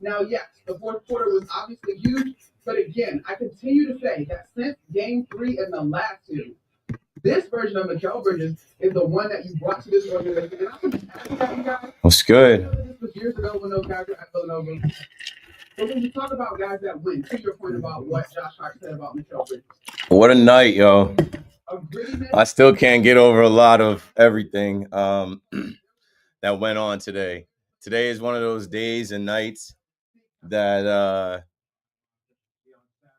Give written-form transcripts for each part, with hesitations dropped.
Now, yes, the fourth quarter was obviously huge, but again, I continue to say that since Game 3 and the last two, this version of Mikal Bridges is the one that you brought to this organization. And I'm just asking that, you guys. What's good? This was years ago when those guys were at Villanova. But when you talk about guys that win, to your point about what Josh Hart said about Mikal Bridges. What a night, yo. I still can't get over a lot of everything that went on today. Today is one of those days and nights that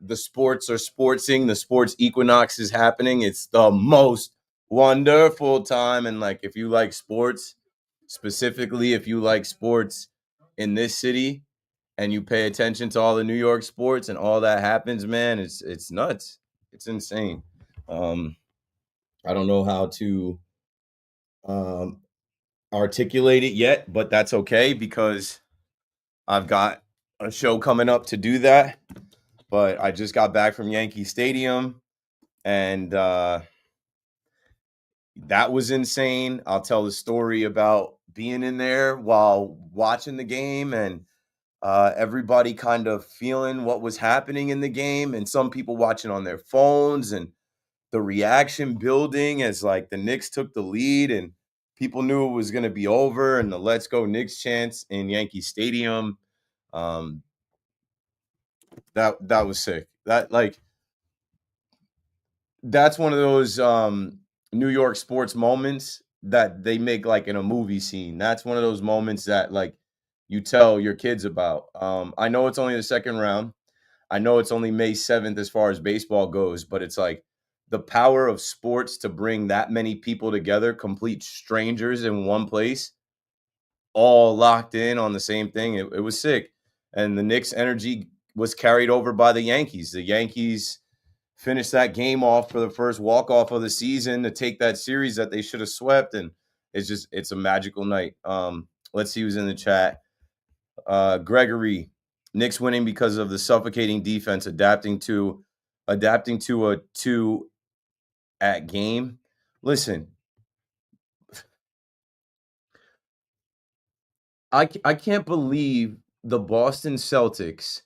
the sports are sportsing, the sports equinox is happening. It's the most wonderful time. And like, if you like sports, specifically if you like sports in this city and you pay attention to all the New York sports and all that happens, man, it's nuts. It's insane. I don't know how to articulate it yet, but that's okay because I've got a show coming up to do that. But I just got back from Yankee Stadium, and that was insane. I'll tell the story about being in there while watching the game and everybody kind of feeling what was happening in the game, and some people watching on their phones, and the reaction building as like the Knicks took the lead and people knew it was going to be over, and the "Let's Go Knicks" chants in Yankee Stadium. That was sick. That's one of those New York sports moments that they make like in a movie scene. That's one of those moments that like you tell your kids about. I know it's only the second round. I know it's only May 7th as far as baseball goes, but it's like the power of sports to bring that many people together, complete strangers in one place, all locked in on the same thing. It was sick. And the Knicks energy was carried over by the Yankees. The Yankees finished that game off for the first walk-off of the season to take that series that they should have swept. And it's a magical night. Let's see who's in the chat. Gregory, Knicks winning because of the suffocating defense, adapting to a 2 at game. Listen, I can't believe the Boston Celtics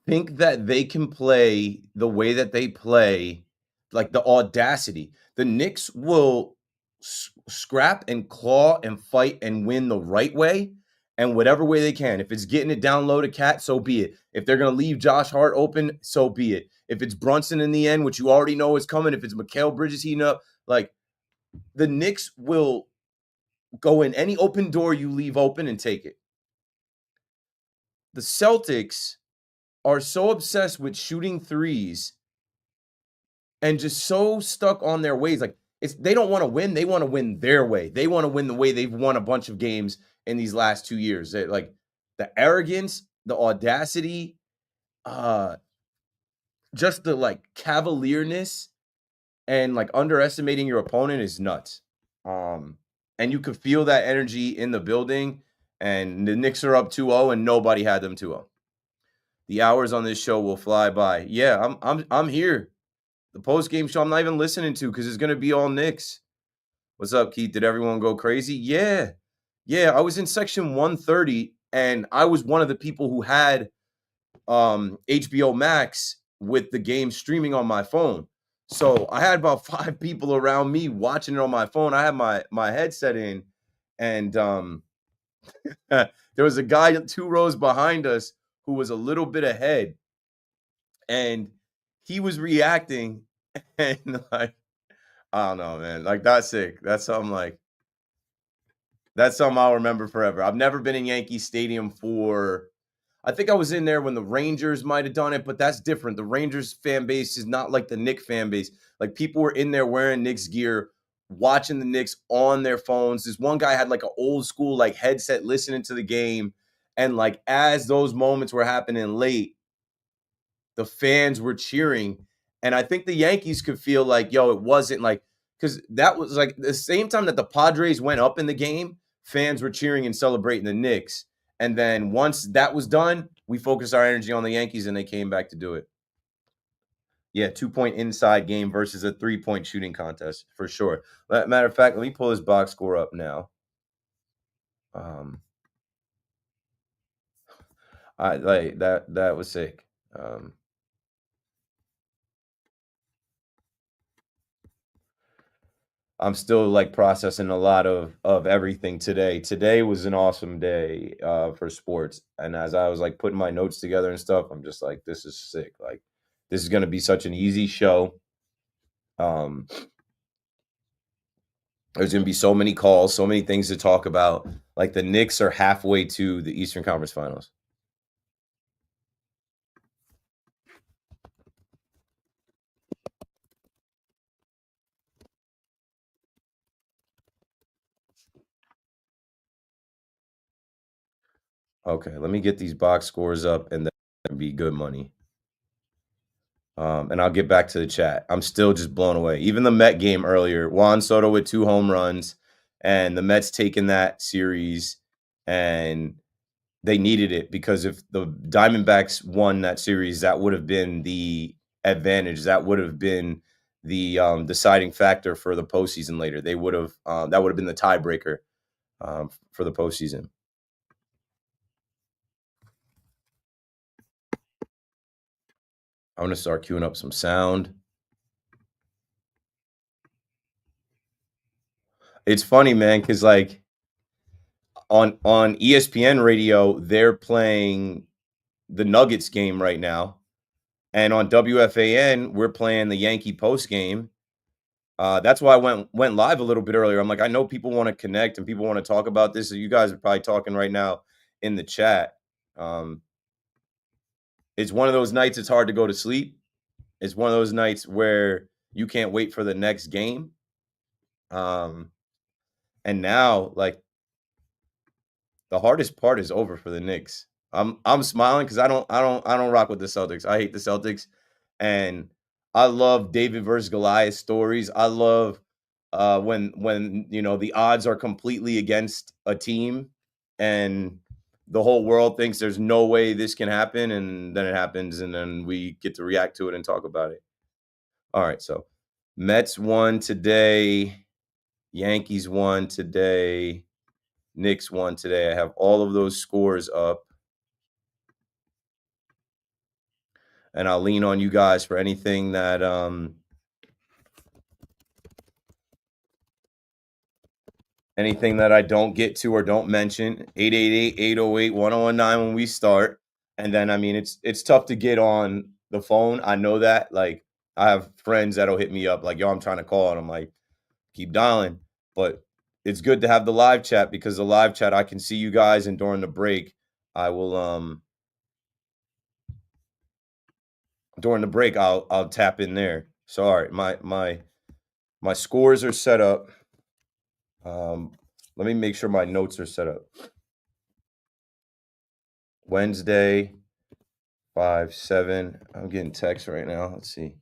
think that they can play the way that they play, like the audacity. The Knicks will scrap and claw and fight and win the right way and whatever way they can. If it's getting it down low to Cat, so be it. If they're going to leave Josh Hart open, so be it. If it's Brunson in the end, which you already know is coming, if it's Mikal Bridges heating up, like the Knicks will go in any open door you leave open and take it. The Celtics are so obsessed with shooting threes and just so stuck on their ways. Like they don't want to win. They want to win their way. They want to win the way they've won a bunch of games in these last 2 years. Like the arrogance, the audacity, just the like cavalierness and like underestimating your opponent is nuts. And you could feel that energy in the building, and the Knicks are up 2-0 and nobody had them 2-0. The hours on this show will fly by. Yeah, I'm here. The post-game show I'm not even listening to because it's going to be all Knicks. What's up, Keith? Did everyone go crazy? Yeah. I was in section 130, and I was one of the people who had HBO Max with the game streaming on my phone. So I had about 5 people around me watching it on my phone. I had my headset in, and there was a guy 2 rows behind us who was a little bit ahead, and he was reacting, and like, I don't know, man. Like, that's sick. That's something I'll remember forever. I've never been in Yankee Stadium I think I was in there when the Rangers might have done it, but that's different. The Rangers fan base is not like the Knicks fan base. Like, people were in there wearing Knicks gear, watching the Knicks on their phones. This one guy had like an old school like headset listening to the game. And like, as those moments were happening late, the fans were cheering. And I think the Yankees could feel like, yo, it wasn't like, because that was like the same time that the Padres went up in the game, fans were cheering and celebrating the Knicks. And then once that was done, we focused our energy on the Yankees and they came back to do it. Yeah, 2-point inside game versus a 3-point shooting contest for sure. Matter of fact, let me pull this box score up now. I like that was sick. I'm still like processing a lot of everything today. Today was an awesome day for sports, and as I was like putting my notes together and stuff, I'm just like, this is sick. Like, this is gonna be such an easy show. Um, there's gonna be so many calls, so many things to talk about. Like the Knicks are halfway to the Eastern Conference Finals. Okay, let me get these box scores up, and then be good money. And I'll get back to the chat. I'm still just blown away. Even the Met game earlier, Juan Soto with 2 home runs, and the Mets taking that series, and they needed it because if the Diamondbacks won that series, that would have been the advantage. That would have been the deciding factor for the postseason later. They would have that would have been the tiebreaker for the postseason. I'm gonna start queuing up some sound. It's funny, man, because like on ESPN radio, they're playing the Nuggets game right now, and on WFAN, we're playing the Yankee post game. That's why I went live a little bit earlier. I'm like, I know people want to connect and people want to talk about this. So you guys are probably talking right now in the chat. Um, it's one of those nights it's hard to go to sleep. It's one of those nights where you can't wait for the next game. And now, like, the hardest part is over for the Knicks. I'm smiling because I don't rock with the Celtics. I hate the Celtics, and I love David versus Goliath stories. I love when the odds are completely against a team, and the whole world thinks there's no way this can happen, and then it happens, and then we get to react to it and talk about it. All right, so Mets won today, Yankees won today. Knicks won today. I have all of those scores up, and I'll lean on you guys for anything that I don't get to or don't mention. 888-808-1019 when we start. And then I mean it's tough to get on the phone. I know that. Like, I have friends that'll hit me up like, yo, I'm trying to call, and I'm like, keep dialing. But it's good to have the live chat, because the live chat, I can see you guys, and during the break, I will during the break I'll tap in there. So all right, my scores are set up. Let me make sure my notes are set up. Wednesday, 5-7. I'm getting text right now. Let's see.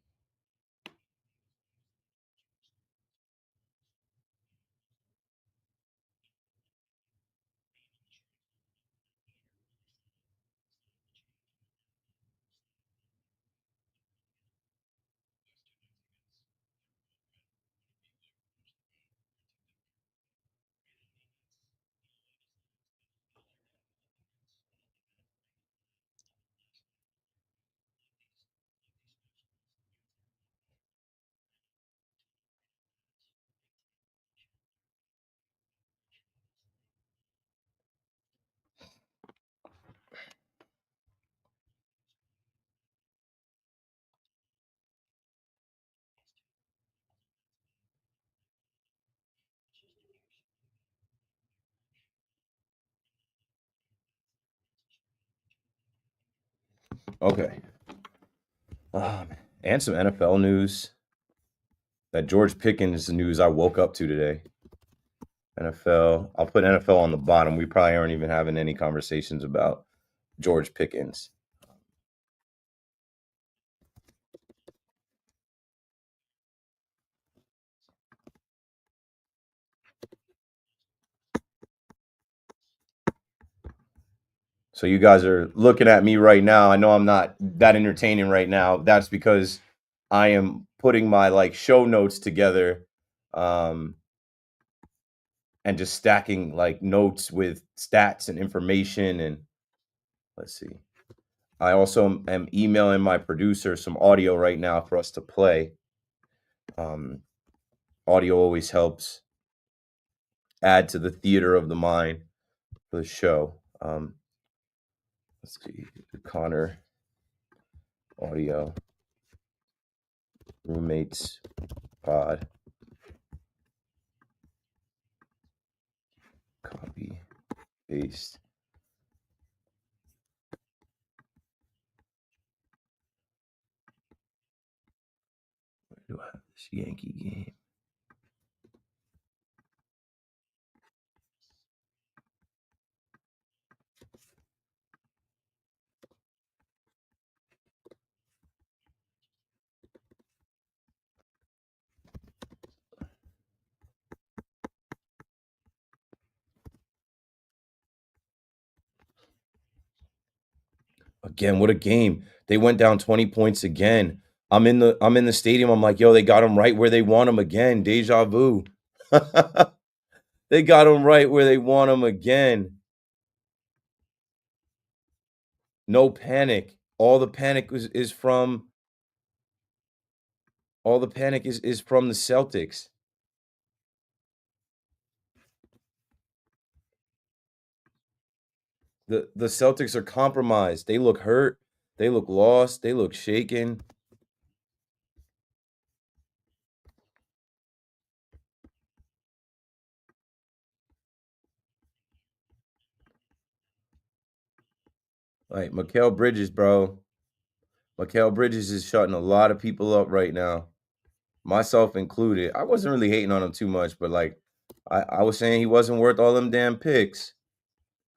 Okay. And some NFL news. That George Pickens news I woke up to today. NFL. I'll put NFL on the bottom. We probably aren't even having any conversations about George Pickens. So you guys are looking at me right now. I know I'm not that entertaining right now. That's because I am putting my like show notes together, and just stacking like notes with stats and information. And let's see. I also am emailing my producer some audio right now for us to play. Audio always helps add to the theater of the mind for the show. Let's see, Connor audio, roommates pod, copy, paste. Where do I have this Yankee game? Again, what a game. They went down 20 points again. I'm in the stadium. I'm like, yo, they got them right where they want them again. Deja vu. They got them right where they want them again. No panic. All the panic is from the Celtics. The Celtics are compromised. They look hurt. They look lost. They look shaken. Like Mikal Bridges, bro. Mikal Bridges is shutting a lot of people up right now, myself included. I wasn't really hating on him too much, but like I was saying he wasn't worth all them damn picks.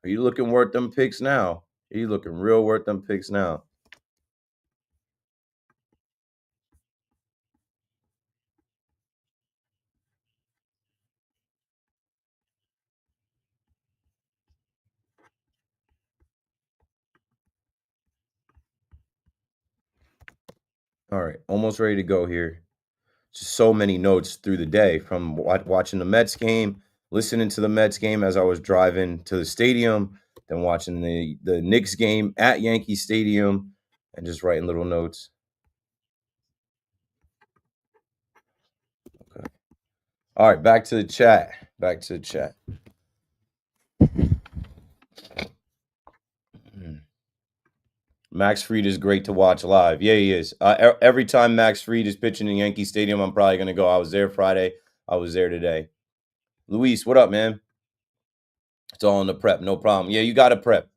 Are you looking worth them picks now? Are you looking real worth them picks now? All right, almost ready to go here. Just so many notes through the day from watching the Mets game, listening to the Mets game as I was driving to the stadium, then watching the Knicks game at Yankee Stadium, and just writing little notes. Okay. All right, back to the chat. Max Fried is great to watch live. Yeah, he is. Every time Max Fried is pitching in Yankee Stadium, I'm probably going to go. I was there Friday. I was there today. Luis, what up, man? It's all in the prep. No problem. Yeah, you got to prep.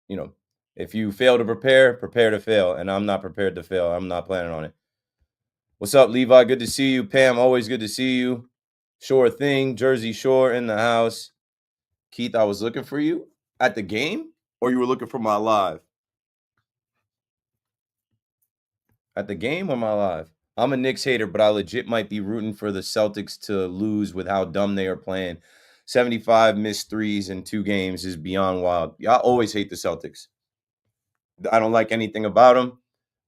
You know, if you fail to prepare to fail. And I'm not prepared to fail. I'm not planning on it. What's up, Levi? Good to see you. Pam, always good to see you. Sure thing. Jersey Shore in the house. Keith, I was looking for you at the game, or you were looking for my live? At the game or my live? I'm a Knicks hater, but I legit might be rooting for the Celtics to lose with how dumb they are playing. 75 missed threes in 2 games is beyond wild. I always hate the Celtics. I don't like anything about them.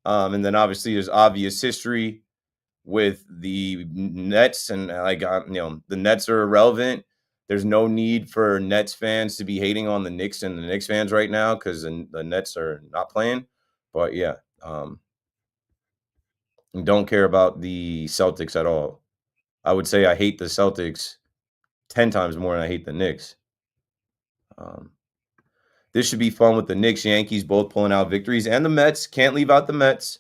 And then obviously there's obvious history with the Nets, and the Nets are irrelevant. There's no need for Nets fans to be hating on the Knicks and the Knicks fans right now because the Nets are not playing. But yeah, don't care about the Celtics at all. I would say I hate the Celtics 10 times more than I hate the Knicks. This should be fun with the Knicks, Yankees both pulling out victories, and the Mets. Can't leave out the Mets.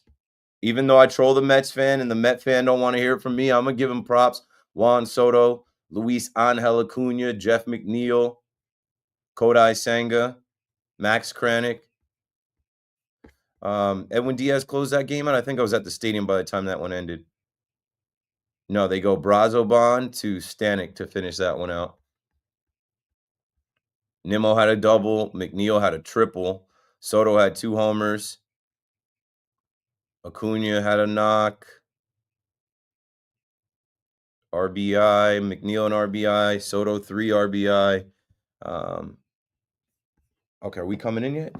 Even though I troll the Mets fan and the Met fan don't want to hear it from me, I'm going to give them props. Juan Soto, Luis Angel Acuna, Jeff McNeil, Kodai Senga, Max Kranick. Edwin Diaz closed that game out. I think I was at the stadium by the time that one ended. No, they go Brazoban to Stanek to finish that one out. Nimmo had a double. McNeil had a triple. Soto had 2 homers. Acuna had a knock. RBI. McNeil an RBI. Soto 3 RBI. Okay, are we coming in yet?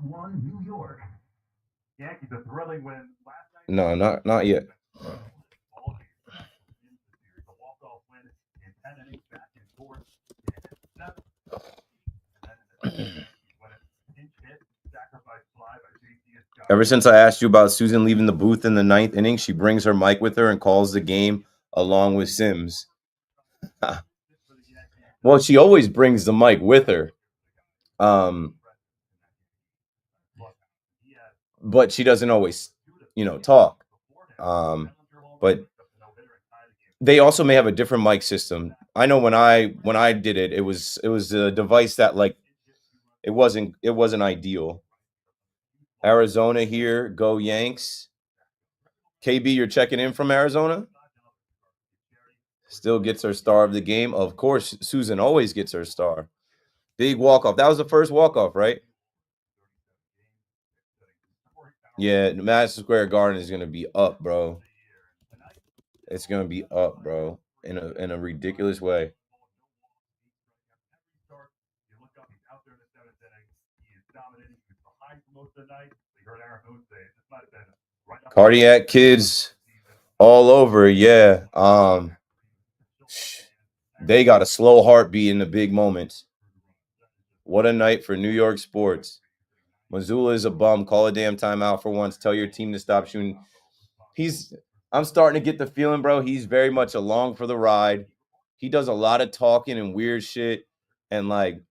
New York. Yankees a thrilling win last night. No, not yet. Ever since I asked you about Susan leaving the booth in the 9th inning, she brings her mic with her and calls the game along with Sims. Well, she always brings the mic with her. But she doesn't always, talk. But they also may have a different mic system. I know when I did it, it was a device that it wasn't ideal. Arizona here, go Yanks. KB, you're checking in from Arizona? Still gets her star of the game. Of course, Susan always gets her star. Big walk-off. That was the first walk-off, right? Yeah, Madison Square Garden is going to be up, bro. It's going to be up, bro, in a ridiculous way. Cardiac kids all over, yeah. They got a slow heartbeat in the big moments. What a night for New York sports. Missoula is a bum. Call a damn timeout for once. Tell your team to stop shooting. I'm starting to get the feeling, bro, he's very much along for the ride. He does a lot of talking and weird shit, and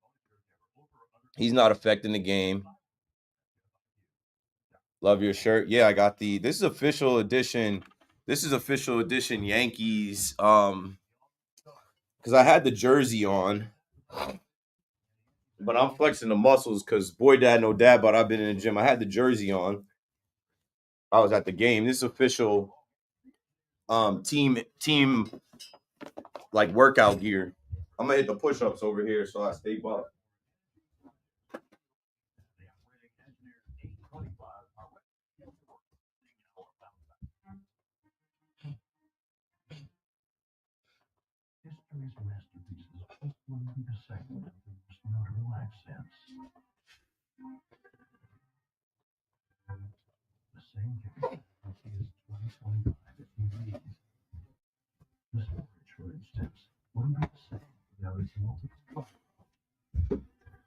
he's not affecting the game. Love your shirt. Yeah, I got this is official edition. This is official edition Yankees. Because I had the jersey on, but I'm flexing the muscles because boy dad no dad, but I've been in the gym. I had the jersey on. I was at the game. This is official team workout gear. I'm gonna hit the push-ups over here so I stay buff.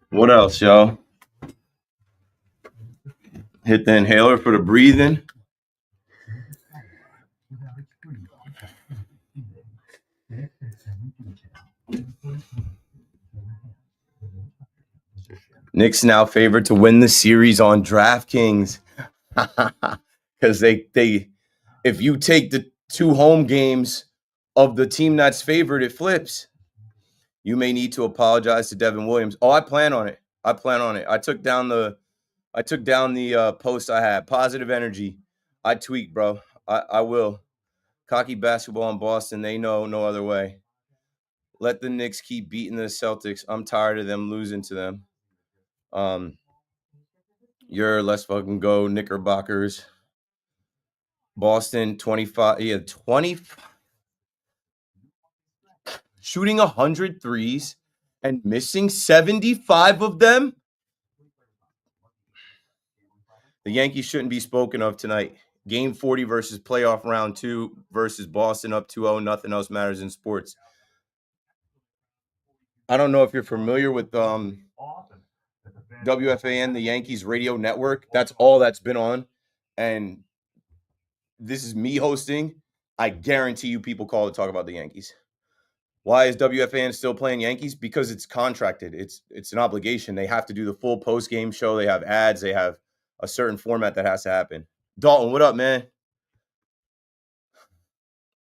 What else, y'all? Hit the inhaler for the breathing. Knicks now favored to win the series on DraftKings because they if you take the 2 home games of the team that's favored, it flips. You may need to apologize to Devin Williams. Oh, I plan on it. I took down the post I had. Positive energy. I tweaked, bro. I will. Cocky basketball in Boston. They know no other way. Let the Knicks keep beating the Celtics. I'm tired of them losing to them. Let's fucking go Knickerbockers. Boston 25. Yeah, 20. Shooting 100 threes and missing 75 of them. The Yankees shouldn't be spoken of tonight. Game 40 versus playoff round 2 versus Boston up 2-0. Nothing else matters in sports. I don't know if you're familiar with WFAN, the Yankees radio network. That's all that's been on. And this is me hosting. I guarantee you people call to talk about the Yankees. Why is WFAN still playing Yankees? Because it's contracted. It's an obligation. They have to do the full post-game show. They have ads. They have a certain format that has to happen. Dalton, what up, man?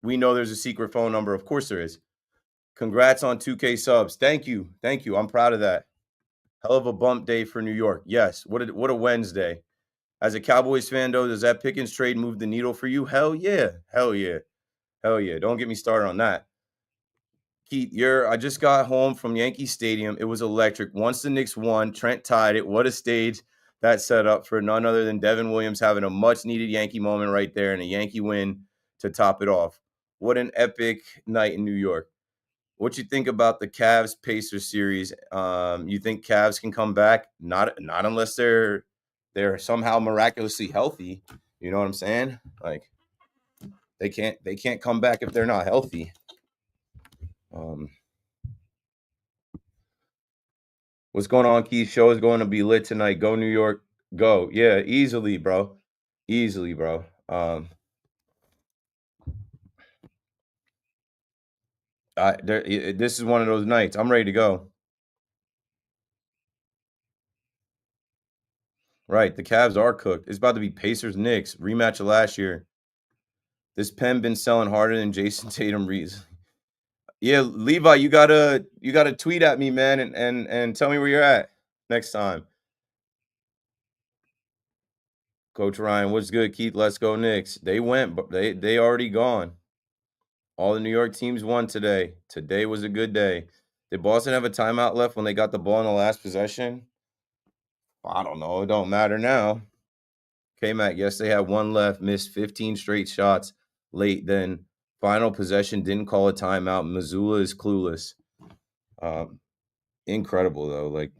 We know there's a secret phone number. Of course there is. Congrats on 2K subs. Thank you. I'm proud of that. Hell of a bump day for New York. Yes. What a Wednesday. As a Cowboys fan, though, does that Pickens trade move the needle for you? Hell yeah. Don't get me started on that. Keith, I just got home from Yankee Stadium. It was electric. Once the Knicks won, Trent tied it. What a stage that set up for none other than Devin Williams having a much-needed Yankee moment right there and a Yankee win to top it off. What an epic night in New York. What you think about the Cavs-Pacers series? You think Cavs can come back? Not unless they're somehow miraculously healthy. You know what I'm saying? They can't come back if they're not healthy. What's going on, Keith? Show is going to be lit tonight. Go New York. Go. Yeah, easily, bro. Easily, bro. This is one of those nights. I'm ready to go. Right, the Cavs are cooked. It's about to be Pacers Knicks rematch of last year. This pen been selling harder than Jason Tatum recently. Yeah, Levi, you gotta tweet at me, man, and tell me where you're at next time. Coach Ryan, what's good, Keith? Let's go Knicks. They went, but they already gone. All the New York teams won today. Today was a good day. Did Boston have a timeout left when they got the ball in the last possession? I don't know. It don't matter now. K-Mac, yes, they had one left, missed 15 straight shots late. Then final possession, didn't call a timeout. Missoula is clueless. Incredible, though. Like,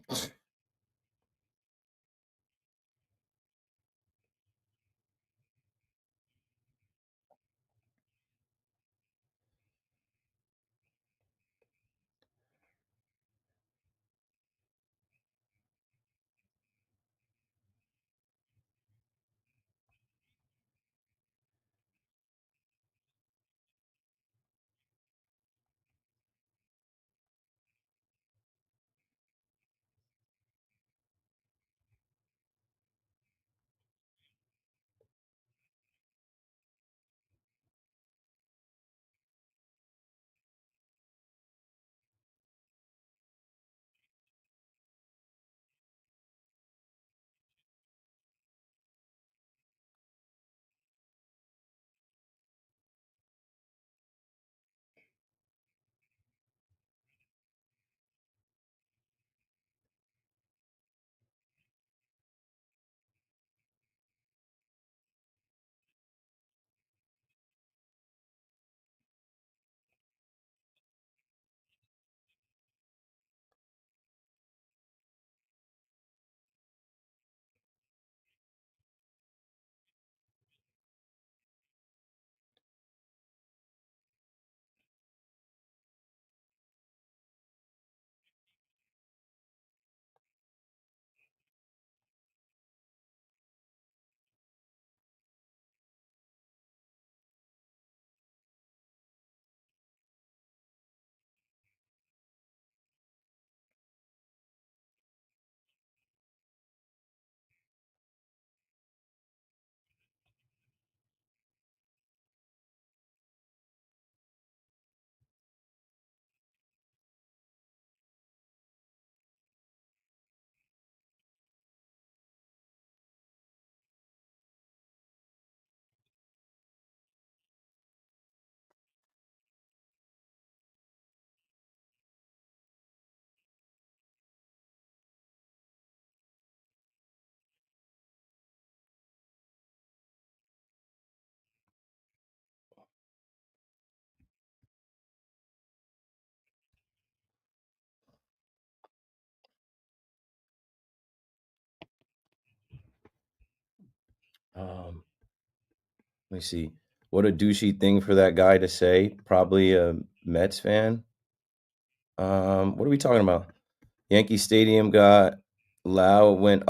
let me see. What a douchey thing for that guy to say. Probably a Mets fan. What are we talking about? Yankee Stadium got loud when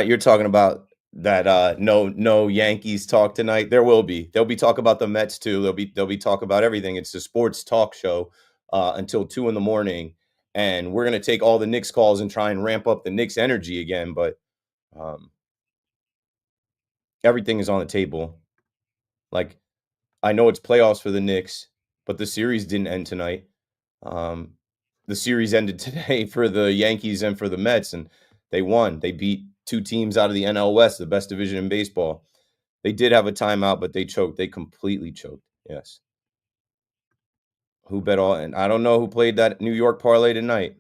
you're talking about that no Yankees talk tonight. There'll be talk about the Mets too. There'll be talk about everything. It's a sports talk show until 2 a.m. and we're gonna take all the Knicks calls and try and ramp up the Knicks energy again, but um everything is on the table. Like, I know it's playoffs for the Knicks, but the series didn't end tonight. Um, the series ended today for the Yankees and for the Mets, and they won. They beat two teams out of the NL West, the best division in baseball. They did have a timeout, but they choked. They completely choked. Yes. Who bet all? And I don't know who played that New York parlay tonight.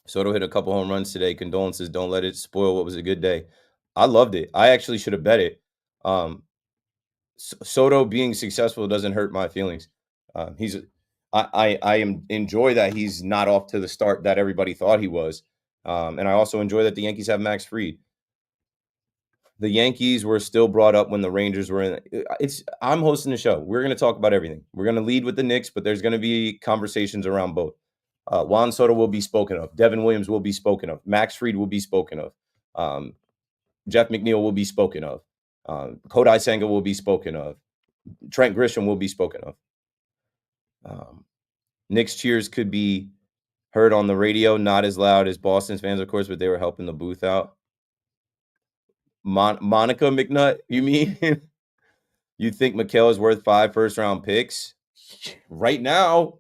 Soto hit a couple home runs today. Condolences. Don't let it spoil what was a good day. I loved it. I actually should have bet it. Um, Soto being successful doesn't hurt my feelings. He's I enjoy that he's not off to the start that everybody thought he was, and I also enjoy that the Yankees have Max Fried. The Yankees were still brought up when the Rangers were in. I'm hosting the show. We're going to talk about everything. We're going to lead with the Knicks, but there's going to be conversations around both. Juan Soto will be spoken of. Devin Williams will be spoken of. Max Fried will be spoken of. Jeff McNeil will be spoken of. Kodai Senga will be spoken of. Trent Grisham will be spoken of. Knicks cheers could be heard on the radio, not as loud as Boston's fans, of course, but they were helping the booth out. Monica McNutt, you mean? You think Mikal is worth 5 first-round picks? Right now,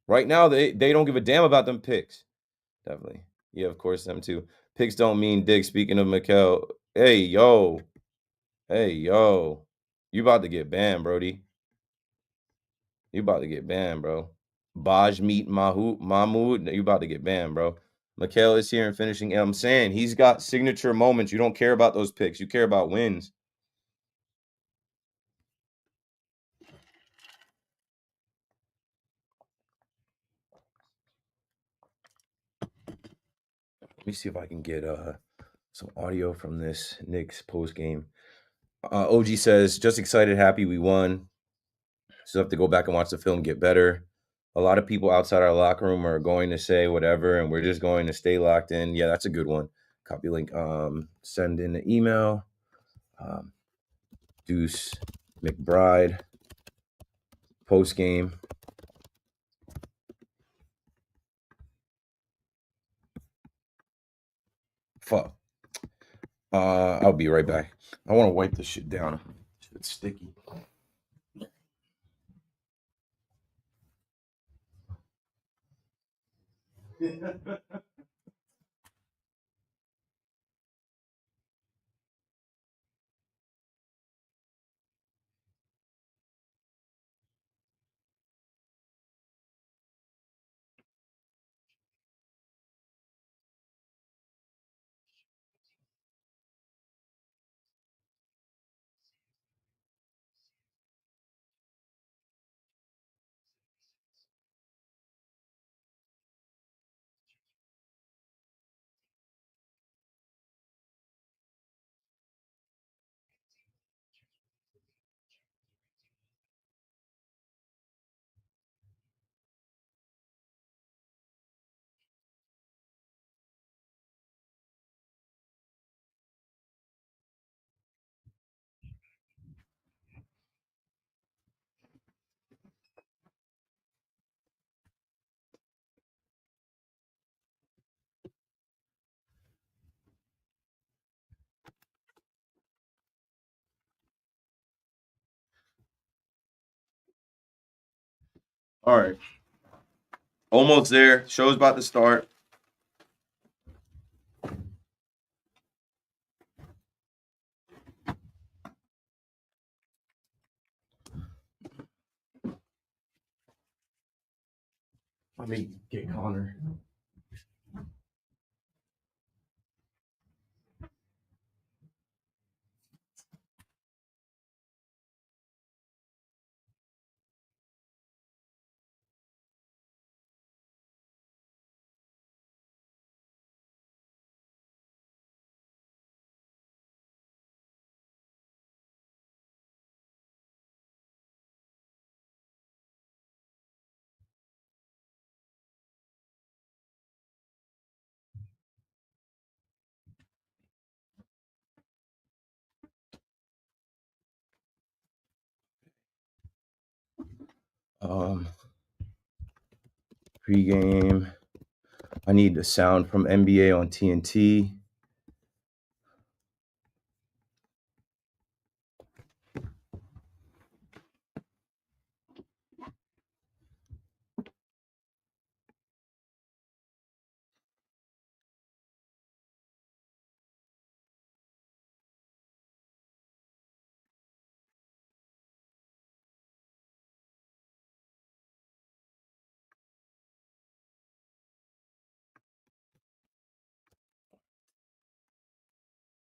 they don't give a damn about them picks. Definitely. Yeah, of course, them too. Picks don't mean dick. Speaking of Mikal, hey, yo. You about to get banned, Brody. You about to get banned, bro. Baj Meet Mahmoud, you about to get banned, bro. Mikal is here and finishing. I'm saying he's got signature moments. You don't care about those picks. You care about wins. Let me see if I can get some audio from this Knicks post game. OG says, just excited, happy we won. Still have to go back and watch the film, get better. A lot of people outside our locker room are going to say whatever, and we're just going to stay locked in. Yeah, that's a good one. Copy link. Send in the email. Deuce McBride. Post game. Fuck. I'll be right back. I want to wipe this shit down. It's sticky. All right. Almost there. Show's about to start. Let me get Connor. Pre-game. I need the sound from NBA on TNT.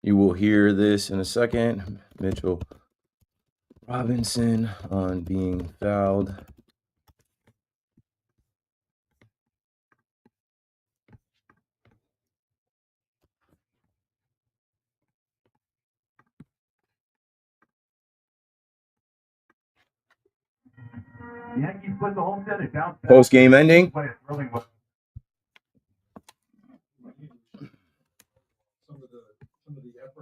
You will hear this in a second. Mitchell Robinson on being fouled. Yankees put the home set down. Post game ending. Some of the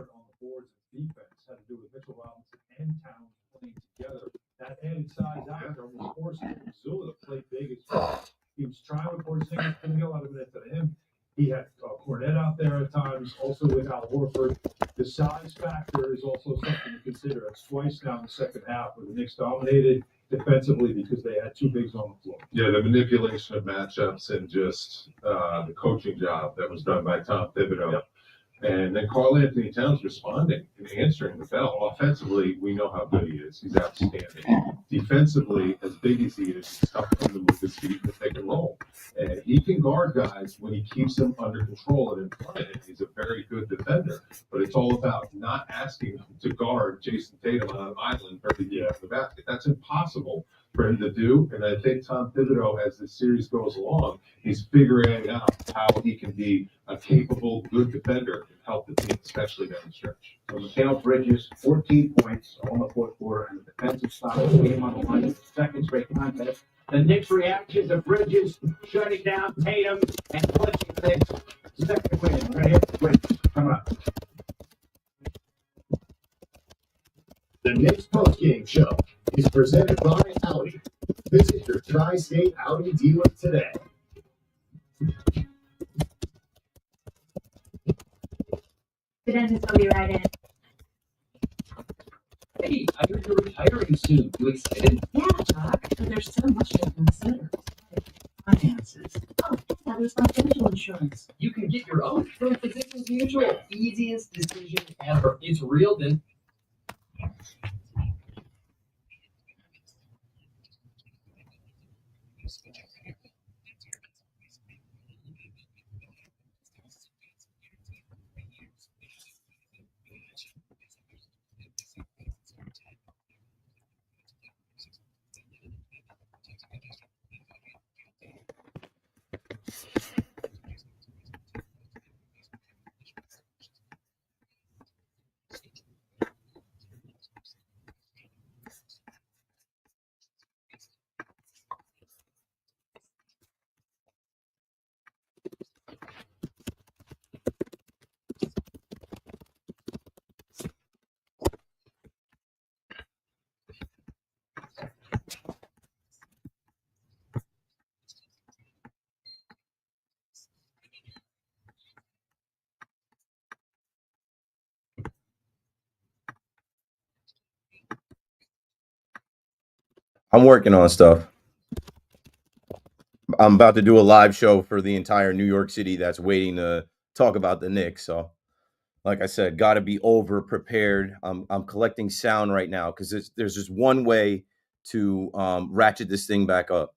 defense had to do with Mitchell Robinson and Towns playing together. That added size out there was forcing Zula to play big as well. He was trying with Porzingis, couldn't get a lot of minutes out of him. He had Cornette out there at times, also with Al Horford. The size factor is also something to consider. It's twice now in the second half where the Knicks dominated defensively because they had two bigs on the floor. Yeah, the manipulation of matchups and just the coaching job that was done by Tom Thibodeau. Yep. And then Karl Anthony Towns responding and answering the bell. Offensively, we know how good he is. He's outstanding. Defensively, as big as he is, it's tough for him to move his feet and pick and roll. And he can guard guys when he keeps them under control and in front of him. He's a very good defender. But it's all about not asking him to guard Jason Tatum on an island every day after the basket. That's impossible for him to do. And I think Tom Thibodeau, as this series goes along, he's figuring out how he can be a capable, good defender and help the team, especially down the stretch. So Mikal Bridges, 14 points all in the fourth quarter, and the defensive style of the game on the line in the second straight contest. The Knicks' reaction to Bridges shutting down Tatum and clutching the Knicks' second win. We're going to hit Bridges coming up. The Knicks postgame show is presented by Audi. Visit your tri-state Audi dealer today. The dentist will be right in. Hey, I heard you're retiring soon. You excited? Yeah, Doc, but there's so much to consider. Finances. Oh, that was my dental insurance. You can get your own from Physicians Mutual. Easiest decision ever. It's real, then. I'm working on stuff. I'm about to do a live show for the entire New York City that's waiting to talk about the Knicks. So, like I said, got to be over prepared. I'm collecting sound right now because there's just one way to ratchet this thing back up.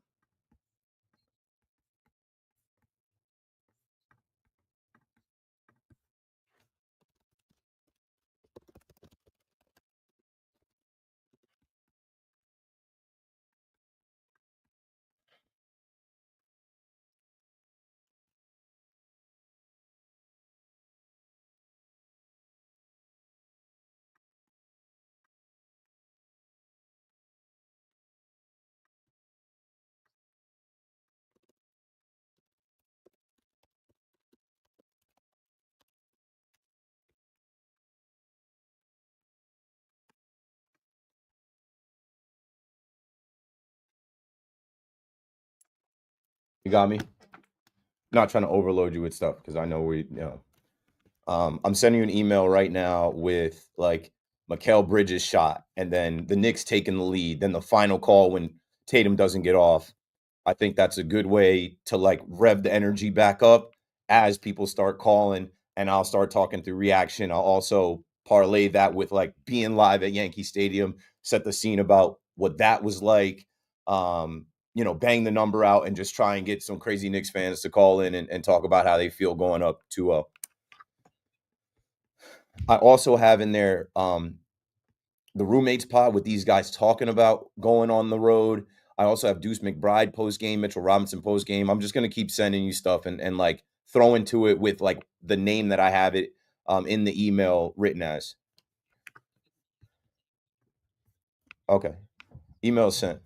You got me? Not trying to overload you with stuff because I know I'm sending you an email right now with like Mikal Bridges' shot, and then the Knicks taking the lead. Then the final call when Tatum doesn't get off. I think that's a good way to like rev the energy back up as people start calling, and I'll start talking through reaction. I'll also parlay that with like being live at Yankee Stadium, set the scene about what that was like. Bang the number out and just try and get some crazy Knicks fans to call in and talk about how they feel going up 2-0. I also have in there the roommates pod with these guys talking about going on the road. I also have Deuce McBride post game, Mitchell Robinson post game. I'm just gonna keep sending you stuff and like throwing to it with like the name that I have it in the email written as. Okay, email sent.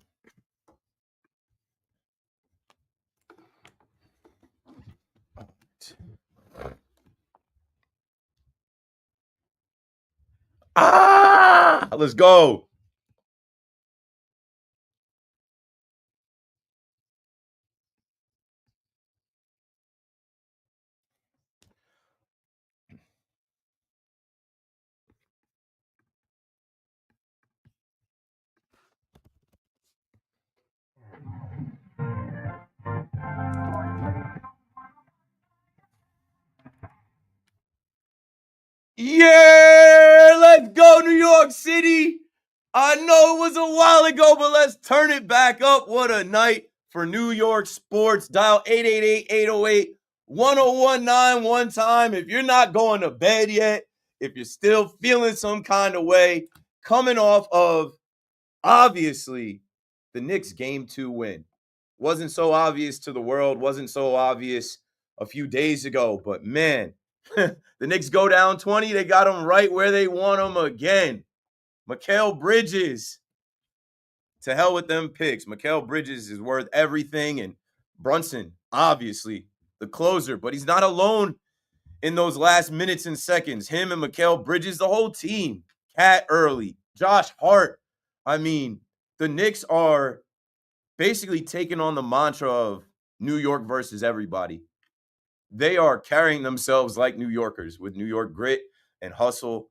Let's go. Yeah, let's go, New York City. I know it was a while ago, but let's turn it back up. What a night for New York sports. Dial 888-808-1019 one time. If you're not going to bed yet, if you're still feeling some kind of way, coming off of, obviously, the Knicks Game 2 win. Wasn't so obvious to the world, wasn't so obvious a few days ago, but man, the Knicks go down 20. They got them right where they want them again. Mikal Bridges. To hell with them picks. Mikal Bridges is worth everything. And Brunson, obviously, the closer. But he's not alone in those last minutes and seconds. Him and Mikal Bridges, the whole team. Cat Early, Josh Hart. I mean, the Knicks are basically taking on the mantra of New York versus everybody. They are carrying themselves like New Yorkers with New York grit and hustle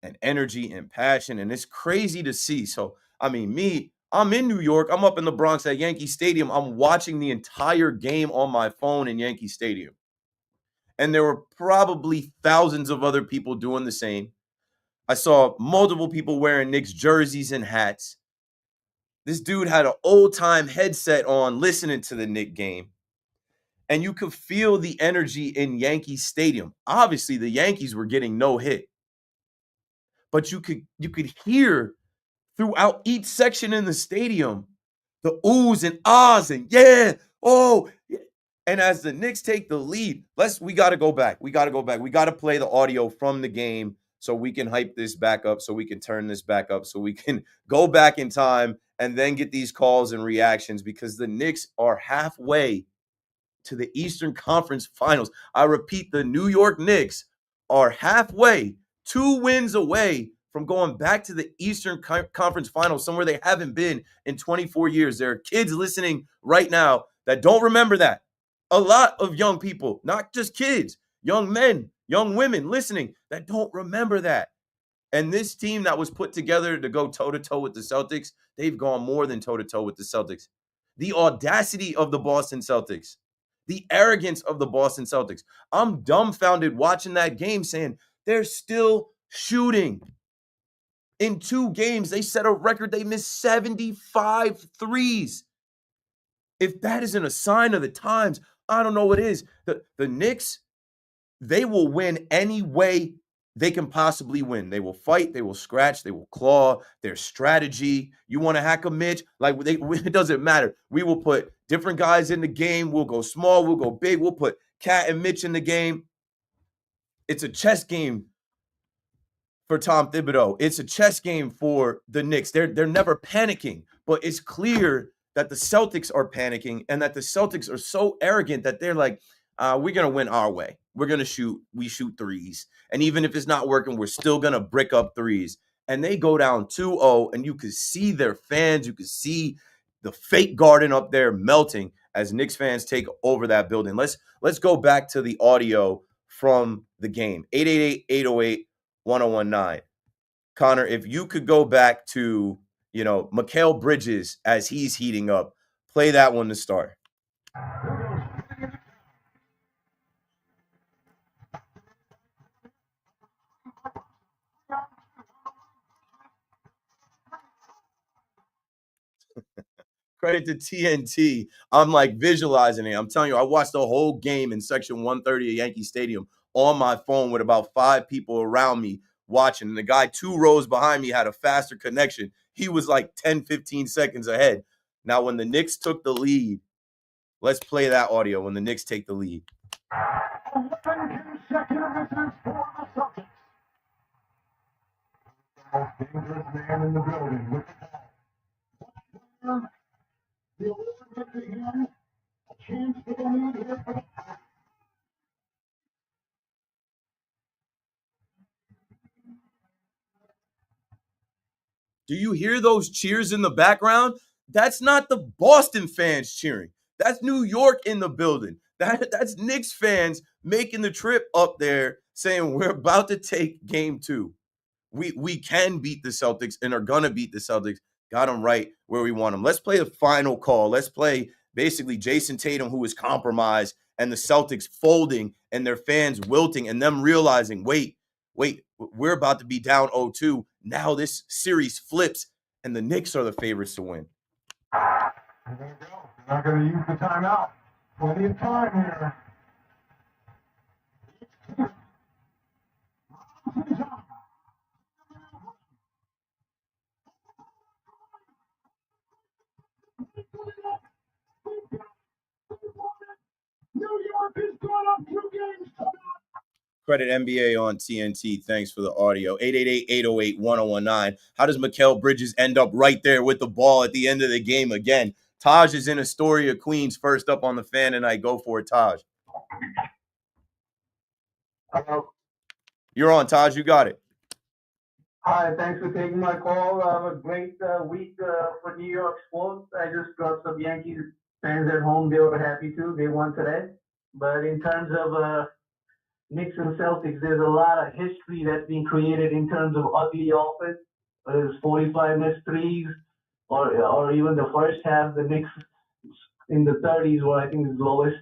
and energy and passion. And it's crazy to see. So, I mean, I'm in New York. I'm up in the Bronx at Yankee Stadium. I'm watching the entire game on my phone in Yankee Stadium. And there were probably thousands of other people doing the same. I saw multiple people wearing Knicks jerseys and hats. This dude had an old-time headset on listening to the Knicks game. And you could feel the energy in Yankee Stadium. Obviously, the Yankees were getting no hit. But you could hear throughout each section in the stadium the oohs and ahs and yeah, oh. Yeah. And as the Knicks take the lead, we got to go back. We got to play the audio from the game so we can hype this back up, so we can turn this back up, so we can go back in time and then get these calls and reactions because the Knicks are halfway to the Eastern Conference Finals. I repeat, the New York Knicks are halfway, 2 wins away from going back to the Eastern Conference Finals, somewhere they haven't been in 24 years. There are kids listening right now that don't remember that. A lot of young people, not just kids, young men, young women listening that don't remember that. And this team that was put together to go toe-to-toe with the Celtics, they've gone more than toe-to-toe with the Celtics. The audacity of the Boston Celtics. The arrogance of the Boston Celtics. I'm dumbfounded watching that game saying they're still shooting. In 2 games, they set a record. They missed 75 threes. If that isn't a sign of the times, I don't know what is. The Knicks, they will win any way they can possibly win. They will fight, they will scratch, they will claw. Their strategy. You want to hack a Mitch? It doesn't matter. We will put different guys in the game. We'll go small, we'll go big. We'll put Cat and Mitch in the game. It's a chess game for Tom Thibodeau. It's a chess game for the Knicks. They're never panicking, but it's clear that the Celtics are panicking and that the Celtics are so arrogant that they're like, we're going to win our way. We're going to shoot. We shoot threes. And even if it's not working, we're still going to brick up threes. And they go down 2-0, and you could see their fans. You could see the fake garden up there melting as Knicks fans take over that building. Let's go back to the audio from the game. 888-808-1019. Connor, if you could go back to, Mikal Bridges as he's heating up, play that one to start. Credit to TNT. I'm like visualizing it. I'm telling you, I watched the whole game in section 130 of Yankee Stadium on my phone with about 5 people around me watching. And the guy 2 rows behind me had a faster connection. He was like 10, 15 seconds ahead. Now, when the Knicks took the lead, let's play that audio when the Knicks take the lead. Most dangerous man in the building. The award to him, a chance to the lead here for the Do you hear those cheers in the background? That's not the Boston fans cheering. That's New York in the building. That's Knicks fans making the trip up there saying we're about to take game 2. We can beat the Celtics and are going to beat the Celtics. Got them right where we want them. Let's play the final call. Let's play basically Jason Tatum, who is compromised, and the Celtics folding and their fans wilting and them realizing, wait, we're about to be down 0-2. Now this series flips and the Knicks are the favorites to win. There you go. Not going to use the timeout. Plenty of time here. New York is going up 2 games. Credit NBA on TNT. Thanks for the audio. 888-808-1019. How does Mikal Bridges end up right there with the ball at the end of the game again? Taj is in Astoria, Queens, first up on the fan tonight. Go for it, Taj. Hello. You're on, Taj. You got it. Hi, thanks for taking my call. A great week for New York sports. I just got some Yankees fans at home. They were happy too. They won today. But in terms of Knicks and Celtics, there's a lot of history that's being created in terms of ugly offense. There's 45 missed threes, or even the first half, the Knicks in the 30s, where I think is lowest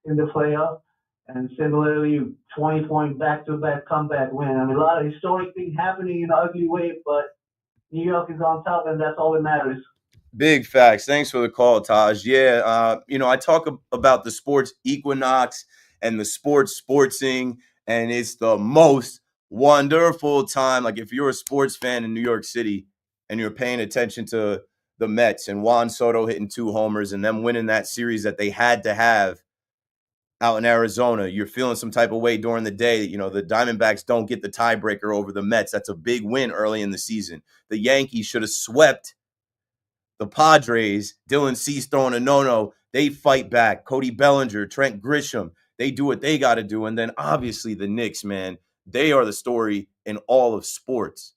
in the playoff. And similarly, 20-point back-to-back comeback win. I mean, a lot of historic things happening in an ugly way, but New York is on top, and that's all that matters. Big facts. Thanks for the call, Taj. Yeah, I talk about the sports equinox and the sportsing, and it's the most wonderful time. Like if you're a sports fan in New York City and you're paying attention to the Mets and Juan Soto hitting 2 homers and them winning that series that they had to have out in Arizona, you're feeling some type of way during the day. You know, the Diamondbacks don't get the tiebreaker over the Mets. That's a big win early in the season. The Yankees should have swept the Padres. Dylan Cease throwing a no-no. They fight back. Cody Bellinger, Trent Grisham, they do what they got to do. And then obviously the Knicks, man, they are the story in all of sports.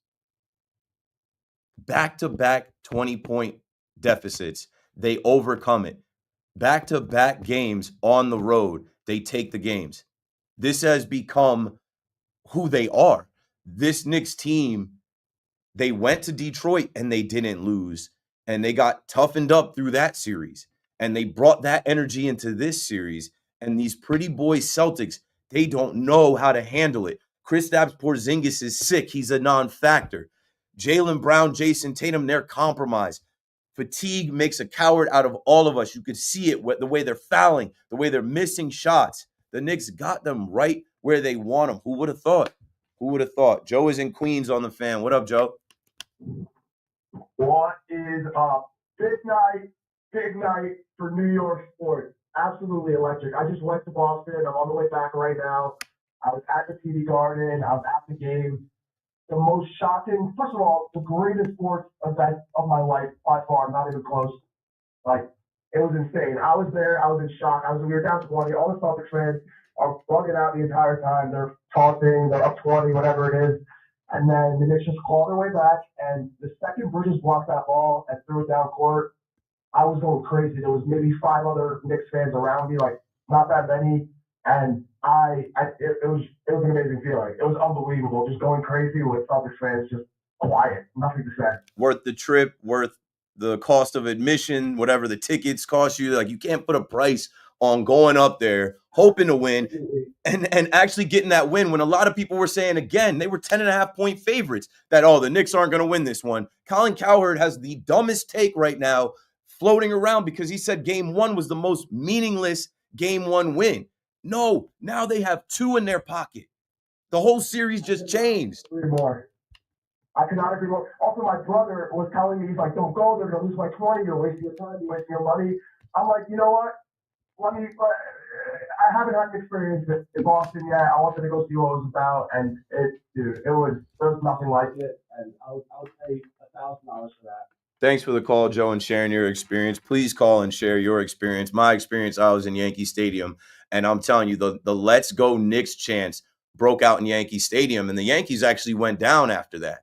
Back-to-back 20-point deficits. They overcome it. Back-to-back games on the road, they take the games. This has become who they are. This Knicks team, they went to Detroit and they didn't lose. And they got toughened up through that series. And they brought that energy into this series. And these pretty boy Celtics, they don't know how to handle it. Kristaps Porzingis is sick. He's a non-factor. Jaylen Brown, Jason Tatum, they're compromised. Fatigue makes a coward out of all of us. You could see it, the way they're fouling, the way they're missing shots. The Knicks got them right where they want them. Who would have thought? Who would have thought? Joe is in Queens on the fan. What up, Joe? What is up? Big night for New York sports. Absolutely electric. I just went to Boston. I'm on the way back right now. I was at the TD Garden. I was at the game. The most shocking, first of all, the greatest sports event of my life by far, not even close. Like, it was insane. I was there. I was in shock. We were down 20. All the Celtics fans are bugging out the entire time. They're taunting. They're up 20, whatever it is. And then the Knicks just clawed their way back. And the second Bridges blocked that ball and threw it down court, I was going crazy. There was maybe 5 other Knicks fans around me, like not that many. And it was an amazing feeling. It was unbelievable, just going crazy with Celtics fans, just quiet, nothing to say. Worth the trip, worth the cost of admission, whatever the tickets cost you. Like, you can't put a price on going up there, hoping to win, and actually getting that win when a lot of people were saying, again, they were 10.5-point favorites, that, oh, the Knicks aren't going to win this one. Colin Cowherd has the dumbest take right now floating around because he said game 1 was the most meaningless game 1 win. No, now they have 2 in their pocket. The whole series just changed. 3 more. I could not agree more. Also, my brother was telling me, he's like, don't go, they're going to lose by 20, you're wasting your time, you're wasting your money. I'm like, you know what? I haven't had an experience in Boston yet. I wanted to go see what it was about, and there was nothing like it, and I'll pay $1,000 for that. Thanks for the call, Joe, and sharing your experience. Please call and share your experience. My experience, I was in Yankee Stadium, and I'm telling you, the Let's Go Knicks chants broke out in Yankee Stadium, and the Yankees actually went down after that.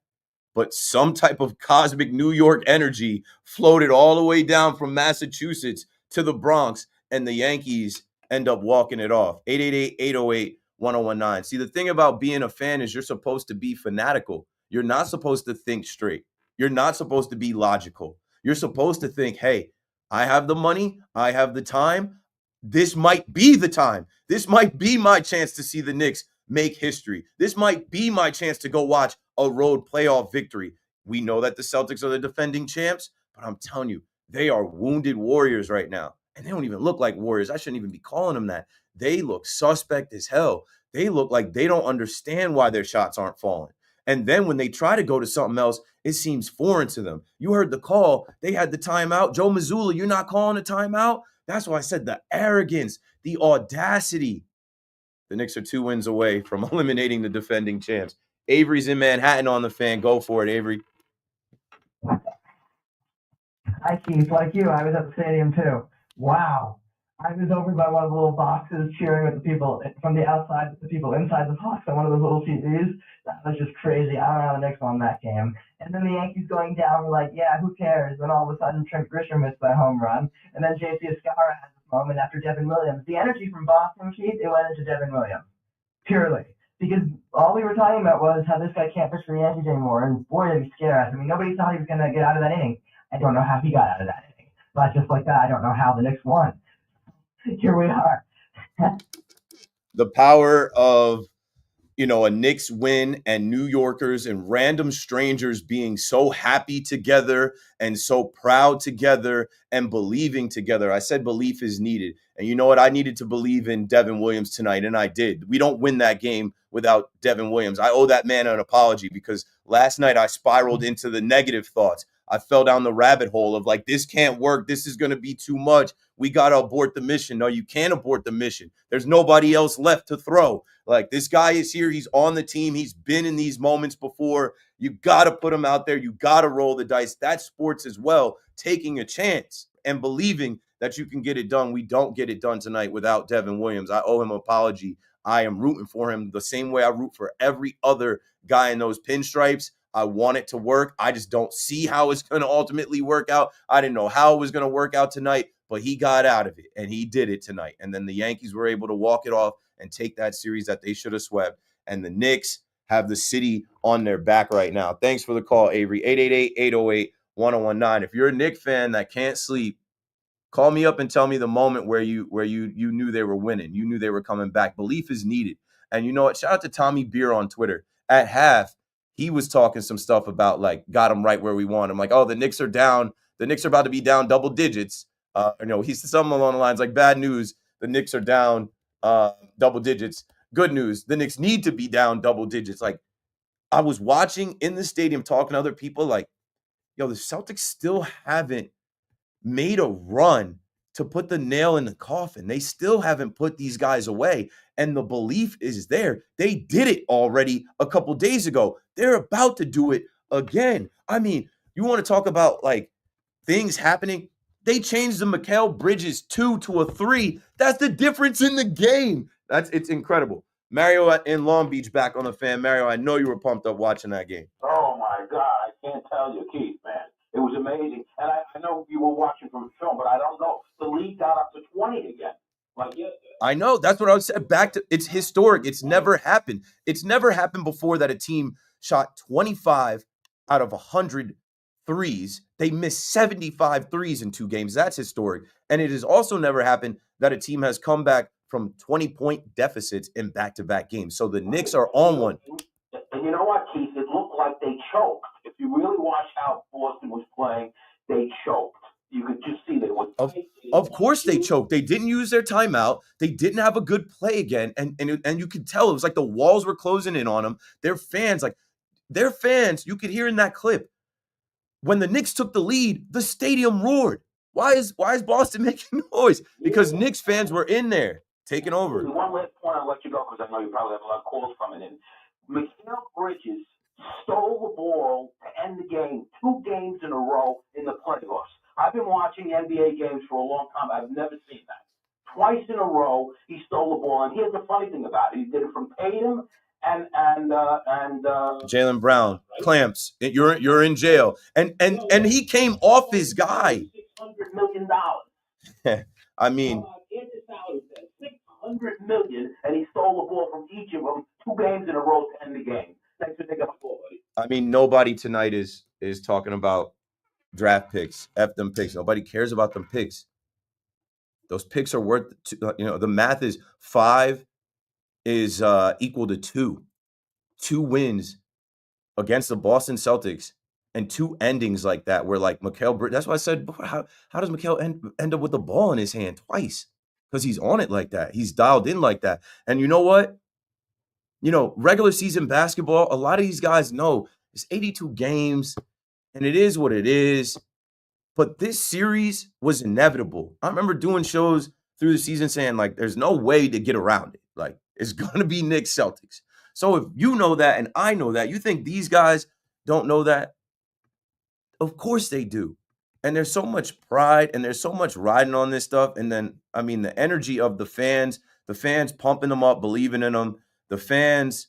but some type of cosmic New York energy floated all the way down from Massachusetts to the Bronx, and the Yankees end up walking it off. 888-808-1019. See, the thing about being a fan is you're supposed to be fanatical. You're not supposed to think straight. You're not supposed to be logical. You're supposed to think, hey, I have the money, I have the time. This might be the time. This might be my chance to see the Knicks make history. This might be my chance to go watch a road playoff victory. We know that the Celtics are the defending champs, but I'm telling you, they are wounded warriors right now. And they don't even look like warriors. I shouldn't even be calling them that. They look suspect as hell. They look like they don't understand why their shots aren't falling. And then when they try to go to something else, it seems foreign to them. You heard the call. They had the timeout. Joe Mazzulla, you're not calling a timeout? That's why I said the arrogance, the audacity. The Knicks are 2 wins away from eliminating the defending champs. Avery's in Manhattan on the Fan. Go for it, Avery. Hi, Keith. Like you, I was at the stadium too. Wow. I was over by one of the little boxes cheering with the people from the outside with the people inside the box on one of those little TVs. That was just crazy. I don't know how the Knicks won that game. And then the Yankees going down, we're like, yeah, who cares? Then all of a sudden, Trent Grisham missed that home run. And then J.C. Escara had this moment after Devin Williams. The energy from Boston, Keith, it went into Devin Williams. Purely. Because all we were talking about was how this guy can't pitch for the Yankees anymore. And boy, did he scare us. I mean, nobody thought he was going to get out of that inning. I don't know how he got out of that inning. But just like that, I don't know how the Knicks won. Here we are. The power of, a Knicks win and New Yorkers and random strangers being so happy together and so proud together and believing together. I said belief is needed. And you know what? I needed to believe in Devin Williams tonight, and I did. We don't win that game without Devin Williams. I owe that man an apology because last night I spiraled into the negative thoughts. I fell down the rabbit hole of like, this can't work. This is going to be too much. We got to abort the mission. No, you can't abort the mission. There's nobody else left to throw. Like, this guy is here. He's on the team. He's been in these moments before. You got to put him out there. You got to roll the dice. That's sports as well, taking a chance and believing that you can get it done. We don't get it done tonight without Devin Williams. I owe him an apology. I am rooting for him the same way I root for every other guy in those pinstripes. I want it to work. I just don't see how it's going to ultimately work out. I didn't know how it was going to work out tonight, but he got out of it, and he did it tonight. And then the Yankees were able to walk it off and take that series that they should have swept. And the Knicks have the city on their back right now. Thanks for the call, Avery. 888-808-1019. If you're a Knicks fan that can't sleep, call me up and tell me the moment where you knew they were winning. You knew they were coming back. Belief is needed. And you know what? Shout out to Tommy Beer on Twitter. At half, he was talking some stuff about, like, got him right where we want him. Like, oh, the Knicks are down. The Knicks are about to be down double digits. He said something along the lines like, bad news, the Knicks are down double digits. Good news, the Knicks need to be down double digits. Like, I was watching in the stadium talking to other people like, the Celtics still haven't made a run to put the nail in the coffin. They still haven't put these guys away. And the belief is there. They did it already a couple days ago. They're about to do it again. I mean, you want to talk about like things happening? They changed the Mikal Bridges 2 to a 3. That's the difference in the game. It's incredible. Mario in Long Beach back on the Fan. Mario, I know you were pumped up watching that game. Oh my God, I can't tell you, Keith, man. It was amazing. And I know you were watching from film, but I don't know. The lead got up to 20 again. Like, yeah. I know. That's what I was saying. It's historic. It's never happened. It's never happened before that a team shot 25 out of 100 threes. They missed 75 threes in 2 games. That's historic. And it has also never happened that a team has come back from 20-point deficits in back-to-back games. So the Knicks are on one. And you know what, Keith? It looked like they choked. If you really watch how Boston was playing, they choked. You could just see they were. Of course they choked. They didn't use their timeout. They didn't have a good play again. And you could tell it was like the walls were closing in on them. Their fans, you could hear in that clip, when the Knicks took the lead, the stadium roared. Why is Boston making noise? Because Knicks fans were in there taking over. One last point, I'll let you go because I know you probably have a lot of calls coming in. Mikal Bridges stole the ball to end the game 2 games in a row in the playoffs. I've been watching NBA games for a long time. I've never seen that. Twice in a row, he stole the ball. And here's the funny thing about it. He did it from Tatum and Jaylen Brown, clamps. You're in jail. And he came off his guy. $600 million. I mean, $600 million, and he stole the ball from each of them 2 games in a row to end the game. Thanks for taking my call, buddy. I mean, nobody tonight is talking about draft picks. F them picks. Nobody cares about them picks. Those picks are worth, the math is 5 is equal to 2. 2 wins against the Boston Celtics and 2 endings like that where like Mikal, that's why I said, how does Mikal end up with the ball in his hand twice? Because he's on it like that. He's dialed in like that. And you know what? Regular season basketball, a lot of these guys know it's 82 games and it is what it is. But this series was inevitable. I remember doing shows through the season saying, like, there's no way to get around it. Like, it's going to be Knicks Celtics. So if you know that and I know that, you think these guys don't know that? Of course they do. And there's so much pride and there's so much riding on this stuff. And then, I mean, the energy of the fans pumping them up, believing in them, the fans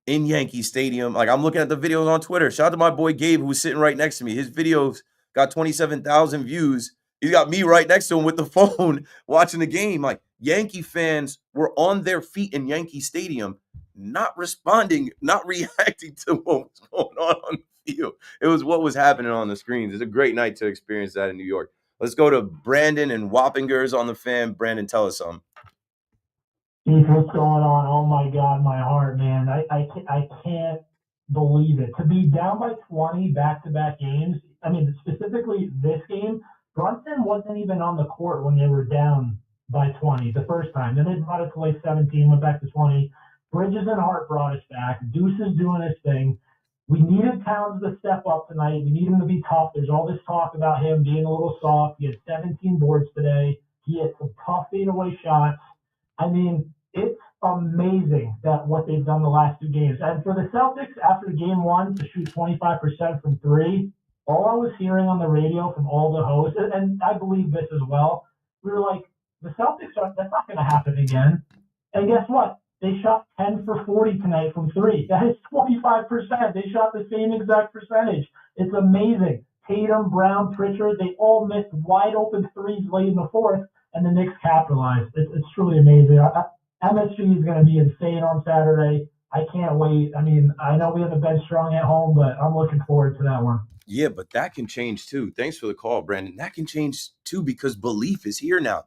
in Yankee Stadium. Like, I'm looking at the videos on Twitter. Shout out to my boy Gabe, who was sitting right next to me. His videos got 27,000 views. He's got me right next to him with the phone watching the game. Like, Yankee fans were on their feet in Yankee Stadium, not responding, not reacting to what was going on the field. It was what was happening on the screens. It's a great night to experience that in New York. Let's go to Brandon and Wappingers on the fan. Brandon, tell us something. Keith, what's going on? Oh my God, my heart, man. I can't believe it. To be down by 20 back-to-back games, I mean, specifically this game, Brunson wasn't even on the court when they were down by 20 the first time. Then they brought it to like 17, went back to 20. Bridges and Hart brought us back. Deuce is doing his thing. We needed Towns to step up tonight. We need him to be tough. There's all this talk about him being a little soft. He had 17 boards today. He had some tough fadeaway shots. I mean, it's amazing that what they've done the last 2 games. And for the Celtics, after game 1, to shoot 25% from 3, all I was hearing on the radio from all the hosts, and I believe this as well, we were like, the Celtics, that's not going to happen again. And guess what? They shot 10 for 40 tonight from 3. That is 25%. They shot the same exact percentage. It's amazing. Tatum, Brown, Pritchard, they all missed wide open threes late in the fourth, and the Knicks capitalized. It's truly amazing. MSG is going to be insane on Saturday. I can't wait. I mean, I know we haven't been strong at home, but I'm looking forward to that one. Yeah, but that can change too. Thanks for the call, Brandon. That can change too because belief is here now.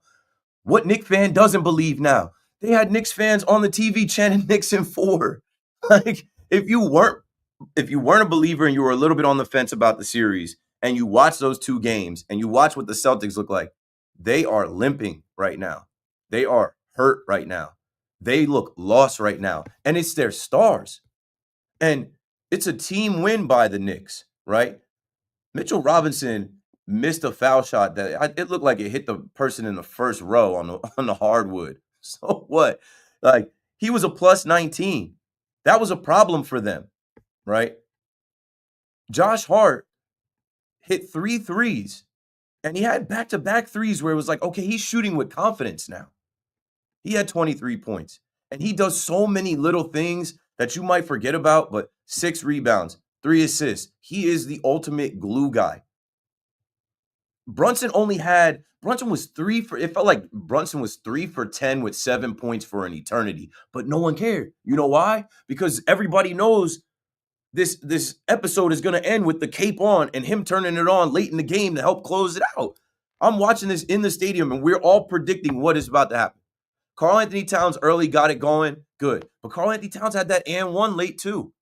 What Knicks fan doesn't believe now? They had Knicks fans on the TV chanting Knicks in 4. Like, if you weren't a believer and you were a little bit on the fence about the series and you watch those 2 games and you watch what the Celtics look like, they are limping right now. They are hurt right now. They look lost right now. And it's their stars. And it's a team win by the Knicks, right? Mitchell Robinson missed a foul shot that it looked like it hit the person in the first row on the hardwood. So what? Like, he was a plus 19. That was a problem for them, right? Josh Hart hit 3 threes, and he had back-to-back threes where it was like, okay, he's shooting with confidence now. He had 23 points, and he does so many little things that you might forget about, but 6 rebounds, 3 assists. He is the ultimate glue guy. Brunson was 3 for, it felt like Brunson was 3 for 10 with 7 points for an eternity, but no one cared. You know why? Because everybody knows this episode is going to end with the cape on and him turning it on late in the game to help close it out. I'm watching this in the stadium and we're all predicting what is about to happen. Karl Anthony Towns early got it going, good. But Karl Anthony Towns had that and one late too.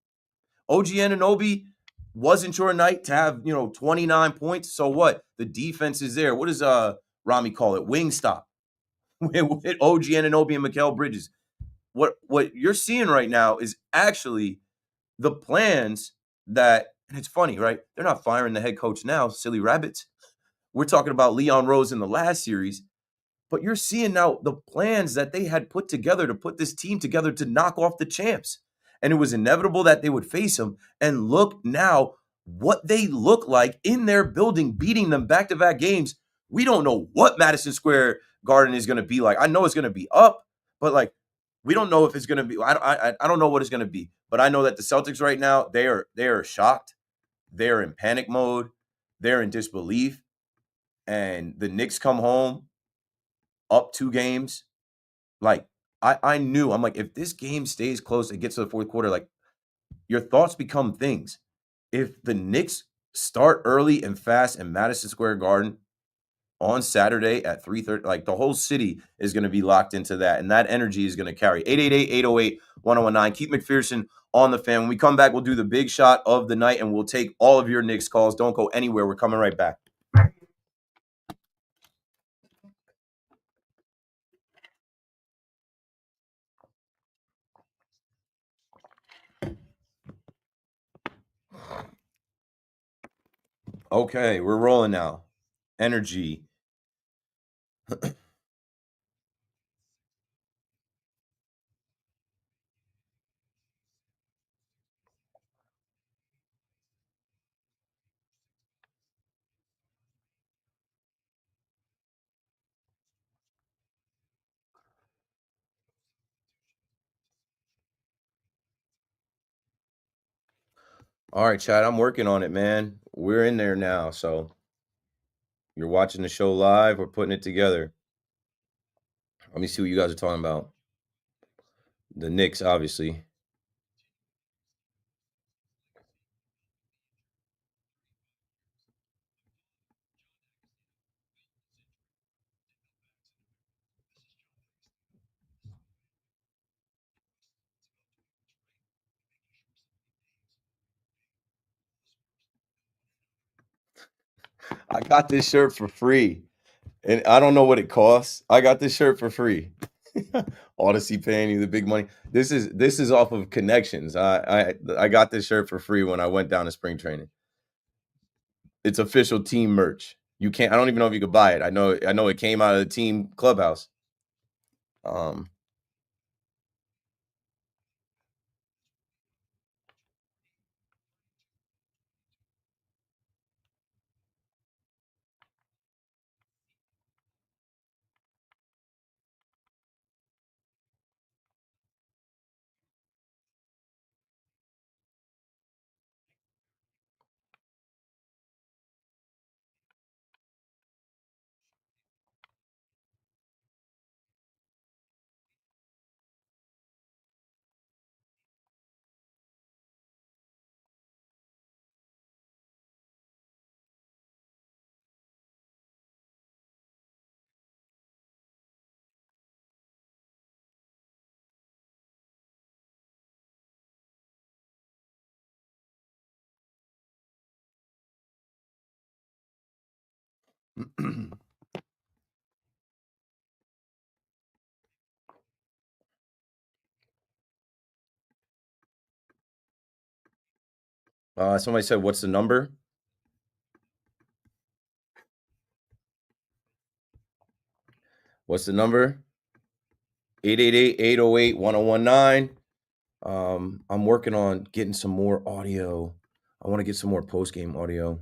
OG Anunoby wasn't your night to have, 29 points. So what? The defense is there. What does Rami call it? Wing stop. With OG Anunoby and Mikal Bridges. What you're seeing right now is actually the plans that, and it's funny, right? They're not firing the head coach now, silly rabbits. We're talking about Leon Rose in the last series. But you're seeing now the plans that they had put together to put this team together to knock off the champs. And it was inevitable that they would face them. And look now what they look like in their building, beating them back-to-back games. We don't know what Madison Square Garden is going to be like. I know it's going to be up, but like we don't know if it's going to be. I don't know what it's going to be, but I know that the Celtics right now they are shocked, they're in panic mode, they're in disbelief, and the Knicks come home up 2 games. Like I knew, I'm like, if this game stays close, it gets to the fourth quarter, like your thoughts become things. If the Knicks start early and fast in Madison Square Garden on Saturday at 3:30, like the whole city is going to be locked into that, and that energy is going to carry. 888-808-1019. Keep McPherson on the fan. When we come back, we'll do the big shot of the night, and we'll take all of your Knicks calls. Don't go anywhere. We're coming right back. Okay, we're rolling now. Energy. All right, Chad, I'm working on it, man. We're in there now, so you're watching the show live. We're putting it together. Let me see what you guys are talking about. The Knicks, obviously. I got this shirt for free, and I don't know what it costs. I got this shirt for free. Odyssey paying you the big money. This is off of connections. I got this shirt for free when I went down to spring training. It's official team merch. You can't. I don't even know if you could buy it. I know it came out of the team clubhouse. Somebody said, "What's the number?" What's the number? 888-808-1019. I'm working on getting some more audio. I want to get some more post-game audio.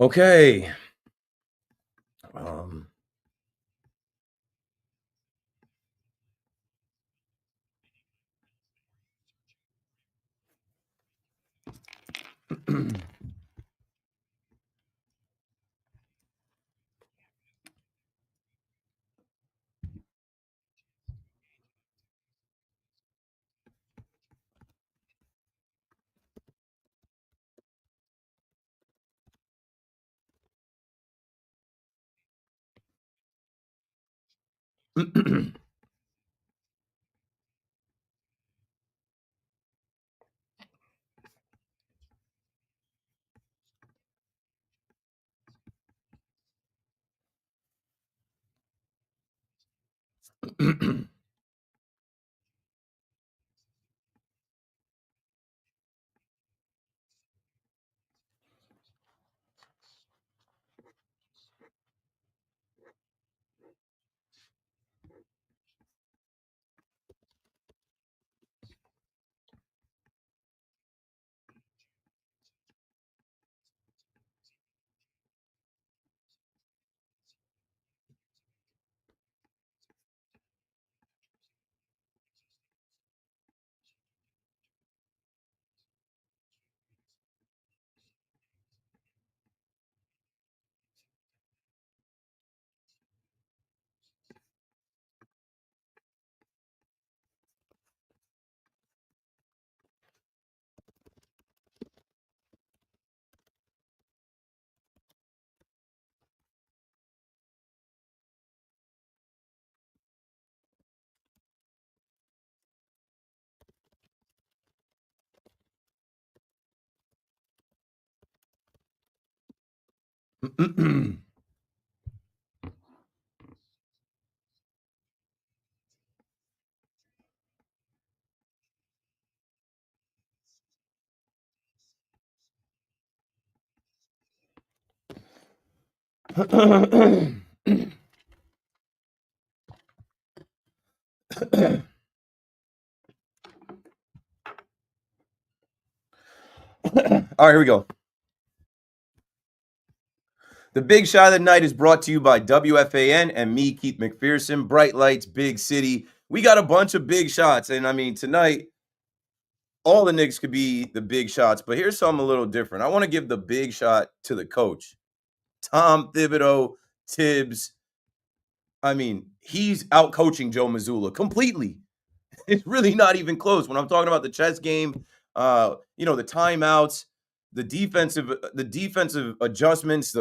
Okay. All right, here we go. The big shot of the night is brought to you by WFAN and me, Keith McPherson. Bright lights, big city. We got a bunch of big shots. And I mean, tonight, all the Knicks could be the big shots, but here's something a little different. I want to give the big shot to the coach, Tom Thibodeau, Tibbs. I mean, he's out coaching Joe Mazzulla completely. It's really not even close. When I'm talking about the chess game, the timeouts, the defensive adjustments,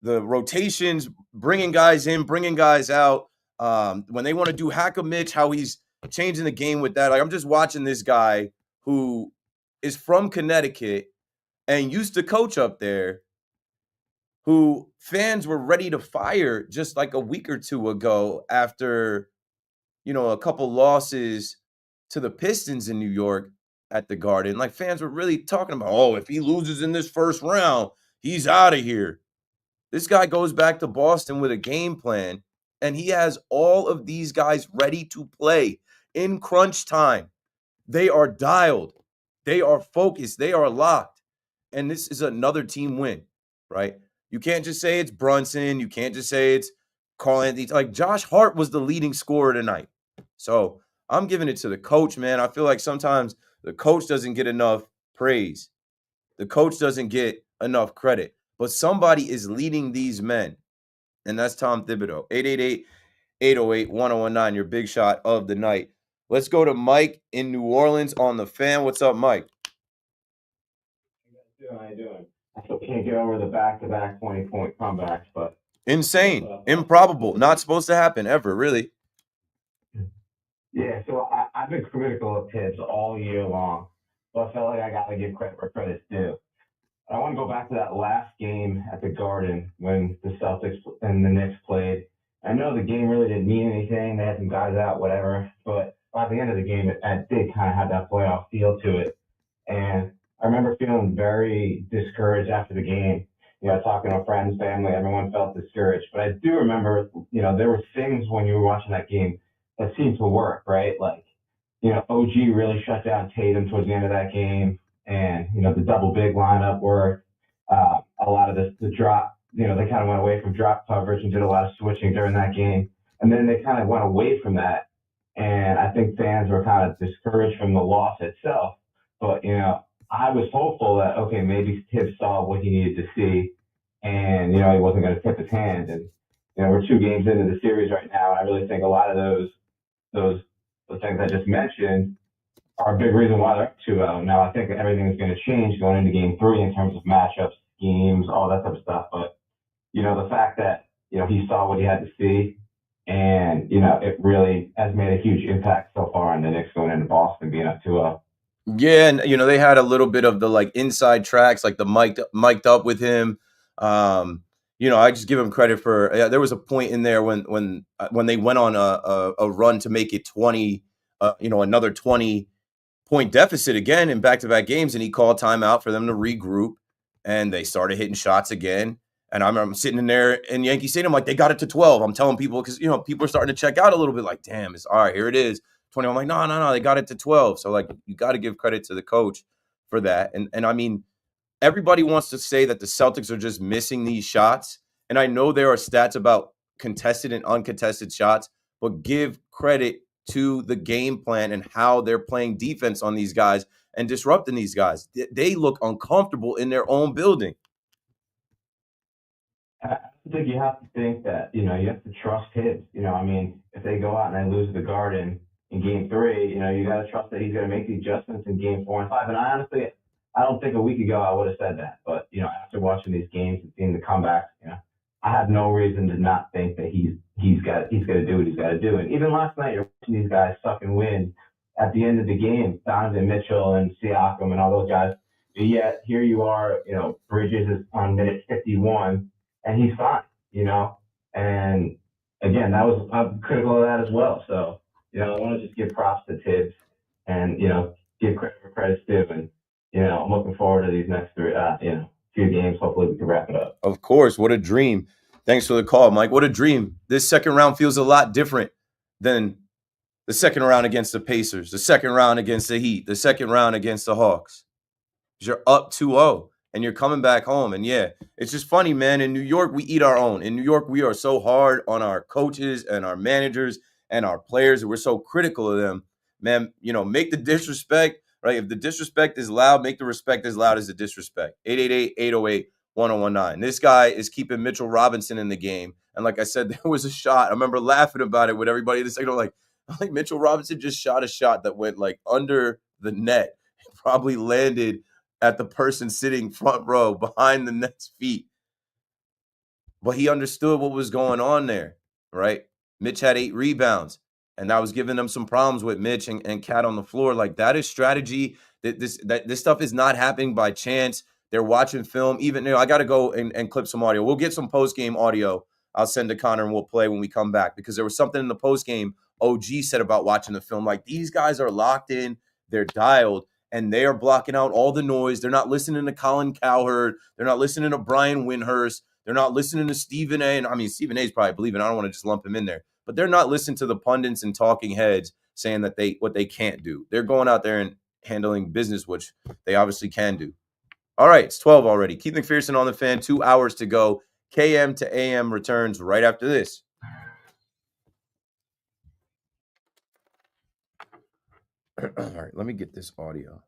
the rotations, bringing guys in, bringing guys out. When they want to do hack a Mitch, how he's changing the game with that. Like, I'm just watching this guy who is from Connecticut and used to coach up there, who fans were ready to fire just like a week or two ago after, a couple losses to the Pistons in New York at the Garden. Like, fans were really talking about, oh, if he loses in this first round, he's out of here. This guy goes back to Boston with a game plan, and he has all of these guys ready to play in crunch time. They are dialed. They are focused. They are locked. And this is another team win, right? You can't just say it's Brunson. You can't just say it's Karl Anthony. Like, Josh Hart was the leading scorer tonight. So I'm giving it to the coach, man. I feel like sometimes the coach doesn't get enough praise. The coach doesn't get enough credit. But somebody is leading these men, and that's Tom Thibodeau. 888-808-1019, your big shot of the night. Let's go to Mike in New Orleans on the Fan. What's up, Mike? How you doing? I still can't get over the back-to-back 20-point comebacks, but insane, improbable, not supposed to happen ever, really. Yeah, so I've been critical of Tibbs all year long, but I felt like I got to give credit where credit's due. I want to go back to that last game at the Garden when the Celtics and the Knicks played. I know the game really didn't mean anything. They had some guys out, whatever. But by the end of the game, it did kind of have that playoff feel to it. And I remember feeling very discouraged after the game. Talking to friends, family, everyone felt discouraged. But I do remember, there were things when you were watching that game that seemed to work, right? Like, OG really shut down Tatum towards the end of that game. And, the double big lineup worked. a lot of the drop. They kind of went away from drop coverage and did a lot of switching during that game, and then they kind of went away from that. And I think fans were kind of discouraged from the loss itself. But I was hopeful that okay, maybe Tibbs saw what he needed to see, and he wasn't going to tip his hand. And we're 2 games into the series right now, and I really think a lot of those the things I just mentioned are a big reason why they're up 2-0. Now I think everything is going to change going into Game 3 in terms of matchups, schemes, all that type of stuff. But the fact that he saw what he had to see, and it really has made a huge impact so far on the Knicks going into Boston being up 2-0. Yeah, and they had a little bit of the like inside tracks, like the mic'd up with him. I just give him credit for. There was a point in there when they went on a run to make it 20, another 20-point deficit again in back-to-back games, and he called timeout for them to regroup, and they started hitting shots again. And I'm sitting in there in Yankee Stadium like they got it to 12. I'm telling people because people are starting to check out a little bit, like, damn, it's all right, here it is. 20. I'm like, no, they got it to 12. So like you got to give credit to the coach for that. And I mean, everybody wants to say that the Celtics are just missing these shots. And I know there are stats about contested and uncontested shots, but give credit to the game plan and how they're playing defense on these guys and disrupting these guys. They look uncomfortable in their own building. I think you have to think that, you have to trust Hibbs. I mean, if they go out and they lose the Garden in Game 3, you got to trust that he's going to make the adjustments in Game 4 and 5. And I don't think a week ago I would have said that. But, after watching these games and seeing the comebacks, I have no reason to not think that he's got to do what he's got to do. And even last night, you're watching these guys suck and win at the end of the game, Donovan Mitchell and Siakam and all those guys. But yet here you are, Bridges is on minute 51. And he's fine, and again, I'm critical of that as well. So, I want to just give props to Tibbs and, give credit where credit's due. And, I'm looking forward to these next few games. Hopefully we can wrap it up. Of course. What a dream. Thanks for the call, Mike. What a dream. This second round feels a lot different than the second round against the Pacers, the second round against the Heat, the second round against the Hawks. You're up 2-0. And you're coming back home. And yeah, it's just funny, man. In New York, we eat our own. In New York, we are so hard on our coaches and our managers and our players. And we're so critical of them. Man, make the disrespect, right? If the disrespect is loud, make the respect as loud as the disrespect. 888-808-1019. This guy is keeping Mitchell Robinson in the game. And like I said, there was a shot. I remember laughing about it with everybody. This like Mitchell Robinson just shot a shot that went like under the net. It probably landed at the person sitting front row behind the Nets' feet. But he understood what was going on there, right? Mitch had 8 rebounds, and that was giving them some problems with Mitch and Cat on the floor. Like, that is strategy. This stuff is not happening by chance. They're watching film. Even, I got to go and clip some audio. We'll get some post-game audio. I'll send to Connor, and we'll play when we come back, because there was something in the post-game OG said about watching the film. Like, these guys are locked in. They're dialed. And they are blocking out all the noise. They're not listening to Colin Cowherd. They're not listening to Brian Windhurst. They're not listening to Stephen A. And I mean, Stephen A is probably believing. I don't want to just lump him in there. But they're not listening to the pundits and talking heads saying that what they can't do. They're going out there and handling business, which they obviously can do. All right, it's 12 already. Keith McPherson on the Fan, 2 hours to go. KM to AM returns right after this. All right, let me get this audio.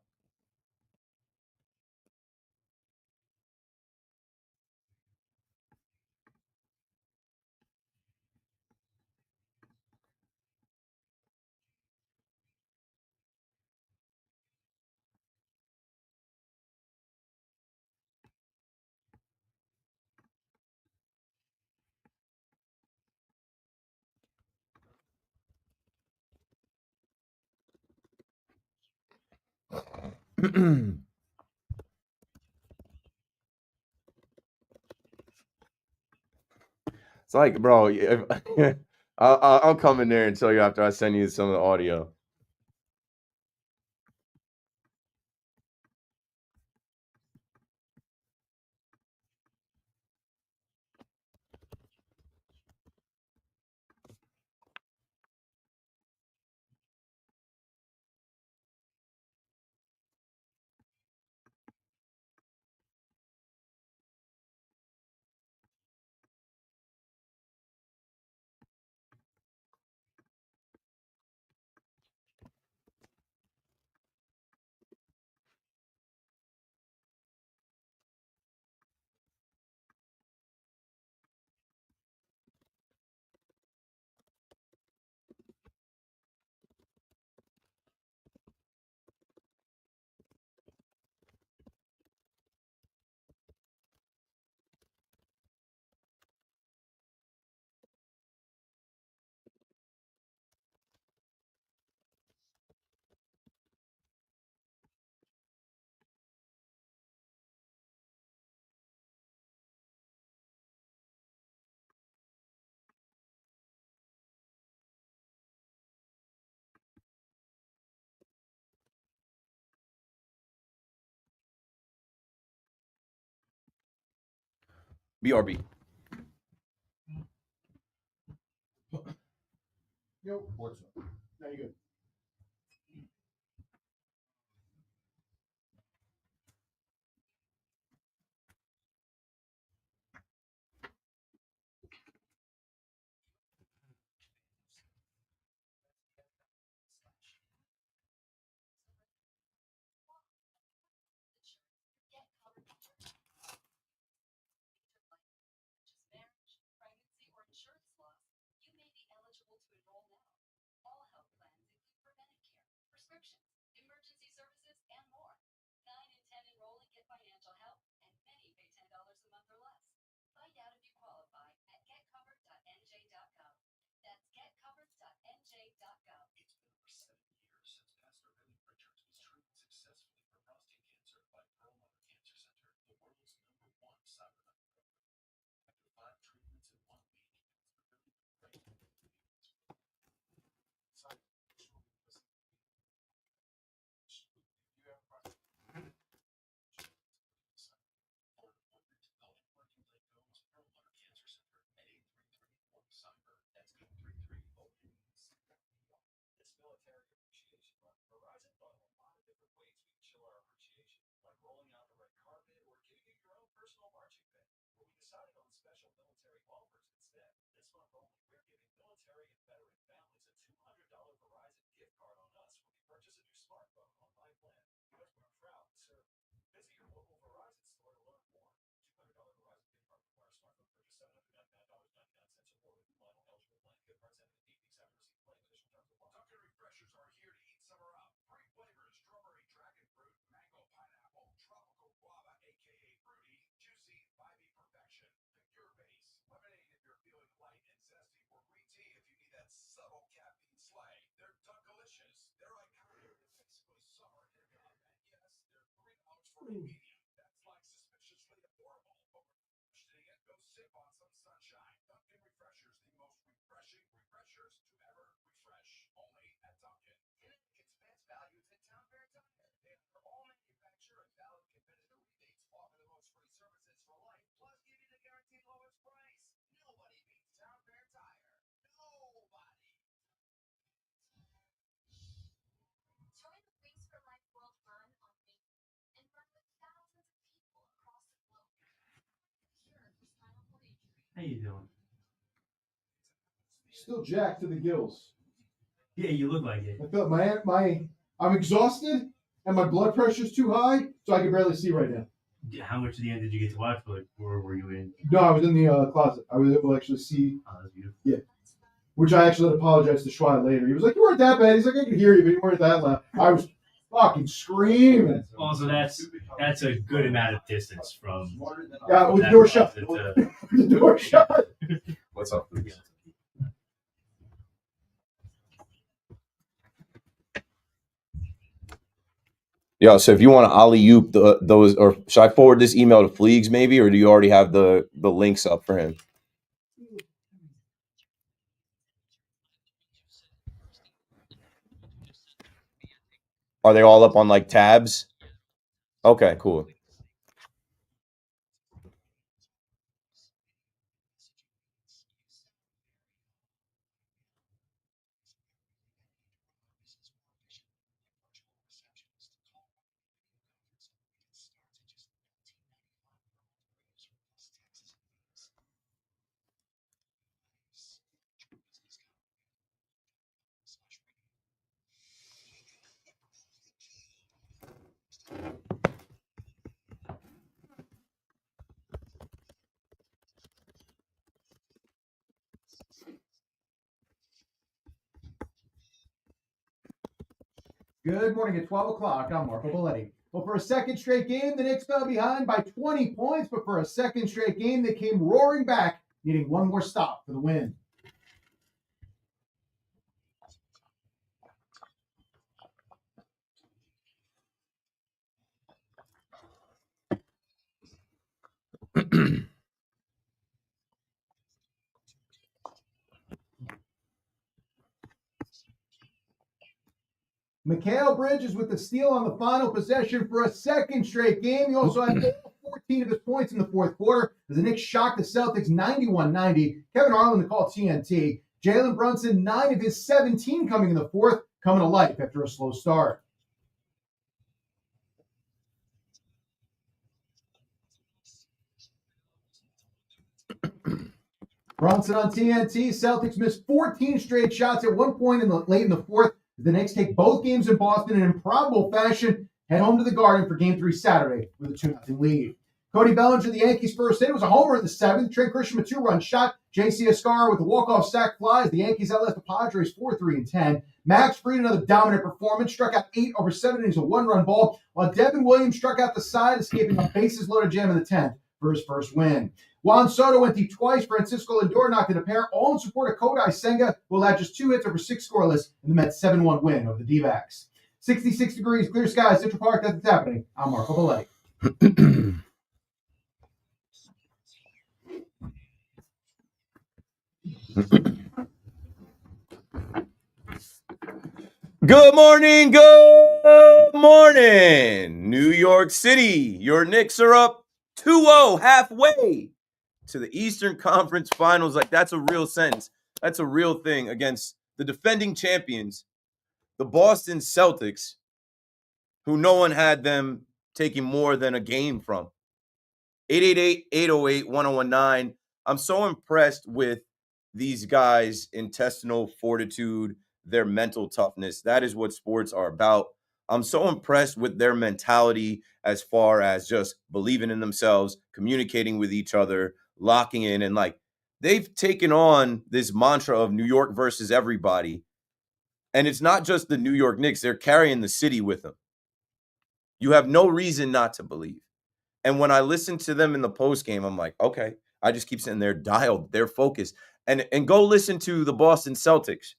It's like, bro, I'll come in there and tell you after I send you some of the audio. BRB. Yo, what's up? Now you good. How you doing? Still jacked to the gills. Yeah, you look like it. I feel I'm exhausted and my blood pressure's too high, so I can barely see right now. How much of the end did you get to watch? Like, where were you in? No, I was in the closet. I was able to actually see. Oh, that's beautiful. Yeah. Which I actually had to apologize to Schwab later. He was like, "You weren't that bad." He's like, "I could hear you, but you weren't that loud." I was fucking screaming. Also, that's a good amount of distance from. Yeah, with the door shut. The door shut. What's up? Yo, so if you want to alley-oop those, or should I forward this email to Fleegs maybe, or do you already have the links up for him? Are they all up on like tabs? Okay, cool. Good morning at 12 o'clock. I'm Marco Belletti. Well, for a second straight game, the Knicks fell behind by 20 points, but for a second straight game, they came roaring back, needing one more stop for the win. Mikal Bridges with the steal on the final possession for a second straight game. He also had all 15 of his points in the fourth quarter as the Knicks shocked the Celtics 91-90. Kevin Harlan to call TNT. Jalen Brunson, 9 of his 17 coming in the fourth, coming to life after a slow start. Brunson on TNT. Celtics missed 14 straight shots at one point late in the fourth. The Knicks take both games in Boston in improbable fashion, head home to the Garden for Game 3 Saturday with a 2-0 lead. Cody Bellinger, the Yankees' first hit, was a homer in the seventh. Trent Grisham, a two-run shot. J.C. Escar with a walk-off sac fly as the Yankees outlast the Padres 4-3-10. Max Fried, another dominant performance, struck out 8 over 7 innings, a one-run ball, while Devin Williams struck out the side, escaping a bases-loaded jam in the 10th for his first win. Juan Soto went deep twice. Francisco Lindor knocked in a pair, all in support of Kodai Senga, who allowed just 2 hits over 6 scoreless in the Mets' 7-1 win over the D-backs. 66 degrees, clear skies, Central Park. That's what's happening. I'm Marco Belletti. Good morning, good morning, New York City. Your Knicks are up 2-0 halfway to the Eastern Conference Finals. Like, that's a real sentence. That's a real thing against the defending champions, the Boston Celtics, who no one had them taking more than a game from. 888-808-1019. I'm so impressed with these guys' intestinal fortitude, their mental toughness. That is what sports are about. I'm so impressed with their mentality as far as just believing in themselves, communicating with each other, locking in, and like they've taken on this mantra of New York versus everybody. And it's not just the New York Knicks, they're carrying the city with them. You have no reason not to believe. And when I listen to them in the post game, I'm like, okay, I just keep sitting there dialed, they're focused. And go listen to the Boston Celtics,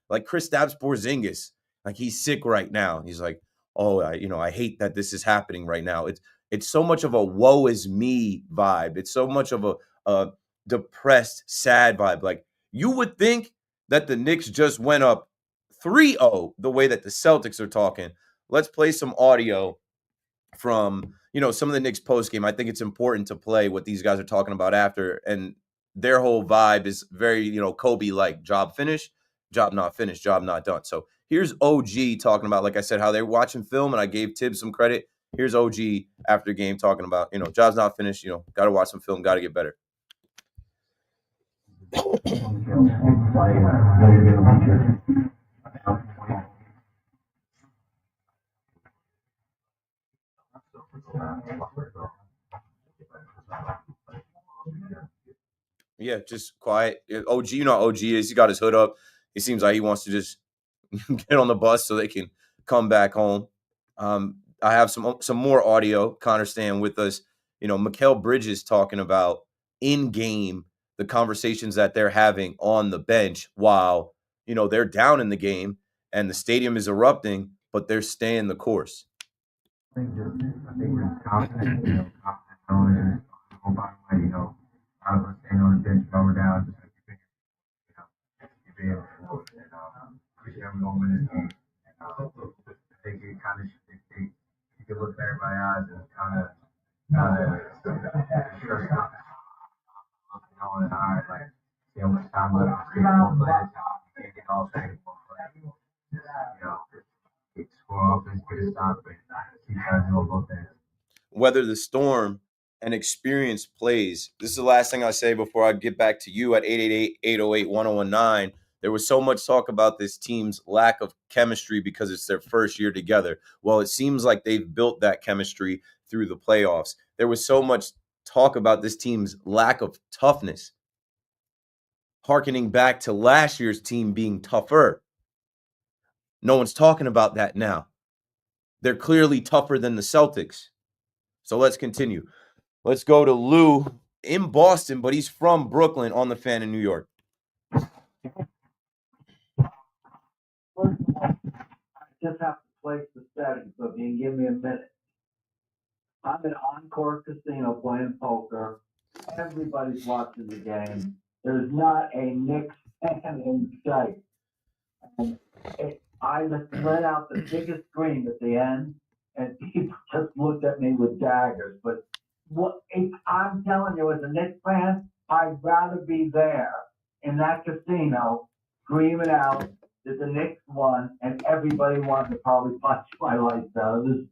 like Kristaps Porzingis, like he's sick right now. He's like, oh, I hate that this is happening right now. It's so much of a woe is me vibe. It's so much of a depressed, sad vibe. Like you would think that the Knicks just went up 3-0 the way that the Celtics are talking. Let's play some audio from some of the Knicks post game. I think it's important to play what these guys are talking about after, and their whole vibe is very Kobe like, job finished, job not finished, job not done. So here's OG talking about, like I said, how they're watching film, and I gave Tibbs some credit. Here's OG after the game talking about job's not finished, got to watch some film, got to get better. Yeah, just quiet. OG, how OG is. He got his hood up. He seems like he wants to just get on the bus so they can come back home. I have some more audio. Connor staying with us. Mikal Bridges talking about in-game the conversations that they're having on the bench while, they're down in the game and the stadium is erupting, but they're staying the course. I think we're confident, confident going by the way, a lot of us staying on the bench lower down, just like you've been before, and appreciate we're gonna win this game. And I think it kind of you can look at everybody's eyes and kind of stress out, and all right, like see how much time left, can't get all things, score offense, get it stopped, and keep trying to do both things. Weather the storm and experience plays. This is the last thing I'll say before I get back to you at 888-808-1019. There was so much talk about this team's lack of chemistry because it's their first year together. Well, it seems like they've built that chemistry through the playoffs. There was so much talk about this team's lack of toughness, hearkening back to last year's team being tougher. No one's talking about that now. They're clearly tougher than the Celtics. So let's continue. Let's go to Lou in Boston, but he's from Brooklyn on the Fan in New York. First of all, I just have to place the settings, so if you can give me a minute. I'm at Encore Casino playing poker. Everybody's watching the game. There's not a Knicks fan in sight. And I let out the biggest scream at the end, and people just looked at me with daggers. But I'm telling you, as a Knicks fan, I'd rather be there in that casino screaming out that the Knicks won and everybody wanted to probably punch my lights out. It was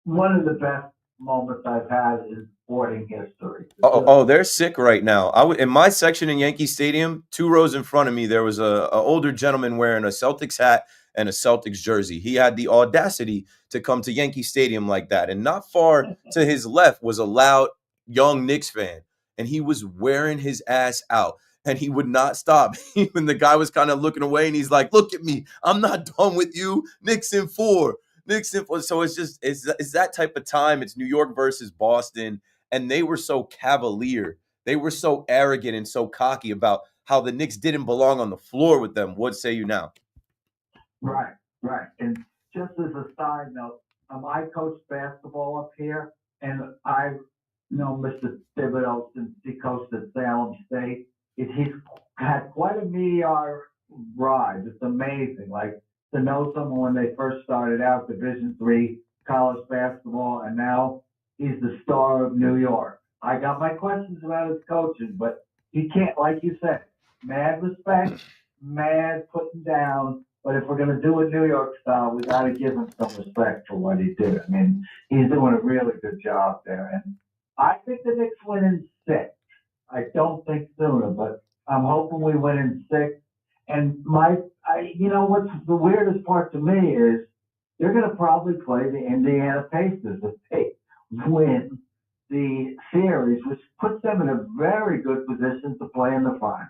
one of the best moments I've had in sporting history. Oh, they're sick right now. In my section in Yankee Stadium, 2 rows in front of me, there was a older gentleman wearing a Celtics hat and a Celtics jersey. He had the audacity to come to Yankee Stadium like that. And not far to his left was a loud young Knicks fan, and he was wearing his ass out. And he would not stop. Even the guy was kind of looking away, and he's like, "Look at me. I'm not done with you. Knicks in 4. Knicks in 4." So it's that type of time. It's New York versus Boston. And they were so cavalier. They were so arrogant and so cocky about how the Knicks didn't belong on the floor with them. What say you now? Right. And just as a side note, I coach basketball up here, and I know Mr. Thibodeau since he coached at Salem State. He's had quite a meteoric rise. It's amazing. Like to know someone when they first started out Division III college basketball, and now he's the star of New York. I got my questions about his coaching, but he can't, like you said, mad respect, mad putting down. But if we're going to do it New York style, we got to give him some respect for what he did. I mean, he's doing a really good job there. And I think the Knicks win in 6. I don't think sooner, but I'm hoping we win in 6. And what's the weirdest part to me is they're going to probably play the Indiana Pacers if they win the series, which puts them in a very good position to play in the final.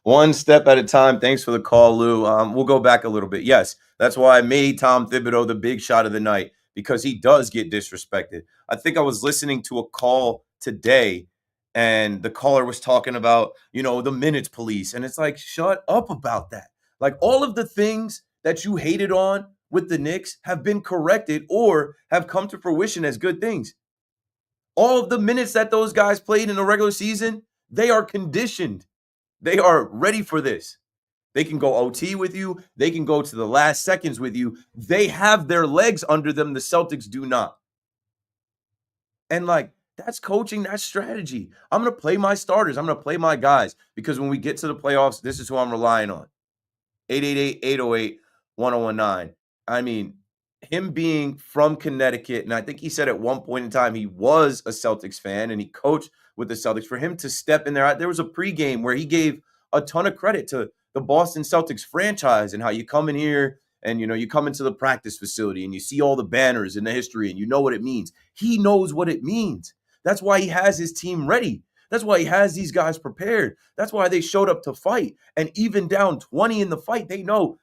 One step at a time. Thanks for the call, Lou. We'll go back a little bit. Yes, that's why I made Tom Thibodeau the big shot of the night, because he does get disrespected. I think I was listening to a call today, and the caller was talking about, the minutes police. And it's like, shut up about that. Like, all of the things that you hated on with the Knicks have been corrected or have come to fruition as good things. All of the minutes that those guys played in the regular season, they are conditioned. They are ready for this. They can go OT with you. They can go to the last seconds with you. They have their legs under them. The Celtics do not. And that's coaching, that's strategy. I'm going to play my starters. I'm going to play my guys, because when we get to the playoffs, this is who I'm relying on. 888-808-1019. I mean, him being from Connecticut, and I think he said at one point in time he was a Celtics fan and he coached with the Celtics. For him to step in there was a pregame where he gave a ton of credit to the Boston Celtics franchise and how you come in here and, you come into the practice facility and you see all the banners and the history and you know what it means. He knows what it means. That's why he has his team ready. That's why he has these guys prepared. That's why they showed up to fight. And even down 20 in the fight, they know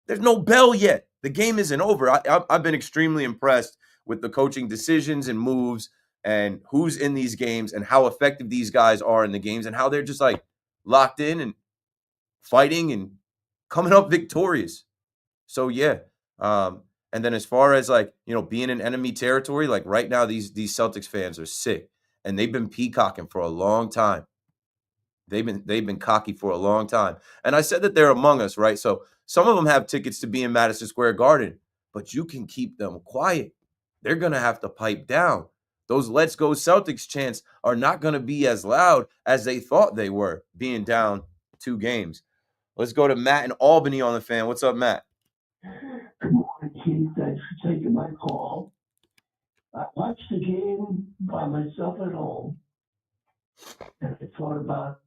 there's no bell yet. The game isn't over. I've been extremely impressed with the coaching decisions and moves and who's in these games and how effective these guys are in the games and how they're just locked in and fighting and coming up victorious. So, yeah. And then as far as being in enemy territory, right now, these Celtics fans are sick and they've been peacocking for a long time. They've been cocky for a long time. And I said that they're among us, right? So some of them have tickets to be in Madison Square Garden, but you can keep them quiet. They're going to have to pipe down. Those Let's Go Celtics chants are not going to be as loud as they thought they were, being down 2 games. Let's go to Matt in Albany on the fan. What's up, Matt? Good morning, Keith. Thanks for taking my call. I watched the game by myself at home, and I thought about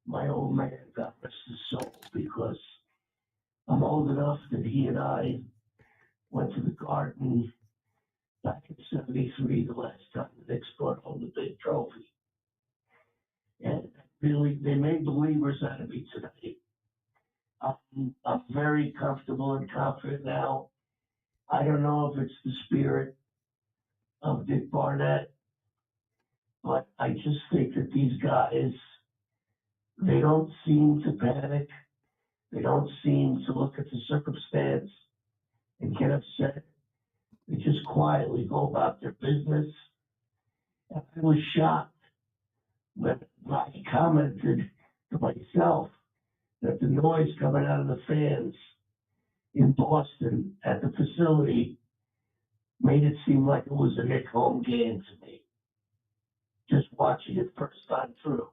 my old man, God rest his soul, because I'm old enough that he and I went to the Garden back in '73, the last time the Knicks brought home the big trophy. And really, they made believers out of me tonight. I'm very comfortable and confident now. I don't know if it's the spirit of Dick Barnett, but I just think that these guys, they don't seem to panic. They don't seem to look at the circumstance and get upset. They just quietly go about their business. And I was shocked when I commented to myself that the noise coming out of the fans in Boston at the facility made it seem like it was a Knicks home game to me. just watching it first time through.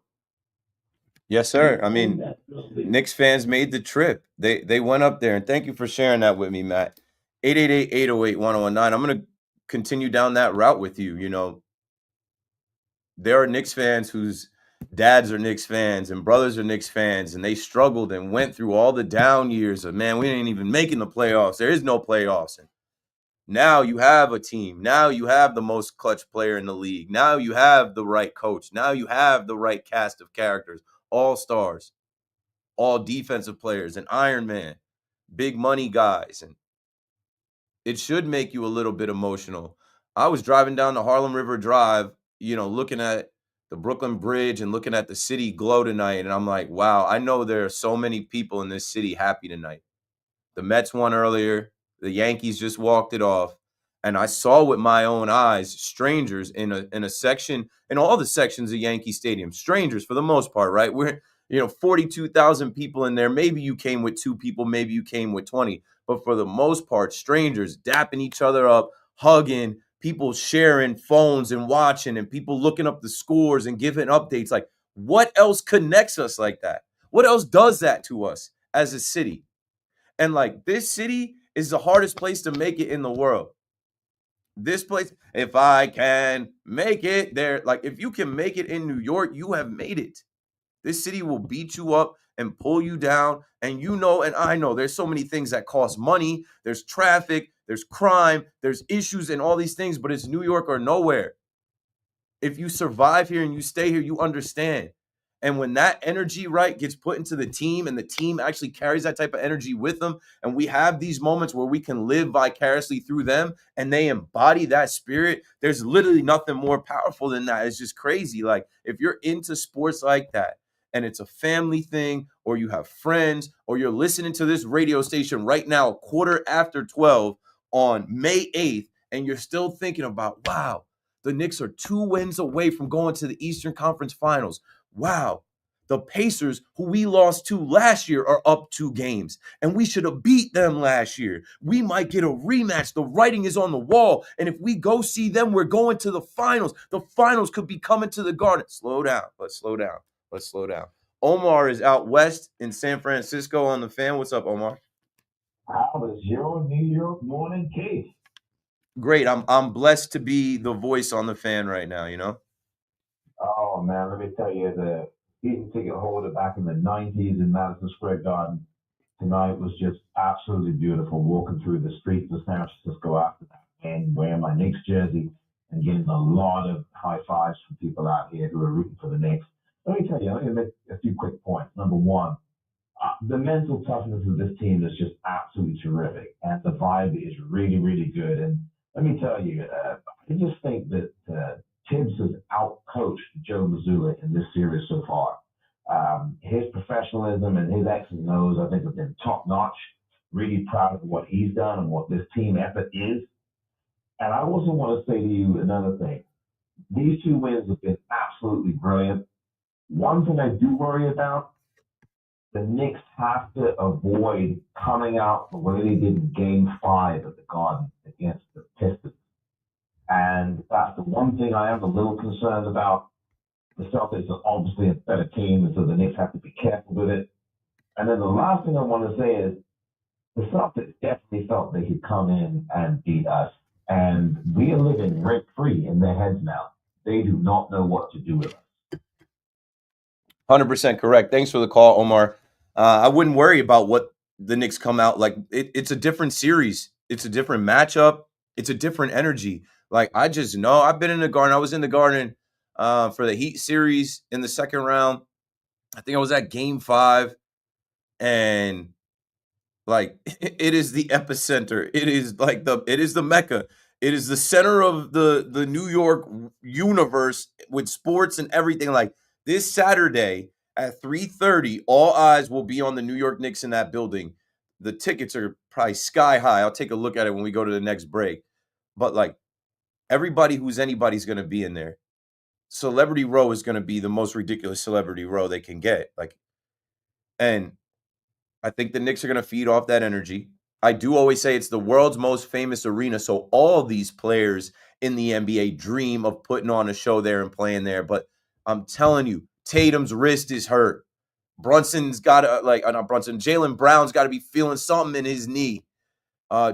Yes, sir. I In mean, that building. Knicks fans made the trip. They went up there, and thank you for sharing that with me, Matt. 888-808-1019. I'm going to continue down that route with you. You know, there are Knicks fans whose dads are Knicks fans and brothers are Knicks fans, and they struggled and went through all the down years of, man, we ain't even making the playoffs. There is no playoffs. And now you have a team. Now you have the most clutch player in the league. Now you have the right coach. Now you have the right cast of characters, all stars, all defensive players, an Iron Man, big money guys. And it should make you a little bit emotional. I was driving down the Harlem River Drive, you know, looking at the Brooklyn Bridge and looking at the city glow tonight. And I'm like, wow, I know there are so many people in this city happy tonight. The Mets won earlier. The Yankees just walked it off. And I saw with my own eyes strangers in a section, in all the sections of Yankee Stadium, strangers for the most part, right? We're, 42,000 people in there. Maybe you came with 2 people, maybe you came with 20. But for the most part, strangers dapping each other up, hugging, people sharing phones and watching, and people looking up the scores and giving updates. Like, what else connects us like that? What else does that to us as a city? And like, this city is the hardest place to make it in the world. This place, if I can make it there, like if you can make it in New York, you have made it. This city will beat you up and pull you down. And and I know there's so many things that cost money. There's traffic, there's crime, there's issues and all these things, but it's New York or nowhere. If you survive here and you stay here, you understand. And when that energy, right, gets put into the team and the team actually carries that type of energy with them, and we have these moments where we can live vicariously through them and they embody that spirit, there's literally nothing more powerful than that. It's just crazy. Like, if you're into sports like that and it's a family thing, or you have friends, or you're listening to this radio station right now, 12:15 on May 8th, and you're still thinking about, wow, the Knicks are 2 wins away from going to the Eastern Conference Finals. Wow. The Pacers, who we lost to last year, are up 2 games, and we should have beat them last year. We might get a rematch. The writing is on the wall, and if we go see them, we're going to the finals. The finals could be coming to the Garden. Slow down. Let's slow down. Let's slow down. Omar is out west in San Francisco on the Fan. What's up, Omar? How was your New York morning, Keith? Great. I'm blessed to be the voice on the Fan right now, Oh man, let me tell you, the season ticket holder back in the '90s in Madison Square Garden tonight was just absolutely beautiful. Walking through the streets of San Francisco after that game, wearing my Knicks jersey, and getting a lot of high fives from people out here who are rooting for the Knicks. Let me tell you, I'm going to make a few quick points. Number one, the mental toughness of this team is just absolutely terrific, and the vibe is really, really good. And let me tell you, I just think that Tibbs has outcoached Joe Mazzulla in this series so far. His professionalism and his X's and O's, I think, have been top notch. Really proud of what he's done and what this team effort is. And I also want to say to you another thing. These 2 wins have been absolutely brilliant. One thing I do worry about, the Knicks have to avoid coming out the way they did in Game 5 at the Garden against the Pistons. And that's the one thing I am a little concerned about. The Celtics are obviously a better team, and so the Knicks have to be careful with it. And then the last thing I want to say is the Celtics definitely felt they could come in and beat us. And we are living rent-free in their heads now. They do not know what to do with us. 100% correct. Thanks for the call, Omar. I wouldn't worry about what the Knicks come out like. It's a different series. It's a different matchup. It's a different energy. Like, I just know I've been in the Garden. I was in the Garden for the Heat series in the second round. I think I was at Game 5, and like, it is the epicenter. It is like it is the Mecca. It is the center of the New York universe with sports and everything. Like, this Saturday at 3:30, all eyes will be on the New York Knicks in that building. The tickets are probably sky high. I'll take a look at it when we go to the next break. But like, everybody who's anybody's going to be in there. Celebrity Row is going to be the most ridiculous celebrity row they can get. Like, and I think the Knicks are going to feed off that energy. I do always say it's the world's most famous arena, so all these players in the NBA, dream of putting on a show there and playing there. But I'm telling you, Tatum's wrist is hurt. Brunson's got to, not Brunson, Jaylen Brown's got to be feeling something in his knee.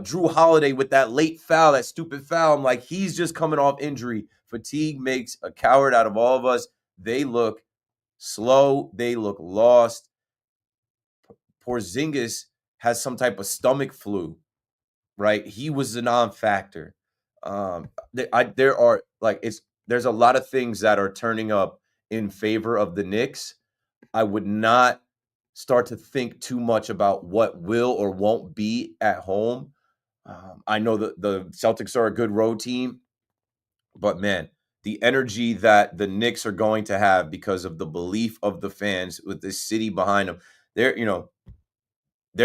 Drew Holiday with that late foul, that stupid foul. I'm like, he's just coming off injury. Fatigue makes a coward out of all of us. They look slow. They look lost. Porzingis has some type of stomach flu, right? He was a non-factor. There's a lot of things that are turning up in favor of the Knicks. I would not start to think too much about what will or won't be at home. I know that the Celtics are a good road team, but man, the energy that the Knicks are going to have because of the belief of the fans with this city behind them, they're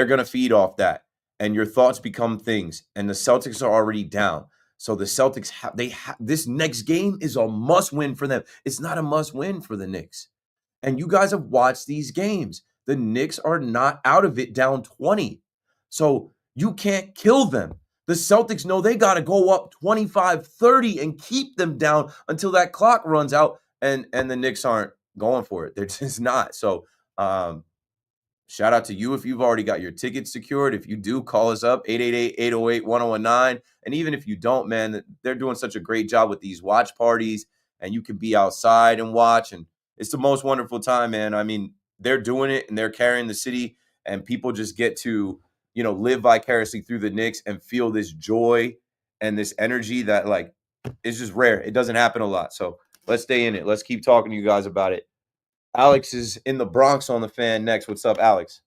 going to feed off that, and your thoughts become things. And the Celtics are already down, so the Celtics this next game is a must win for them. It's not a must win for the Knicks. And you guys have watched these games. The Knicks are not out of it down 20. So you can't kill them. The Celtics know they got to go up 25-30 and keep them down until that clock runs out. And the Knicks aren't going for it. They're just not. So shout out to you if you've already got your tickets secured. If you do, call us up, 888-808-1019. And even if you don't, man, they're doing such a great job with these watch parties. And you can be outside and watch, and it's the most wonderful time, man. I mean, they're doing it, and they're carrying the city, and people just get to, live vicariously through the Knicks and feel this joy and this energy that, is just rare. It doesn't happen a lot. So let's stay in it. Let's keep talking to you guys about it. Alex is in the Bronx on the Fan next. What's up, Alex?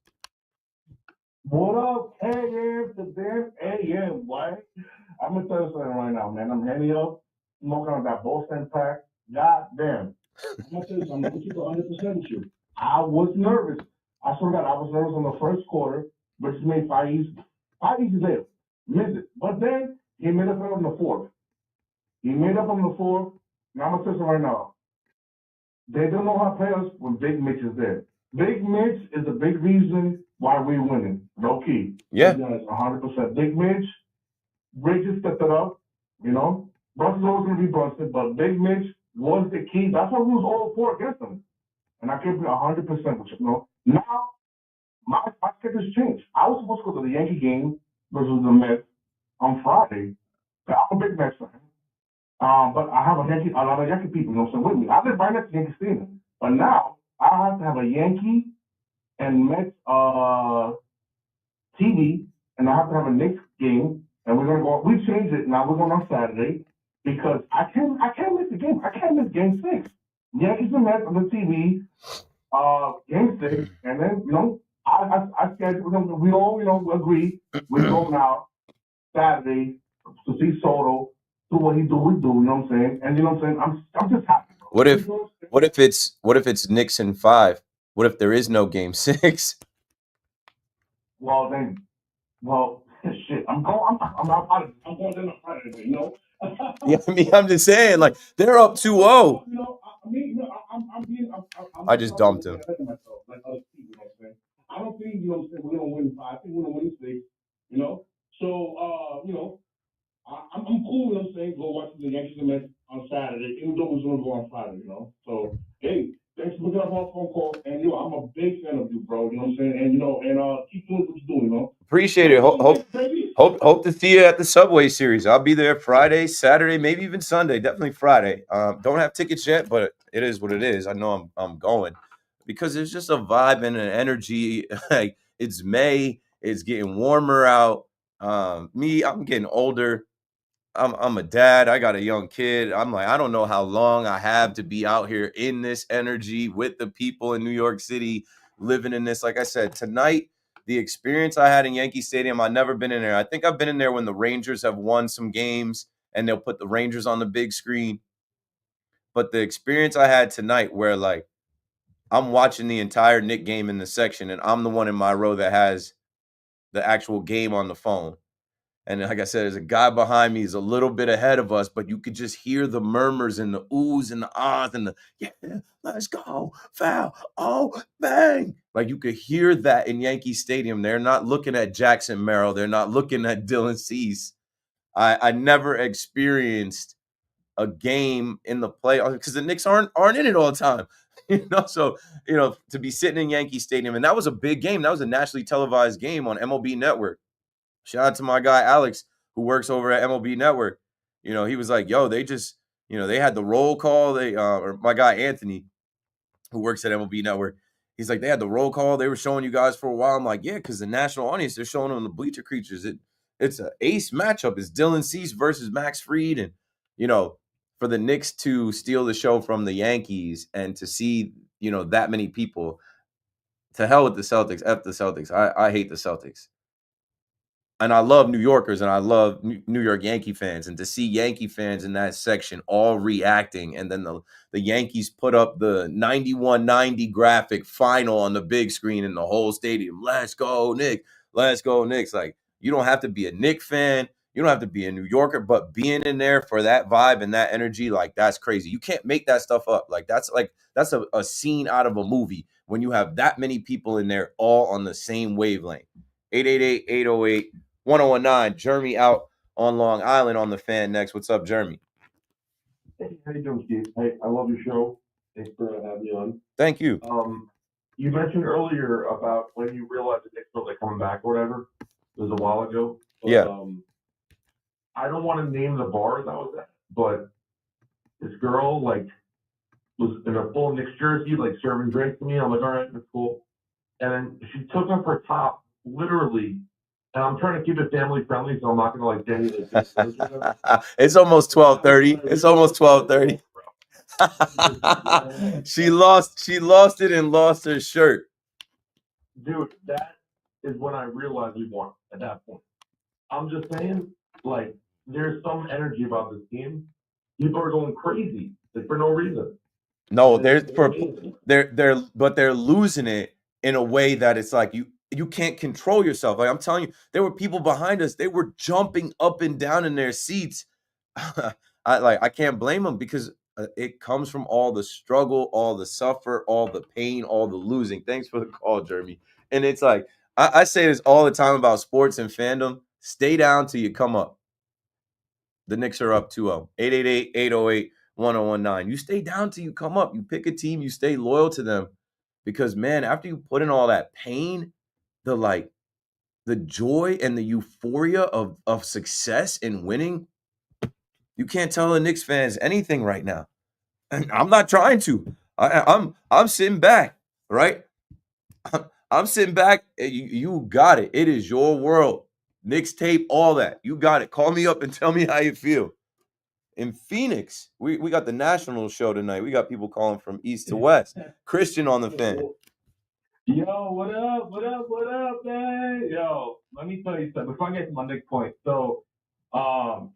What up, AM to them AM, boy? I'm gonna tell you something right now, man. I'm heading up, smoking on that Boston pack. God damn. I'm gonna tell you something. I'm gonna keep it 100% with you. I was nervous. I swear to God, I was nervous on the first quarter, but just made 5 easy there. Missed it. But then he made up on the fourth. Now I'm gonna tell you something right now. They don't know how to play us when Big Mitch is there. Big Mitch is the big reason why we're winning. Low key. Yeah. 100%. Big Mitch, Bridges stepped it up, Brunson's always going to be Brunson, but Big Mitch was the key. That's why we was all 4 against him. And I give you 100% with you, Now, my schedule's changed. I was supposed to go to the Yankee game versus the Mets on Friday. I'm a big Mets fan. But I have a lot of Yankee people, with me. I live right next to Yankee Stadium. But now, I have to have a Yankee and Mets TV, and I have to have a Knicks game, and we're gonna go. We changed it now. We're going on Saturday because I can't miss the game. I can't miss Game 6. Yankees and Mets on the TV, Game 6, and then I scheduled. We all agree we're going out Saturday to see Soto. Do what we do. You know what I'm saying? And you know what I'm saying? I'm just happy. What if it's Knicks in 5? What if there is no Game 6? Well, shit. I'm going to Friday, Yeah, I mean, I'm just saying, they're up 2-0. I just dumped him. I don't think, we're going to win 5. I think we're going to win 6, So, I'm cool, go watch the Yankees and Mets on Saturday, even though we're going to go on Friday, So, hey, thanks for picking up our phone call. And, I'm a big fan of you, bro. You know what I'm saying? And, keep doing what you're doing, Appreciate it. Hope to see you at the Subway Series. I'll be there Friday, Saturday, maybe even Sunday. Definitely Friday. Don't have tickets yet, but it is what it is. I know I'm going because there's just a vibe and an energy. It's May. It's getting warmer out. I'm getting older. I'm a dad. I got a young kid. I'm like, I don't know how long I have to be out here in this energy with the people in New York City, living in this. Like I said, tonight, the experience I had in Yankee Stadium, I've never been in there. I think I've been in there when the Rangers have won some games and they'll put the Rangers on the big screen. But the experience I had tonight where, I'm watching the entire Knick game in the section and I'm the one in my row that has the actual game on the phone. And like I said, there's a guy behind me. He's a little bit ahead of us, but you could just hear the murmurs and the oohs and the ahs and the, yeah, let's go, foul, oh, bang. You could hear that in Yankee Stadium. They're not looking at Jackson Merrill. They're not looking at Dylan Cease. I never experienced a game in the playoffs because the Knicks aren't in it all the time. So to be sitting in Yankee Stadium, and that was a big game. That was a nationally televised game on MLB Network. Shout out to my guy Alex, who works over at MLB Network. He was like, yo, they just, they had the roll call. Or my guy Anthony, who works at MLB Network, he's like, they had the roll call. They were showing you guys for a while. I'm like, yeah, because the national audience, they're showing them the bleacher creatures. It's an ace matchup. It's Dylan Cease versus Max Fried. And, for the Knicks to steal the show from the Yankees and to see, that many people, to hell with the Celtics, F the Celtics. I hate the Celtics. And I love New Yorkers and I love New York Yankee fans. And to see Yankee fans in that section all reacting, and then the Yankees put up the 91-90 graphic final on the big screen in the whole stadium. Let's go, Knicks. Let's go, Knicks. Like, you don't have to be a Knicks fan. You don't have to be a New Yorker, but being in there for that vibe and that energy, like, that's crazy. You can't make that stuff up. That's a scene out of a movie when you have that many people in there all on the same wavelength. 888-808-1019. Jeremy out on Long Island on the Fan next. What's up, Jeremy? Hey, how you doing, Steve? Hey, I love your show. Thanks for having me on. Thank you. You mentioned earlier about when you realized the Knicks felt like coming back or whatever. It was a while ago. But, yeah. I don't want to name the bars I was at, but this girl was in a full Knicks jersey, serving drinks to me. I'm like, all right, that's cool. And then she took off her top, literally. And I'm trying to keep it family friendly, so I'm not gonna say any of the It's almost 12:30. It's almost 12:30. She lost it and lost her shirt. Dude, that is when I realized we won at that point. I'm just saying, there's some energy about this team. People are going crazy, for no reason. No, they're losing it in a way that it's like you can't control yourself. Like, I'm telling you, there were people behind us. They were jumping up and down in their seats. I can't blame them because it comes from all the struggle, all the suffer, all the pain, all the losing. Thanks for the call, Jeremy. And it's like, I say this all the time about sports and fandom. Stay down till you come up. The Knicks are up 2-0. 888-808-1019. You stay down till you come up. You pick a team. You stay loyal to them. Because, man, after you put in all that pain, the joy and the euphoria of success and winning, you can't tell the Knicks fans anything right now. And I'm not trying to. I'm sitting back, right? I'm sitting back. You got it. It is your world. Knicks tape, all that. You got it. Call me up and tell me how you feel. In Phoenix, we got the national show tonight. We got people calling from east to west. Christian on the Fan. Yo, what up, man? Yo, let me tell you something. Before I get to my next point. So, out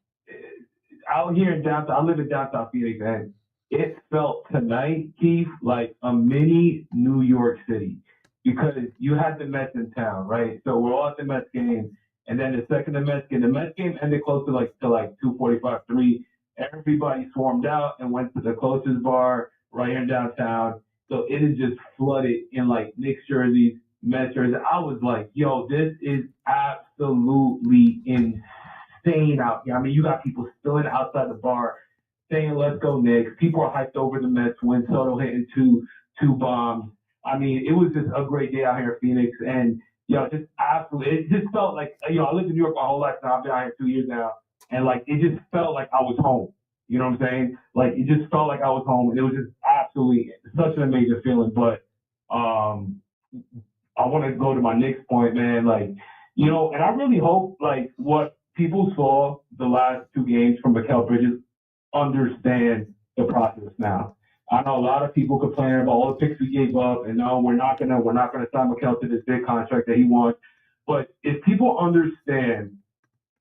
here in downtown, I live in downtown Phoenix, and it felt tonight, Keith, like a mini New York City. Because you had the Mets in town, right? So we're all at the Mets game. And then the second the Mets game ended close to 2:45, 3. Everybody swarmed out and went to the closest bar right here in downtown. So it is just flooded in Knicks jerseys, Mets jerseys. I was like, yo, this is absolutely insane out here. I mean, you got people spilling outside the bar saying, let's go Knicks. People are hyped over the Mets when Soto hitting two bombs. I mean, it was just a great day out here in Phoenix. And, just absolutely, it just felt like, I lived in New York my whole life now. I've been out here 2 years now. And, it just felt like I was home. You know what I'm saying? It just felt like I was home. And it was just absolutely such an amazing feeling. But I want to go to my next point, man. And I really hope, what people saw the last 2 games from Mikal Bridges understand the process now. I know a lot of people complaining about all the picks we gave up, and no, we're not gonna sign Mikal to this big contract that he wants. But if people understand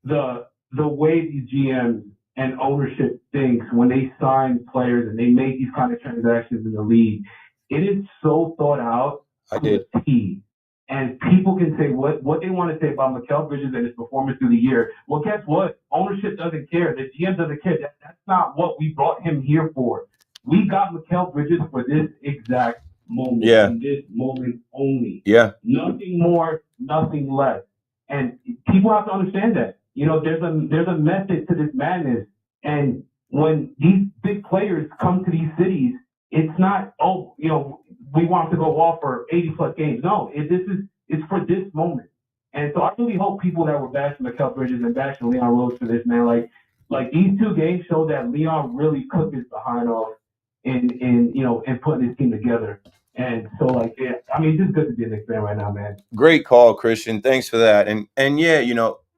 the way these GMs and ownership thinks when they sign players and they make these kind of transactions in the league, it is so thought out to a T. And people can say what they want to say about Mikal Bridges and his performance through the year. Well, guess what? Ownership doesn't care. The GM doesn't care. That's not what we brought him here for. We got Mikal Bridges for this exact moment. Yeah. In this moment only. Yeah. Nothing more, nothing less. And people have to understand that. There's a method to this madness. And when these big players come to these cities, it's not, we want to go off for 80-plus games. No, it's for this moment. And so I really hope people that were bashing Mikal Bridges and bashing Leon Rose for this, man, like these 2 games show that Leon really cooked his behind off in putting his team together. And so, it's just good to be a Knicks fan right now, man. Great call, Christian. Thanks for that. And yeah,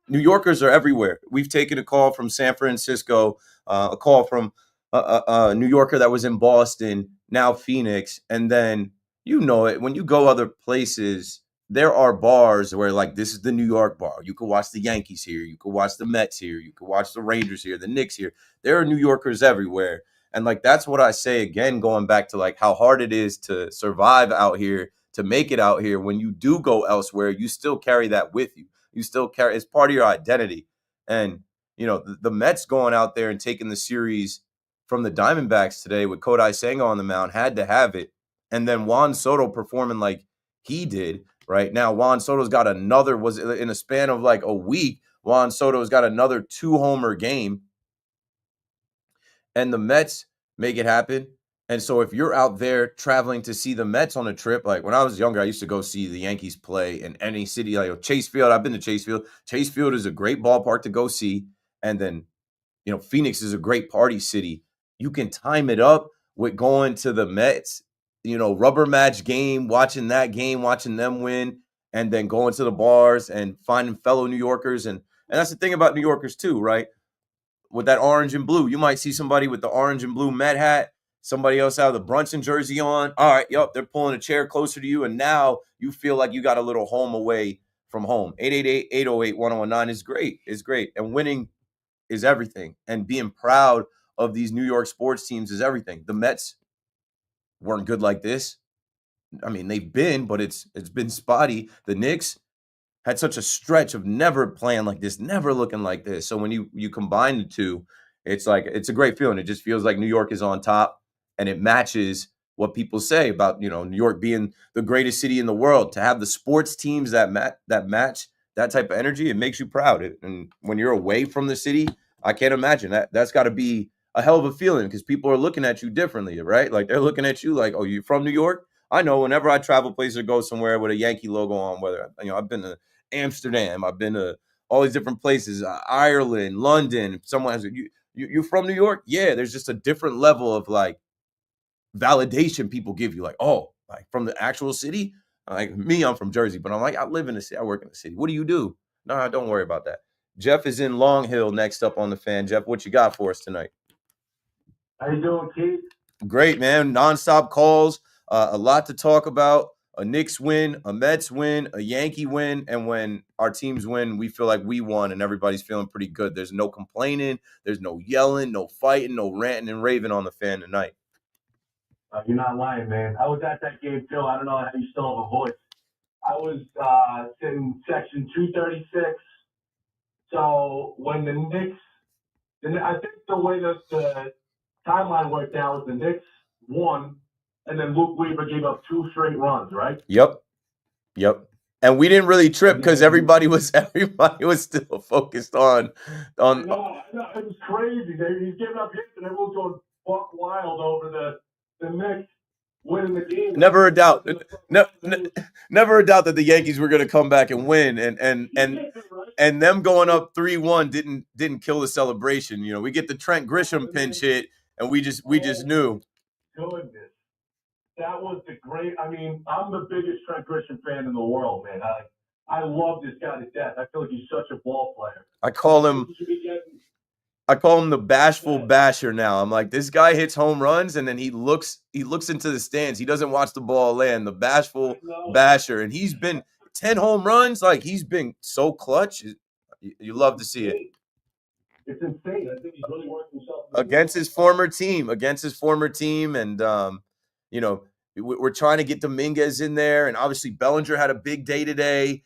New Yorkers are everywhere. We've taken a call from San Francisco, a call from a New Yorker that was in Boston, now Phoenix, and then it when you go other places. There are bars where this is the New York bar. You could watch the Yankees here. You could watch the Mets here. You could watch the Rangers here, the Knicks here. There are New Yorkers everywhere. And that's what I say again, going back to how hard it is to survive out here, to make it out here. When you do go elsewhere, you still carry that with you. You still carry, it's part of your identity. And, the Mets going out there and taking the series from the Diamondbacks today with Kodai Senga on the mound had to have it. And then Juan Soto performing like he did. Right now, Juan Soto's got was in a span of a week, Juan Soto's got another 2-homer game. And the Mets make it happen. And so if you're out there traveling to see the Mets on a trip, when I was younger, I used to go see the Yankees play in any city, Chase Field. I've been to Chase Field. Chase Field is a great ballpark to go see. And then, Phoenix is a great party city. You can time it up with going to the Mets, rubber match game, watching them win, and then going to the bars and finding fellow New Yorkers. And that's the thing about New Yorkers too, right? With that orange and blue, you might see somebody with the orange and blue Met hat, somebody else out of the Brunson jersey on. All right, they're pulling a chair closer to you, and now you feel like you got a little home away from home. 888-808-1019 is great. It's great. And winning is everything. And being proud of these New York sports teams is everything. The Mets weren't good like this. I mean, they've been, but it's been spotty. The Knicks had such a stretch of never playing like this, never looking like this. So when you combine the two, it's a great feeling. It just feels like New York is on top, and it matches what people say about, New York being the greatest city in the world. To have the sports teams that match that type of energy, it makes you proud. And when you're away from the city, I can't imagine that's got to be a hell of a feeling, because people are looking at you differently, right? They're looking at you like, oh, you from New York? I know whenever I travel places or go somewhere with a Yankee logo on, whether, I've been to Amsterdam, I've been to all these different places, Ireland, London. Someone has you from New York? Yeah, there's just a different level of validation people give you. From the actual city? Like me, I'm from Jersey, but I'm I live in the city, I work in the city. What do you do? No, don't worry about that. Jeff is in Long Hill next up on the Fan. Jeff, what you got for us tonight? How you doing, Keith? Great, man. Nonstop calls, a lot to talk about. A Knicks win, a Mets win, a Yankee win, and when our teams win, we feel like we won, and everybody's feeling pretty good. There's no complaining, there's no yelling, no fighting, no ranting and raving on the Fan tonight. You're not lying, man. I was at that game, too. I don't know how you still have a voice. I was in section 236. So when the Knicks, I think the way that the timeline worked out was the Knicks won, and then Luke Weaver gave up 2 straight runs, right? Yep. And we didn't really trip because everybody was still focused on. I know. It was crazy. He's giving up hits, and everyone's going buck wild over the Knicks winning the game. Never a doubt. Never a doubt that the Yankees were going to come back and win, and them going up 3-1 didn't kill the celebration. We get the Trent Grisham pinch hit, and we just knew. Goodness. That was I'm the biggest Trent Grisham fan in the world, man. I love this guy to death. I feel like he's such a ball player. I call him the bashful basher now. I'm like, this guy hits home runs, and then he looks into the stands. He doesn't watch the ball land. The bashful basher, and he's been 10 home runs. He's been so clutch. You love to see it. It's insane. I think he's really worked himself against his former team, and we're trying to get Dominguez in there, and obviously Bellinger had a big day today.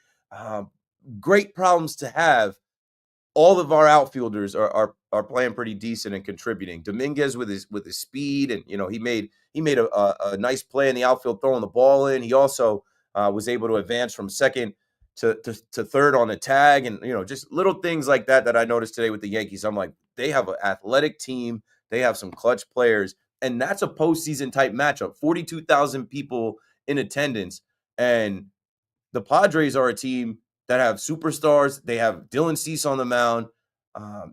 Great problems to have. All of our outfielders are playing pretty decent and contributing. Dominguez with his speed, and he made a nice play in the outfield throwing the ball in. He also was able to advance from second to third on a tag, and just little things like that I noticed today with the Yankees. I'm like, they have an athletic team They have some clutch players, and that's a postseason type matchup. 42,000 people in attendance, and the Padres are a team that have superstars. They have Dylan Cease on the mound.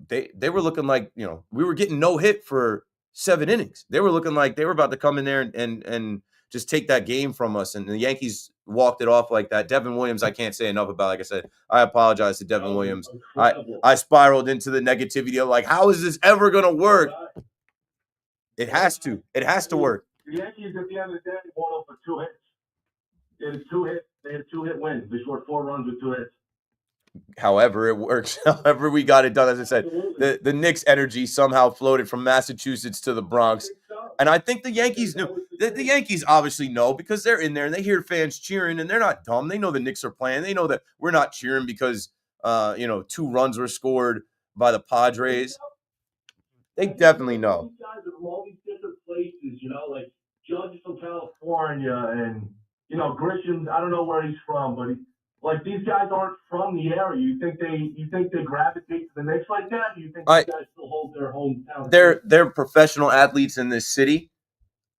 They were looking like, we were getting no hit for 7 innings. They were looking like they were about to come in there and just take that game from us. And the Yankees walked it off like that. Devin Williams, I can't say enough about. Like I said, I apologize to Devin Williams. I spiraled into the negativity of like, how is this ever going to work? It has to. It has to work. The Yankees at the end of the day won up for 2 hits. They had 2 hits. They had 2-hit wins. They scored 4 runs with 2 hits. However it works, however we got it done. As I said, the Knicks energy somehow floated from Massachusetts to the Bronx. And I think the Yankees knew. The Yankees obviously know because they're in there and they hear fans cheering and they're not dumb. They know the Knicks are playing. They know that we're not cheering because, 2 runs were scored by the Padres. They definitely know. These guys are from all these different places, like Judge is from California and, Grisham, I don't know where he's from, but these guys aren't from the area. You think they gravitate to the Knicks like that? Or you think these guys still hold their hometown? They're professional athletes in this city.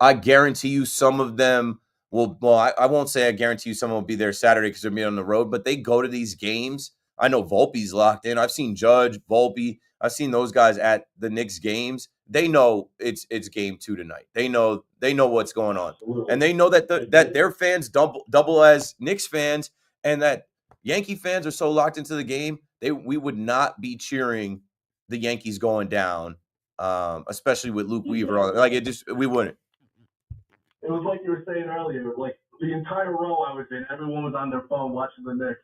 I guarantee you some of them will. Well, I won't say I guarantee you someone will be there Saturday because they're meeting on the road, but they go to these games. I know Volpe's locked in. I've seen Judge, Volpe. I've seen those guys at the Knicks games. They know it's game 2 tonight. They know what's going on, and they know that that their fans double as Knicks fans, and that Yankee fans are so locked into the game. We would not be cheering the Yankees going down, especially with Luke Weaver on. We wouldn't. It was like you were saying earlier, like the entire row I was in, everyone was on their phone watching the Knicks.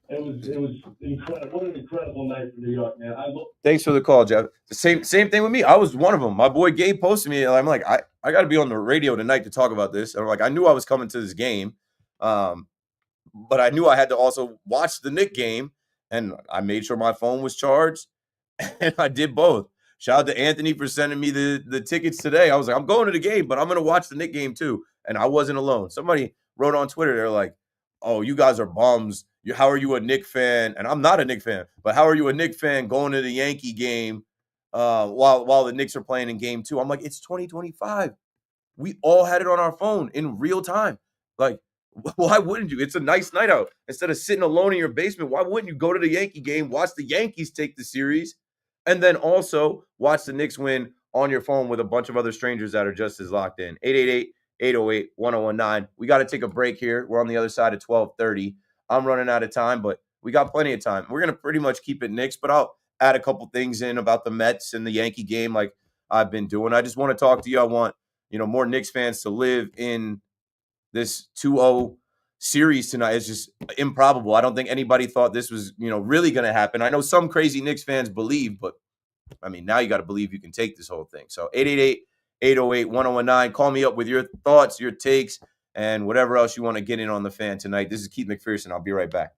It was incredible. What an incredible night for New York, man. Thanks for the call, Jeff. The same thing with me. I was one of them. My boy Gabe posted me, and I'm like, I got to be on the radio tonight to talk about this. And I'm like, I knew I was coming to this game, but I knew I had to also watch the Knicks game, and I made sure my phone was charged, and I did both. Shout out to Anthony for sending me the tickets today. I was like, I'm going to the game, but I'm going to watch the Knicks game too. And I wasn't alone. Somebody wrote on Twitter, they're like, oh, you guys are bums. How are you a Knicks fan? And I'm not a Knicks fan, but how are you a Knicks fan going to the Yankee game while the Knicks are playing in game 2? I'm like, it's 2025. We all had it on our phone in real time. Like, why wouldn't you? It's a nice night out. Instead of sitting alone in your basement, why wouldn't you go to the Yankee game, watch the Yankees take the series, and then also watch the Knicks win on your phone with a bunch of other strangers that are just as locked in? 888-808-1019. We got to take a break here. We're on the other side of 12:30. I'm running out of time, but we got plenty of time. We're going to pretty much keep it Knicks, but I'll add a couple things in about the Mets and the Yankee game like I've been doing. I just want to talk to you. I want, more Knicks fans to live in this 2-0 series tonight. It's just improbable. I don't think anybody thought this was, really going to happen. I know some crazy Knicks fans believe, but I mean, now you got to believe you can take this whole thing. So 888-808-1019. Call me up with your thoughts, your takes, and whatever else you want to get in on the fan tonight. This is Keith McPherson. I'll be right back.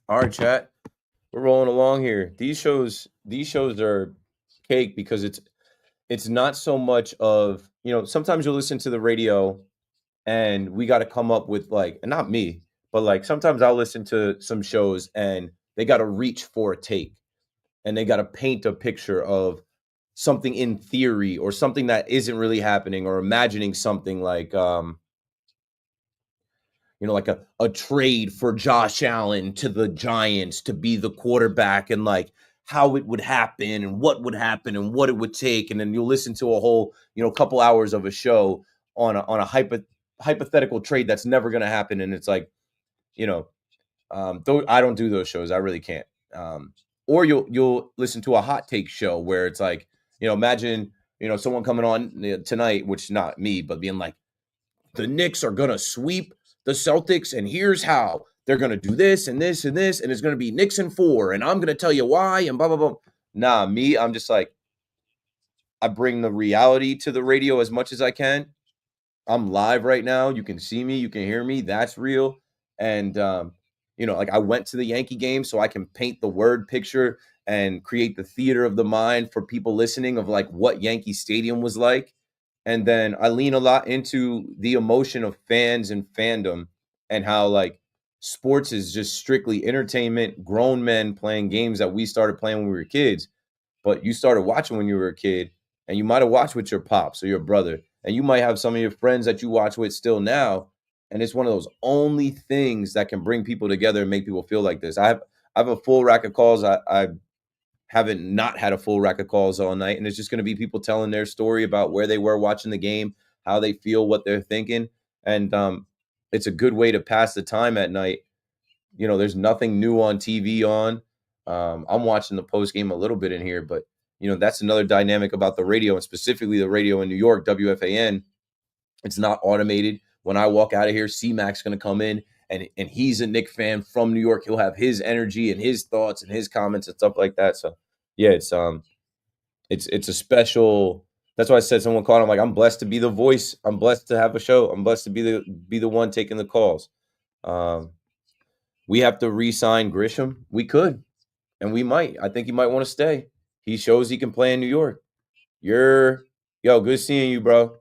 All right, chat. We're rolling along here. These shows are cake because it's not so much of, sometimes you'll listen to the radio and we got to come up with and not me, but sometimes I'll listen to some shows and they got to reach for a take and they got to paint a picture of something in theory or something that isn't really happening or imagining something like a trade for Josh Allen to the Giants to be the quarterback and how it would happen and what would happen and what it would take. And then you'll listen to a whole, couple hours of a show on a hypothetical trade that's never going to happen. And it's I don't do those shows. I really can't. Or you'll listen to a hot take show where it's imagine, someone coming on tonight, which not me, but being like, the Knicks are going to sweep the Celtics, and here's how they're going to do this and this and this, and it's going to be Knicks in 4, and I'm going to tell you why, and blah, blah, blah. Nah, me, I'm just like, I bring the reality to the radio as much as I can. I'm live right now. You can see me. You can hear me. That's real. And, like I went to the Yankee game so I can paint the word picture and create the theater of the mind for people listening of like what Yankee Stadium was like. And then I lean a lot into the emotion of fans and fandom and how like sports is just strictly entertainment, grown men playing games that we started playing when we were kids. But you started watching when you were a kid, and you might have watched with your pops or your brother, and you might have some of your friends that you watch with still now. And it's one of those only things that can bring people together and make people feel like this. I have a full rack of calls. I haven't not had a full rack of calls all night, and it's just going to be people telling their story about where they were watching the game, how they feel, what they're thinking, and it's a good way to pass the time at night. There's nothing new on TV on. I'm watching the post game a little bit in here, but that's another dynamic about the radio, and specifically the radio in New York, WFAN. It's not automated. When I walk out of here, C-Mac's going to come in, and he's a Knicks fan from New York. He'll have his energy and his thoughts and his comments and stuff like that. So yeah, it's a special. That's why I said someone called. I'm like, I'm blessed to be the voice. I'm blessed to have a show. I'm blessed to be the one taking the calls. We have to re-sign Grisham. We could, and we might. I think he might want to stay. He shows he can play in New York. Good seeing you, bro.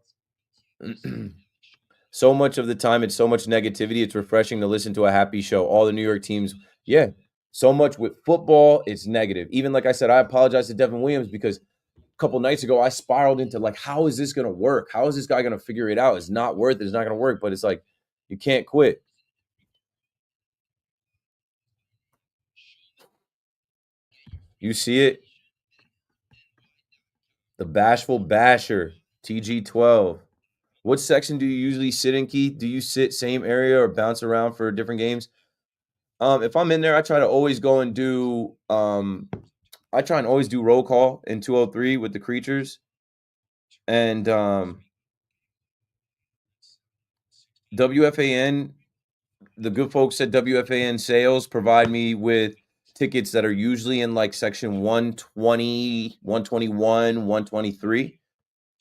So much of the time, it's so much negativity. It's refreshing to listen to a happy show. All the New York teams, yeah. So much with football, it's negative. Even like I said, I apologize to Devin Williams because a couple nights ago, I spiraled into like, how is this going to work? How is this guy going to figure it out? It's not worth it. It's not going to work. But it's like, you can't quit. You see it? The Bashful Basher, TG12. What section do you usually sit in, Keith? Do you sit same area or bounce around for different games? If I'm in there, I try to always go and do I try and always do roll call in 203 with the creatures. And WFAN, the good folks at WFAN sales provide me with tickets that are usually in like section 120, 121, 123.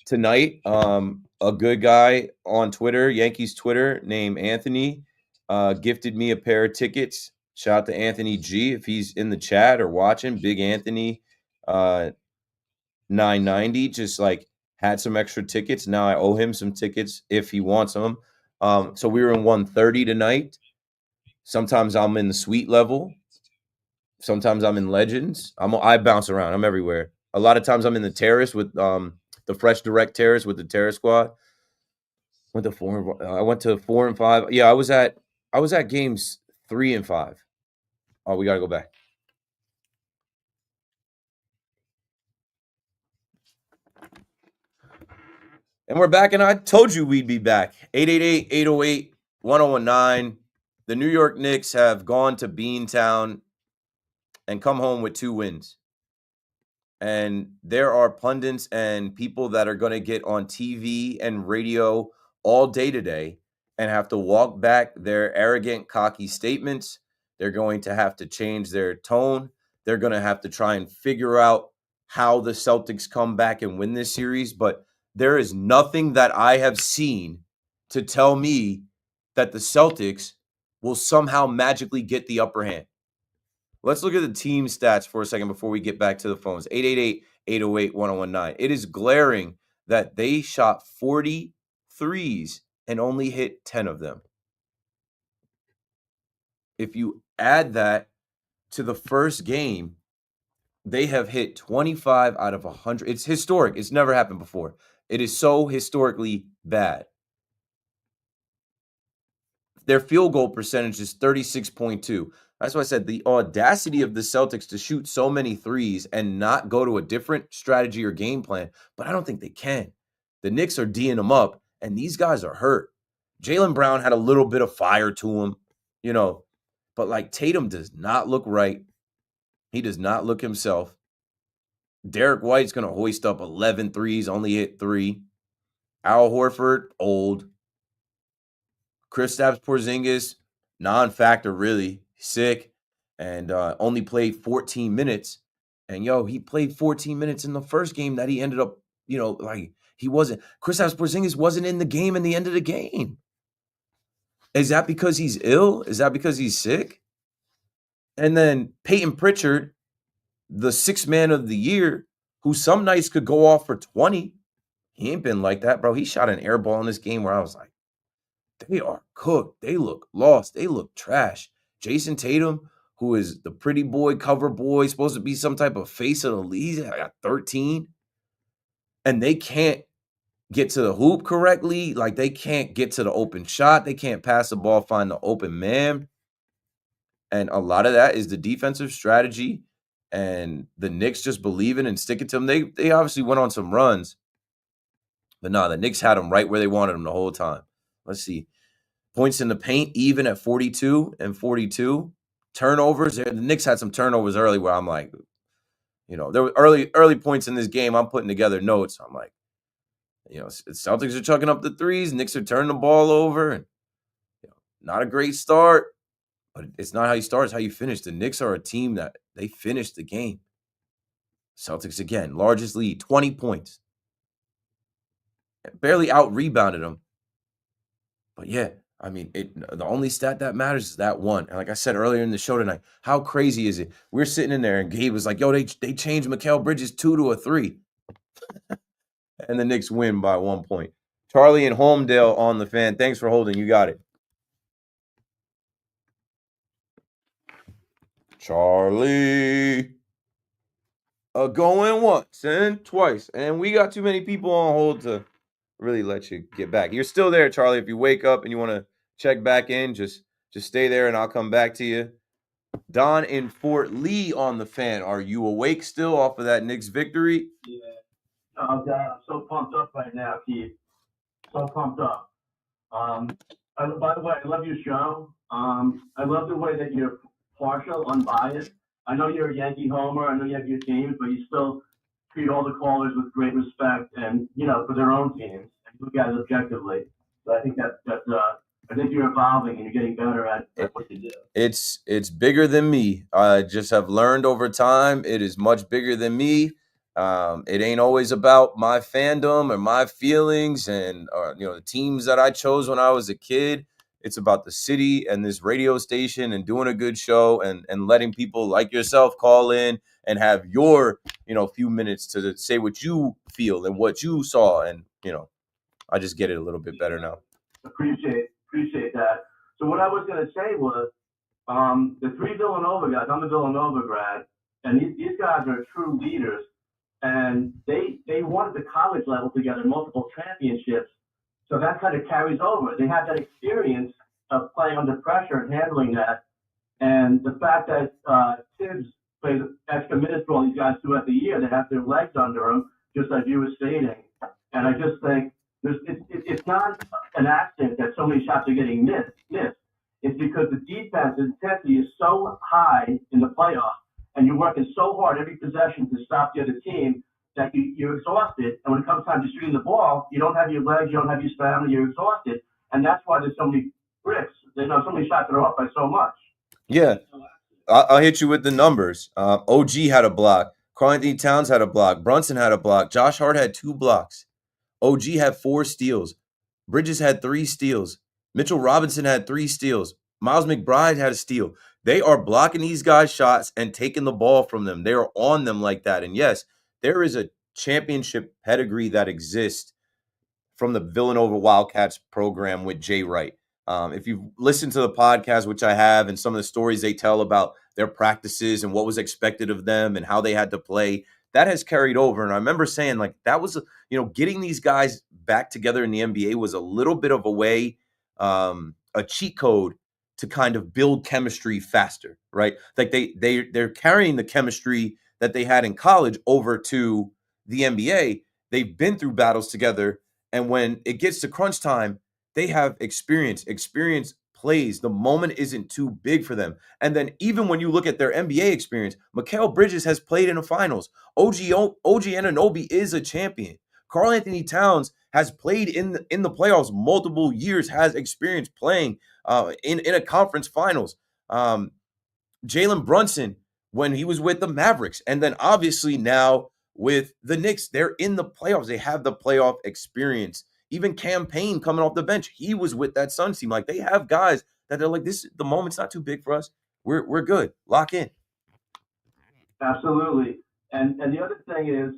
Tonight, a good guy on Twitter, Yankees Twitter, named Anthony, gifted me a pair of tickets. Shout out to Anthony G if he's in the chat or watching. Big Anthony, 990, just like had some extra tickets. Now I owe him some tickets if he wants them. So we were in 130 tonight. Sometimes I'm in the suite level. Sometimes I'm in Legends. I bounce around. I'm everywhere. A lot of times I'm in the terrace with the Fresh Direct Terrace with the Terrace Squad. I went to 4 and 5. Yeah, I was at games 3 and 5. Oh, we gotta go back. And we're back, and I told you we'd be back. 888-808-1019. The New York Knicks have gone to Beantown and come home with 2 wins. And there are pundits and people that are going to get on TV and radio all day today and have to walk back their arrogant, cocky statements. They're going to have to change their tone. They're going to have to try and figure out how the Celtics come back and win this series. But there is nothing that I have seen to tell me that the Celtics will somehow magically get the upper hand. Let's look at the team stats for a second before we get back to the phones. 888-808-1019. It is glaring that they shot 40 threes and only hit 10 of them. If you add that to the first game, they have hit 25 out of 100. It's historic. It's never happened before. It is so historically bad. Their field goal percentage is 36.2. That's why I said the audacity of the Celtics to shoot so many threes and not go to a different strategy or game plan, but I don't think they can. The Knicks are D'ing them up, and these guys are hurt. Jaylen Brown had a little bit of fire to him, but like Tatum does not look right. He does not look himself. Derek White's going to hoist up 11 threes, only hit 3. Al Horford, old. Kristaps Porzingis, non-factor really, sick, and only played 14 minutes. And he played 14 minutes in the first game that he ended up, he wasn't. Kristaps Porzingis wasn't in the game in the end of the game. Is that because he's ill? Is that because he's sick? And then Peyton Pritchard, the sixth man of the year, who some nights could go off for 20. He ain't been like that, bro. He shot an air ball in this game where I was like, they are cooked. They look lost. They look trash. Jason Tatum, who is the pretty boy, cover boy, supposed to be some type of face of the league, got 13. And they can't get to the hoop correctly. Like, they can't get to the open shot. They can't pass the ball, find the open man. And a lot of that is the defensive strategy and the Knicks just believing and sticking to them. They obviously went on some runs. But no, the Knicks had them right where they wanted them the whole time. Let's see. Points in the paint, even at 42 and 42. Turnovers. The Knicks had some turnovers early where I'm like, there were early points in this game. I'm putting together notes. I'm like, Celtics are chucking up the threes. Knicks are turning the ball over. And not a great start, but it's not how you start, it's how you finish. The Knicks are a team that they finished the game. Celtics, again, largest lead, 20 points. Barely out-rebounded them. But yeah, I mean, the only stat that matters is that one. And like I said earlier in the show tonight, how crazy is it? We're sitting in there and Gabe was like, they changed Mikal Bridges 2 to a 3. And the Knicks win by 1 point. Charlie and Homedale on the fan. Thanks for holding. You got it. Charlie. Going once and twice. And we got too many people on hold to really let you get back. You're still there, Charlie. If you wake up and you want to check back in, just stay there and I'll come back to you. Don in Fort Lee on the fan. Are you awake still off of that Knicks victory? Yeah. I'm so pumped up right now, Keith. So pumped up. By the way, I love your show. I love the way that you're partial, unbiased. I know you're a Yankee homer. I know you have your teams, but you still treat all the callers with great respect and, for their own teams. And look at it objectively. So I think I think you're evolving and you're getting better at what you do. It's bigger than me. I just have learned over time. It is much bigger than me. It ain't always about my fandom or my feelings and the teams that I chose when I was a kid. It's about the city and this radio station and doing a good show and letting people like yourself call in and have your few minutes to say what you feel and what you saw. And I just get it a little bit better now. Appreciate that. So what I was going to say was the 3 Villanova guys. I'm a Villanova grad, and these guys are true leaders. And they won at the college level together, multiple championships. So that kind of carries over. They have that experience of playing under pressure and handling that. And the fact that Tibbs plays extra minutes for all these guys throughout the year, they have their legs under them, just as you were stating. And I just think it's not an accident that so many shots are getting missed. It's because the defense intensity is so high in the playoffs. And you're working so hard every possession to stop the other team that you're exhausted. And when it comes time to shooting the ball, you don't have your legs, you don't have your stamina, you're exhausted. And that's why there's so many bricks. So many shots that are off by so much. Yeah, I'll hit you with the numbers. OG had a block. Karl-Anthony Towns had a block. Brunson had a block. Josh Hart had 2 blocks. OG had 4 steals. Bridges had 3 steals. Mitchell Robinson had 3 steals. Miles McBride had a steal. They are blocking these guys' shots and taking the ball from them. They are on them like that. And yes, there is a championship pedigree that exists from the Villanova Wildcats program with Jay Wright. If you've listened to the podcast, which I have, and some of the stories they tell about their practices and what was expected of them and how they had to play, that has carried over. And I remember saying, like, that was, getting these guys back together in the NBA was a little bit of a way, a cheat code to kind of build chemistry faster, right? Like they're carrying the chemistry that they had in college over to the NBA. They've been through battles together, and when it gets to crunch time, they have experience. Experience plays. The moment isn't too big for them. And then even when you look at their NBA experience, Mikal Bridges has played in the finals. OG Anunoby is a champion. Karl Anthony Towns has played in the playoffs multiple years, has experience playing in a conference finals. Jalen Brunson, when he was with the Mavericks, and then obviously now with the Knicks, they're in the playoffs. They have the playoff experience. Even Cam Payne coming off the bench, he was with that Suns team. Like, they have guys that they're like, the moment's not too big for us. We're good. Lock in. Absolutely. And the other thing is,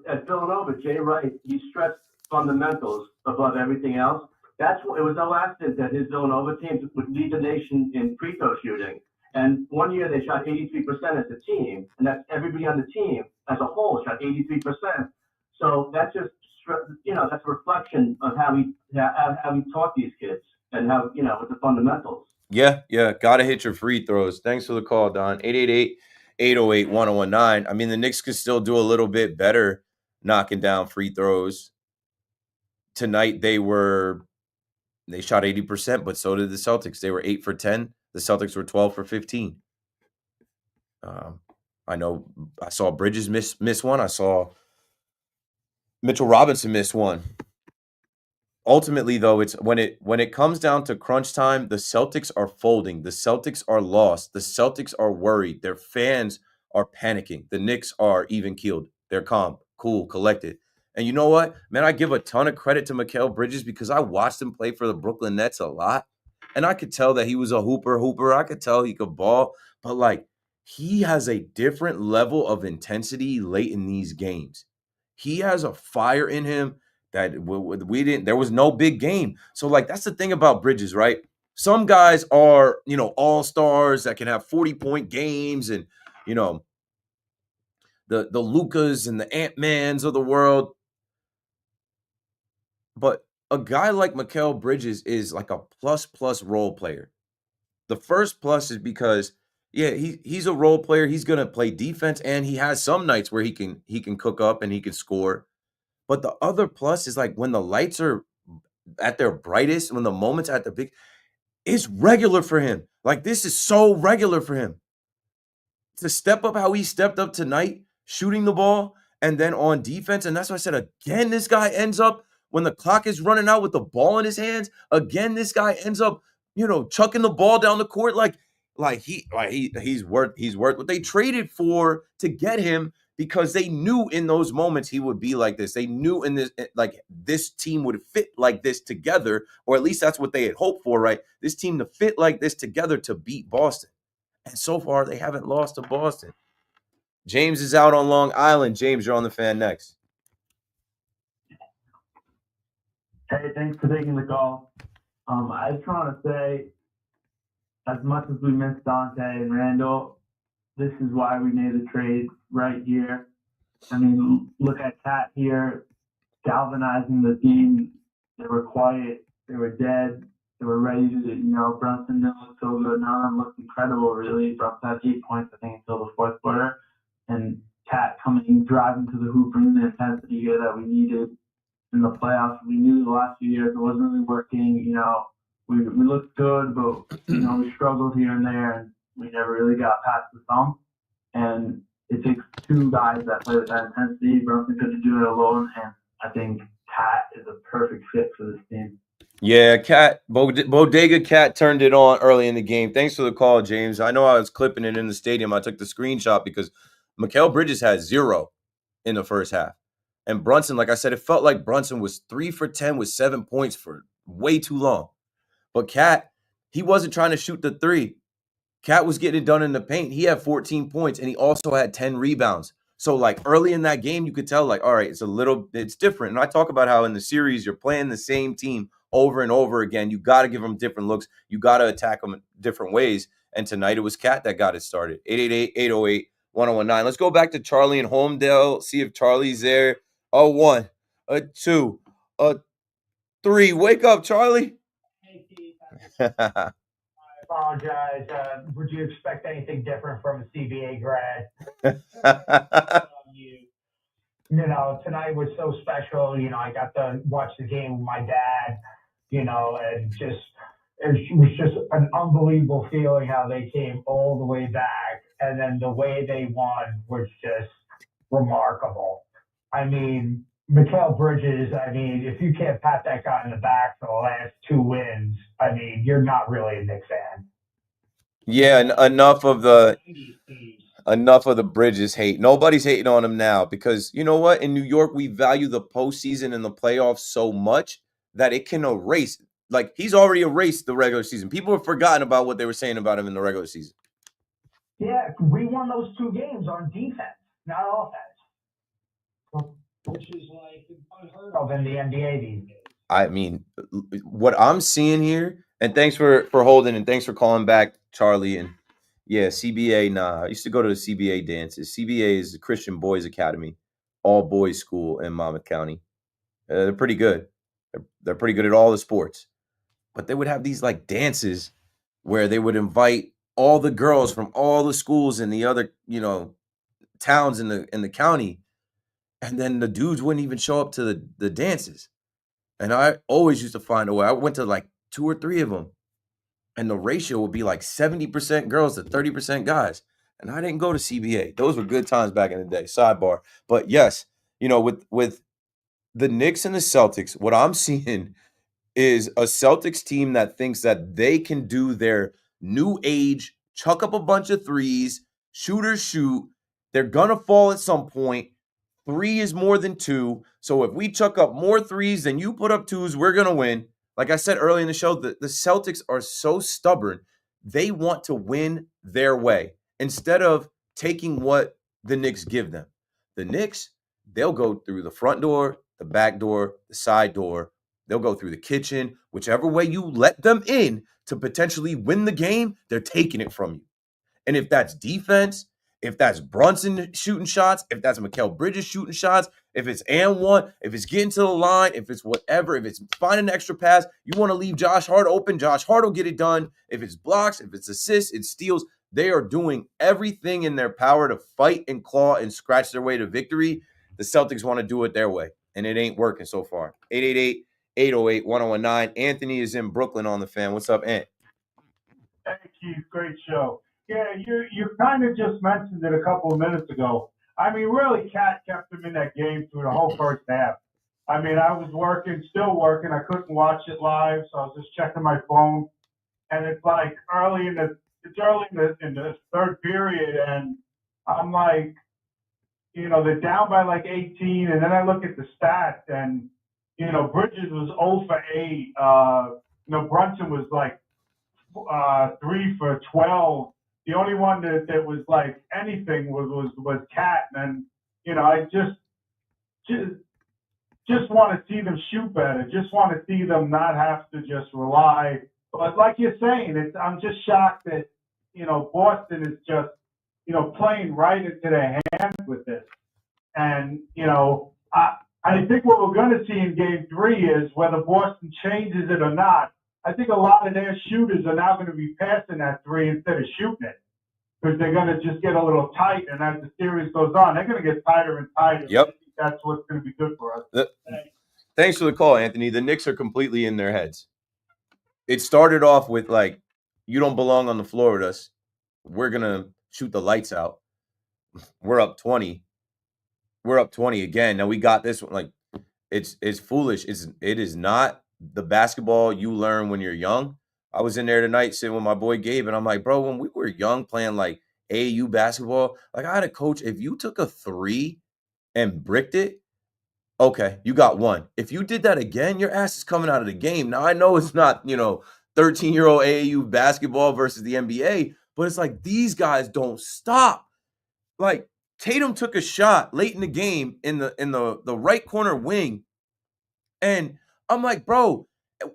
at Villanova, Jay Wright, he stressed fundamentals above everything else. It was no accident that his Villanova team would lead the nation in free throw shooting. And one year they shot 83% as a team, and that's everybody on the team as a whole shot 83%. So that's just, that's a reflection of how we taught these kids and how, with the fundamentals. Yeah. Got to hit your free throws. Thanks for the call, Don. 888-808-1019. I mean, the Knicks could still do a little bit better knocking down free throws. Tonight they shot 80%, but so did the Celtics. They were 8 for 10. The Celtics were 12 for 15. I know I saw Bridges miss one. I saw Mitchell Robinson miss one. Ultimately, though, it's when it comes down to crunch time, the Celtics are folding. The Celtics are lost. The Celtics are worried. Their fans are panicking. The Knicks are even keeled. They're calm, cool, collected. And you know what, man? I give a ton of credit to Mikal Bridges because I watched him play for the Brooklyn Nets a lot. And I could tell that he was a hooper. I could tell he could ball. But, like, he has a different level of intensity late in these games. He has a fire in him that we didn't. There was no big game. So, like, that's the thing about Bridges, right? Some guys are, all-stars that can have 40-point games and, the Lukas and the Ant-Mans of the world. But a guy like Mikal Bridges is like a plus role player. The first plus is because, he's a role player. He's going to play defense, and he has some nights where he can cook up and he can score. But the other plus is, like, when the lights are at their brightest, when the moment's at the big, it's regular for him. Like, this is so regular for him. To step up how he stepped up tonight, shooting the ball, and then on defense. And that's why I said, again, this guy ends up, when the clock is running out with the ball in his hands, again, this guy ends up, chucking the ball down the court he's worth what they traded for to get him, because they knew in those moments he would be like this. They knew in this, like, this team would fit like this together, or at least that's what they had hoped for, right? This team to fit like this together to beat Boston. And so far, they haven't lost to Boston. James is out on Long Island. James, you're on the Fan next. Hey, thanks for taking the call. I just want to say, as much as we miss Dante and Randall, this is why we made the trade right here. I mean, look at Cat here, galvanizing the team. They were quiet. They were dead. They were ready to, Brunson didn't look so good. None looked incredible, really. Brunson had 8 points, I think, until the fourth quarter. And Cat driving to the hoop, bringing the intensity here that we needed in the playoffs. We knew the last few years it wasn't really working. We looked good, but, we struggled here and there, and we never really got past the thump. And it takes two guys that play with that intensity. Brunson couldn't do it alone, and I think Cat is a perfect fit for this team. Yeah, Bodega Cat turned it on early in the game. Thanks for the call, James. I know I was clipping it in the stadium. I took the screenshot because Mikal Bridges had 0 in the first half. And Brunson, like I said, it felt like Brunson was 3 for 10 with 7 points for way too long. But Cat, he wasn't trying to shoot the three. Cat was getting it done in the paint. He had 14 points, and he also had 10 rebounds. So, like, early in that game, you could tell, like, all right, it's different. And I talk about how in the series, you're playing the same team over and over again. You got to give them different looks. You got to attack them in different ways. And tonight, it was Cat that got it started. 888-808-1019. Let's go back to Charlie in Homedale, see if Charlie's there. A 1, a 2, a 3. Wake up, Charlie. I apologize. Would you expect anything different from a CBA grad? Tonight was so special. I got to watch the game with my dad, and it was just an unbelievable feeling how they came all the way back. And then the way they won was just remarkable. I mean, Mikal Bridges, I mean, if you can't pat that guy in the back for the last 2 wins, I mean, you're not really a Knicks fan. Yeah, enough of the Bridges hate. Nobody's hating on him now because you know what? In New York, we value the postseason and the playoffs so much that it can erase. Like, he's already erased the regular season. People have forgotten about what they were saying about him in the regular season. Yeah, we won those 2 games on defense, not offense, which is like unheard of in the NBA these days. I mean, what I'm seeing here, and thanks for holding and thanks for calling back, Charlie. And yeah, CBA, nah. I used to go to the CBA dances. CBA is the Christian Boys Academy, all boys school in Monmouth County. They're pretty good. They're pretty good at all the sports. But they would have these like dances where they would invite all the girls from all the schools in the other, towns in the county. And then the dudes wouldn't even show up to the dances. And I always used to find a way. I went to like 2 or 3 of them. And the ratio would be like 70% girls to 30% guys. And I didn't go to CBA. Those were good times back in the day. Sidebar. But yes, with the Knicks and the Celtics, what I'm seeing is a Celtics team that thinks that they can do their new age, chuck up a bunch of threes, shooters shoot. They're going to fall at some point. 3 is more than 2. So if we chuck up more threes than you put up 2s, we're going to win. Like I said early in the show, the Celtics are so stubborn. They want to win their way instead of taking what the Knicks give them. The Knicks, they'll go through the front door, the back door, the side door. They'll go through the kitchen. Whichever way you let them in to potentially win the game, they're taking it from you. And if that's defense, if that's Brunson shooting shots, if that's Mikal Bridges shooting shots, if it's and one, if it's getting to the line, if it's whatever, if it's finding an extra pass, you want to leave Josh Hart open, Josh Hart will get it done. If it's blocks, if it's assists, it's steals, they are doing everything in their power to fight and claw and scratch their way to victory. The Celtics want to do it their way, and it ain't working so far. 888-808-1019. Anthony is in Brooklyn on the fan. What's up, Ant? Hey, Keith, great show. Yeah, you kind of just mentioned it a couple of minutes ago. I mean, really, Cat kept him in that game through the whole first half. I mean, I was still working. I couldn't watch it live, so I was just checking my phone. And it's like early in the third period, and I'm like, they're down by like 18, and then I look at the stats, and Bridges was 0 for 8. Brunson was like 3 for 12. The only one that was like anything was Cat, and I just want to see them shoot better. Just want to see them not have to just rely. But like you're saying, I'm just shocked that Boston is just playing right into their hands with this. And I think what we're going to see in Game 3 is whether Boston changes it or not. I think a lot of their shooters are now going to be passing that 3 instead of shooting it because they're going to just get a little tight. And as the series goes on, they're going to get tighter and tighter. Yep. I think that's what's going to be good for us. Thanks for the call, Anthony. The Knicks are completely in their heads. It started off with like, you don't belong on the floor with us. We're going to shoot the lights out. We're up 20. We're up 20 again. Now we got this one. Like, it's foolish. It is not the basketball you learn when you're young. I was in there tonight sitting with my boy Gabe, and I'm like, bro, when we were young playing like AAU basketball, like I had a coach, if you took a 3 and bricked it, okay, you got 1. If you did that again, your ass is coming out of the game. Now I know it's not, 13-year-old AAU basketball versus the NBA, but it's like these guys don't stop. Like Tatum took a shot late in the game in the right corner wing. And I'm like, bro,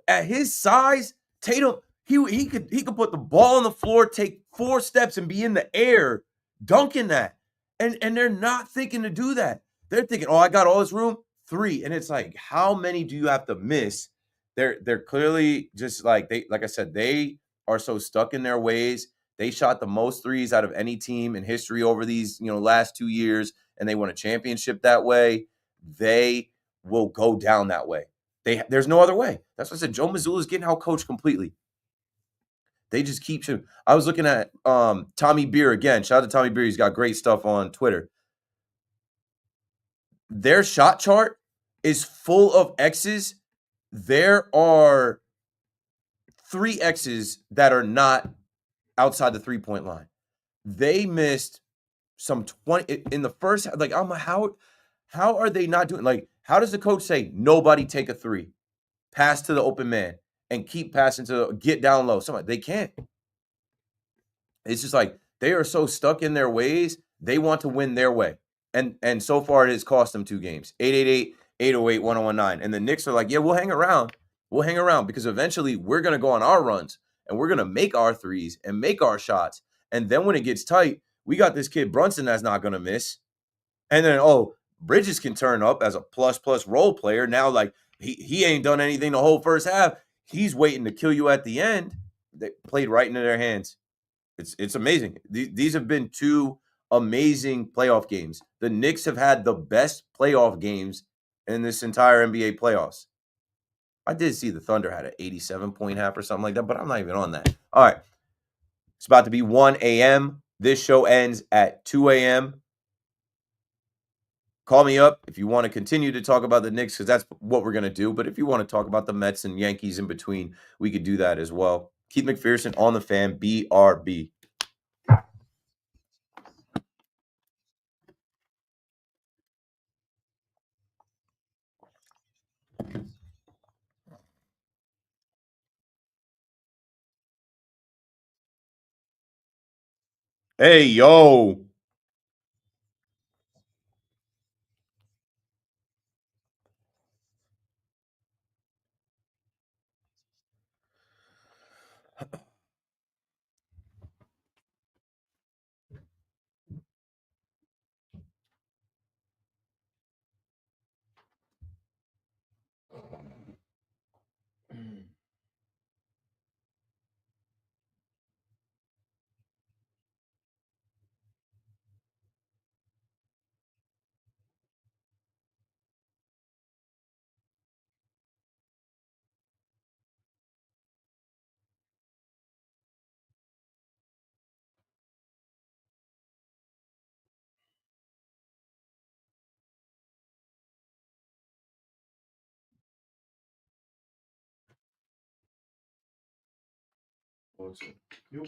at his size, Tatum, he could put the ball on the floor, take 4 steps and be in the air dunking that. And they're not thinking to do that. They're thinking, oh, I got all this room, 3. And it's like, how many do you have to miss? They're clearly just like I said, they are so stuck in their ways. They shot the most 3s out of any team in history over these, last 2 years, and they won a championship that way. They will go down that way. There's no other way. That's what I said. Joe Mazzulla is getting out-coached completely. They just keep shooting. I was looking at Tommy Beer again. Shout out to Tommy Beer. He's got great stuff on Twitter. Their shot chart is full of X's. There are 3 X's that are not outside the 3-point line. They missed some 20 in the first. Like, I'm how are they not doing? Like, how does the coach say nobody take a 3, pass to the open man, and keep passing to get down low? Somebody they can't. It's just like they are so stuck in their ways. They want to win their way, and so far it has cost them 2 games. 888-808-1019, and the Knicks are like, yeah, we'll hang around. We'll hang around because eventually we're gonna go on our runs and we're gonna make our threes and make our shots. And then when it gets tight, we got this kid Brunson that's not gonna miss. And then Bridges can turn up as a plus role player. Now, like he ain't done anything the whole first half. He's waiting to kill you at the end. They played right into their hands. It's amazing. These have been 2 amazing playoff games. The Knicks have had the best playoff games in this entire NBA playoffs. I did see the Thunder had an 87-point half or something like that, but I'm not even on that. All right. It's about to be 1 a.m. This show ends at 2 a.m. Call me up if you want to continue to talk about the Knicks, because that's what we're going to do. But if you want to talk about the Mets and Yankees in between, we could do that as well. Keith McPherson on the Fan, BRB. Hey, yo. Yep.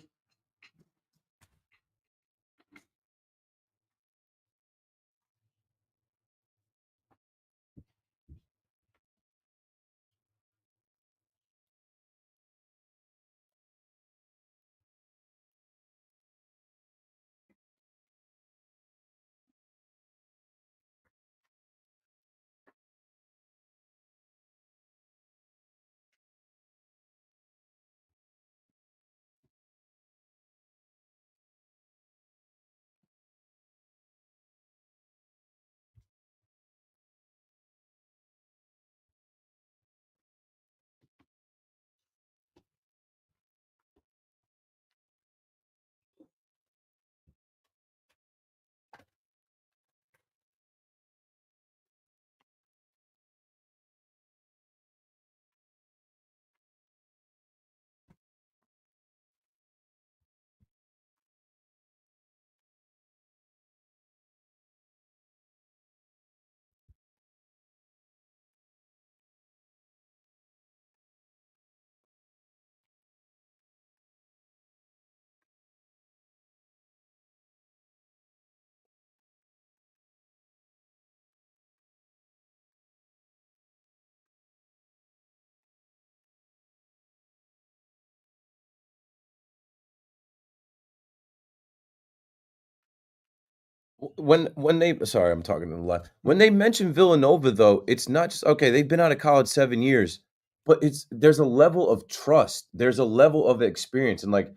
When they sorry, I'm talking to the left. When they mention Villanova, though, it's not just okay, they've been out of college 7 years, but there's a level of trust. There's a level of experience. And like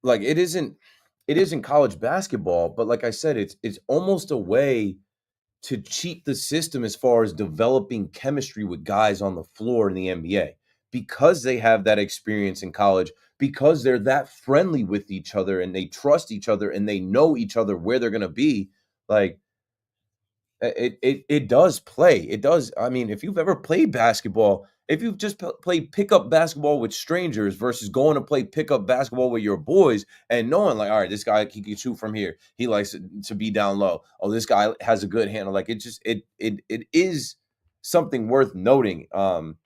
it isn't college basketball, but like I said, it's almost a way to cheat the system as far as developing chemistry with guys on the floor in the NBA, because they have that experience in college, because they're that friendly with each other and they trust each other and they know each other where they're going to be. Like it does play. It does. I mean, if you've ever played basketball, if you've just played pickup basketball with strangers versus going to play pickup basketball with your boys and knowing like, all right, this guy, he can shoot from here. He likes to be down low. Oh, this guy has a good handle. Like it is something worth noting. And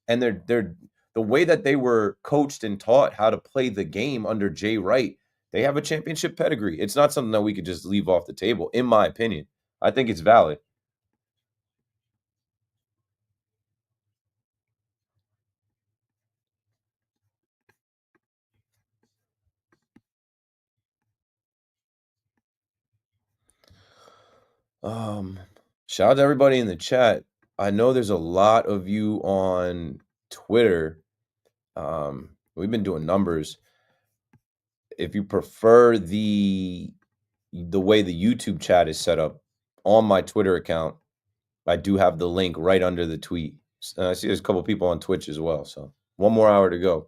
they're the way that they were coached and taught how to play the game under Jay Wright, they have a championship pedigree. It's not something that we could just leave off the table, in my opinion. I think it's valid. Shout out to everybody in the chat. I know there's a lot of you on Twitter. We've been doing numbers. If you prefer the way the YouTube chat is set up on my Twitter account, I do have the link right under the tweet. I see there's a couple people on Twitch as well. So 1 more hour to go.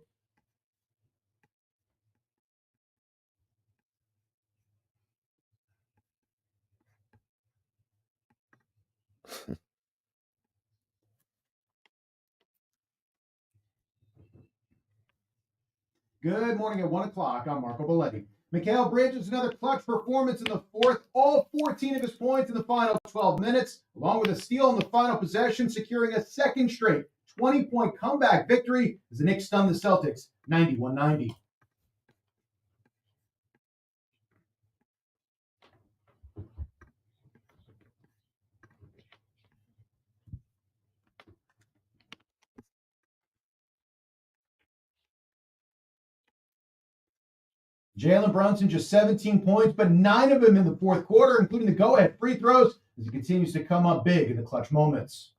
Good morning at 1 o'clock. I'm Marco Belletti. Mikal Bridges, another clutch performance in the fourth. All 14 of his points in the final 12 minutes, along with a steal in the final possession, securing a second straight 20-point comeback victory as the Knicks stunned the Celtics 91-90. Jalen Brunson just 17 points, but 9 of them in the fourth quarter, including the go-ahead free throws, as he continues to come up big in the clutch moments.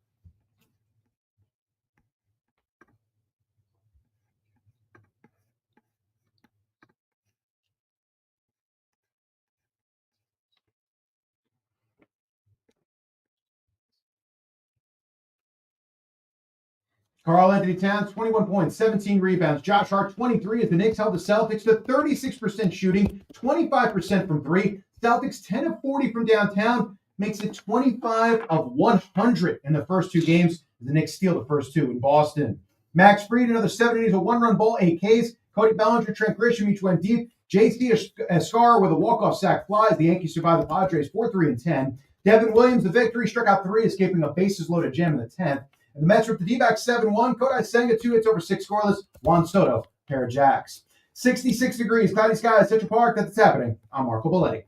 Karl-Anthony Towns, 21 points, 17 rebounds. Josh Hart, 23, as the Knicks held the Celtics to 36% shooting, 25% from three. Celtics 10 of 40 from downtown, makes it 25 of 100 in the first two games. The Knicks steal the first two in Boston. Max Fried, another 7 innings, a one-run ball, 8 Ks. Cody Bellinger, Trent Grisham each went deep. J.C. Escar with a walk-off sack flies. The Yankees survive the Padres 4-3-10. Devin Williams, the victory, struck out 3, escaping a bases-loaded jam in the 10th. And the Mets ripped the D-backs 7-1. Kodai Senga 2 hits over 6 scoreless. Juan Soto, pair of jacks. 66 degrees, cloudy skies, Central Park. That's what's happening. I'm Marco Belletti.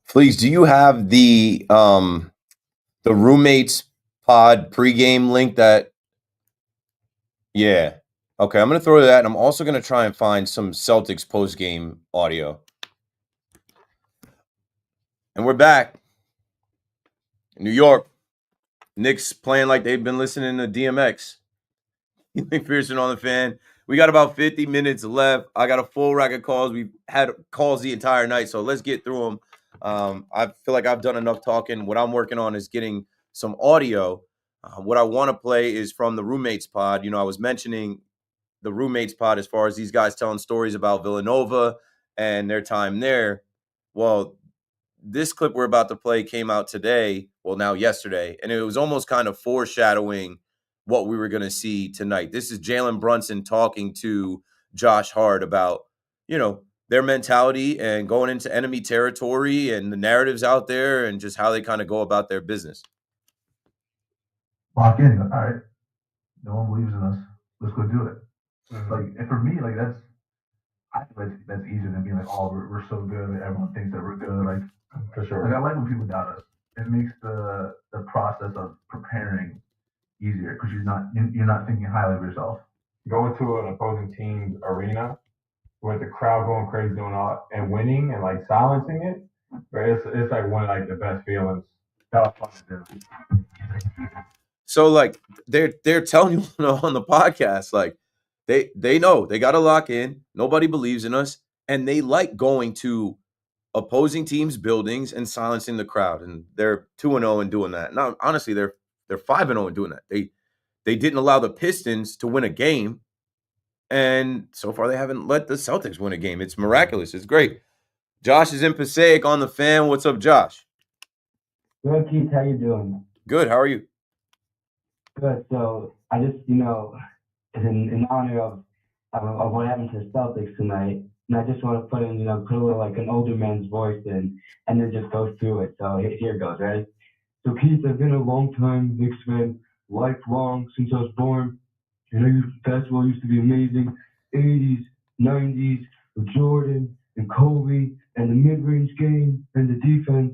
Please, do you have the roommates pod pregame link that? Yeah. Okay, I'm going to throw that, and I'm also going to try and find some Celtics postgame audio. And we're back. New York. Knicks playing like they've been listening to DMX. McPherson on the Fan. We got about 50 minutes left. I got a full rack of calls. We've had calls the entire night, so let's get through them. I feel like I've done enough talking. What I'm working on is getting some audio. What I want to play is from the roommates pod. You know, I was mentioning the roommates pod as far as these guys telling stories about Villanova and their time there. Well, this clip we're about to play came out today, well, now yesterday, and it was almost kind of foreshadowing what we were going to see tonight. This is Jalen Brunson talking to Josh Hart about, you know, their mentality and going into enemy territory and the narratives out there and just how they kind of go about their business. Lock in. All right. No one believes in us. Let's go do it. Like, and for me, like I think that's easier than being like, oh, we're so good. Everyone thinks that we're good. Like, for sure. Like, I like when people doubt us. It makes the process of preparing easier because you're not thinking highly of yourself. Going to an opposing team's arena with the crowd going crazy, doing all and winning and like silencing it, right? It's like one of like the best feelings. That was fun to do. So like they're telling you on the podcast, like they know they got to lock in. Nobody believes in us, and they like going to opposing teams' buildings and silencing the crowd, and they're 2-0 in doing that. Now, honestly, they're 5-0 in doing that. They didn't allow the Pistons to win a game, and so far they haven't let the Celtics win a game. It's miraculous. It's great. Josh is in Passaic on the Fan. What's up, Josh? Good, Keith. How you doing? Good. How are you? Good. So I just, in honor of what happened to the Celtics tonight, and I just want to put in, put a little like an older man's voice in, and then just go through it. So here goes, right? So Keith, I've been a long time Knicks fan, lifelong since I was born. Basketball used to be amazing. 80s, 90s, with Jordan and Kobe and the mid-range game and the defense.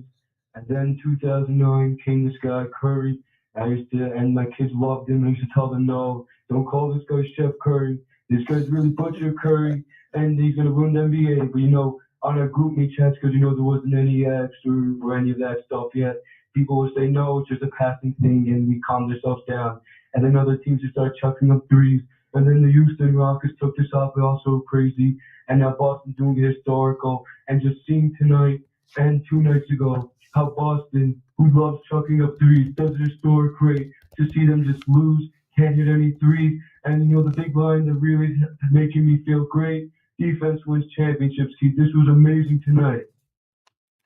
And then 2009 came this guy, Curry. And my kids loved him. I used to tell them, no, don't call this guy Chef Curry. This guy's really Butcher Curry, and he's going to ruin the NBA. But, on our group meet chats, because, there wasn't any X or any of that stuff yet, people would say, no, it's just a passing thing, and we calmed ourselves down. And then other teams just started chucking up threes. And then the Houston Rockets took this off, but also crazy. And now Boston doing it historical. And just seeing tonight and 2 nights ago how Boston, who loves chucking up threes, does it historic great. To see them just lose, can't hit any threes. And, the big line that really making me feel great. Defense wins championships, Keith. This was amazing tonight.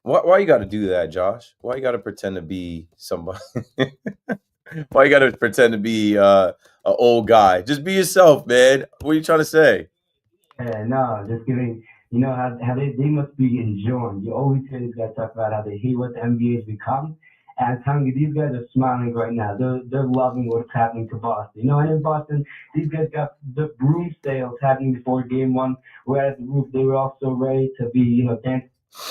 Why you got to do that, Josh? Why you got to pretend to be somebody? Why you got to pretend to be an old guy? Just be yourself, man. What are you trying to say? Yeah, no, just giving, how they must be enjoying. You always hear these guys talk about how they hate what the NBA has become. And I'm telling you, these guys are smiling right now. They're loving what's happening to Boston. And in Boston, these guys got the broom sales happening before game 1. We're at the roof. They were all so ready to be, dance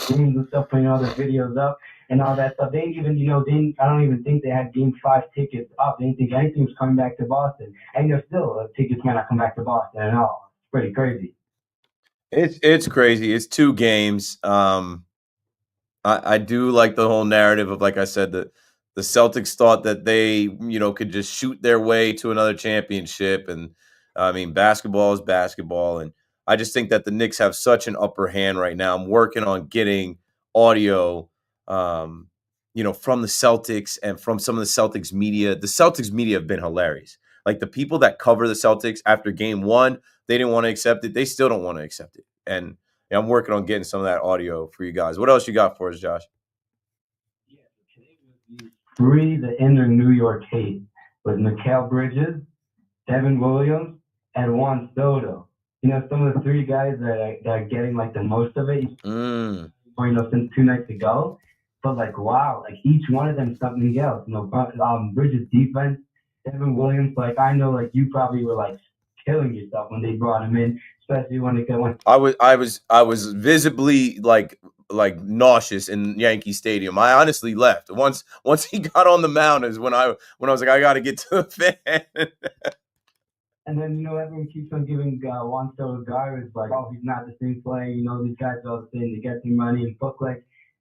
rooms and stuff, putting all their videos up and all that stuff. They didn't even, I don't even think they had game 5 tickets up. They didn't think anything was coming back to Boston. And still, tickets might not come back to Boston at all. It's pretty crazy. It's crazy. It's 2 games. I do like the whole narrative of, like I said, that the Celtics thought that they, could just shoot their way to another championship. And I mean, basketball is basketball. And I just think that the Knicks have such an upper hand right now. I'm working on getting audio, from the Celtics and from some of the Celtics media. The Celtics media have been hilarious. Like the people that cover the Celtics after game 1, they didn't want to accept it. They still don't want to accept it. And I'm working on getting some of that audio for you guys. What else you got for us, Josh? Free the inner New York hate with Mikal Bridges, Devin Williams, and Juan Soto. Some of the 3 guys that are getting like the most of it. Since 2 nights ago. But wow, each one of them is something else. Bridges defense, Devin Williams. I know you probably were killing yourself when they brought him in, especially when it went. I was visibly like nauseous in Yankee Stadium. I honestly left once he got on the mound is when I was like, I got to get to the fan. And then everyone keeps on giving Juan Soto garbage oh, he's not the same player. These guys are all the same. They get their money and book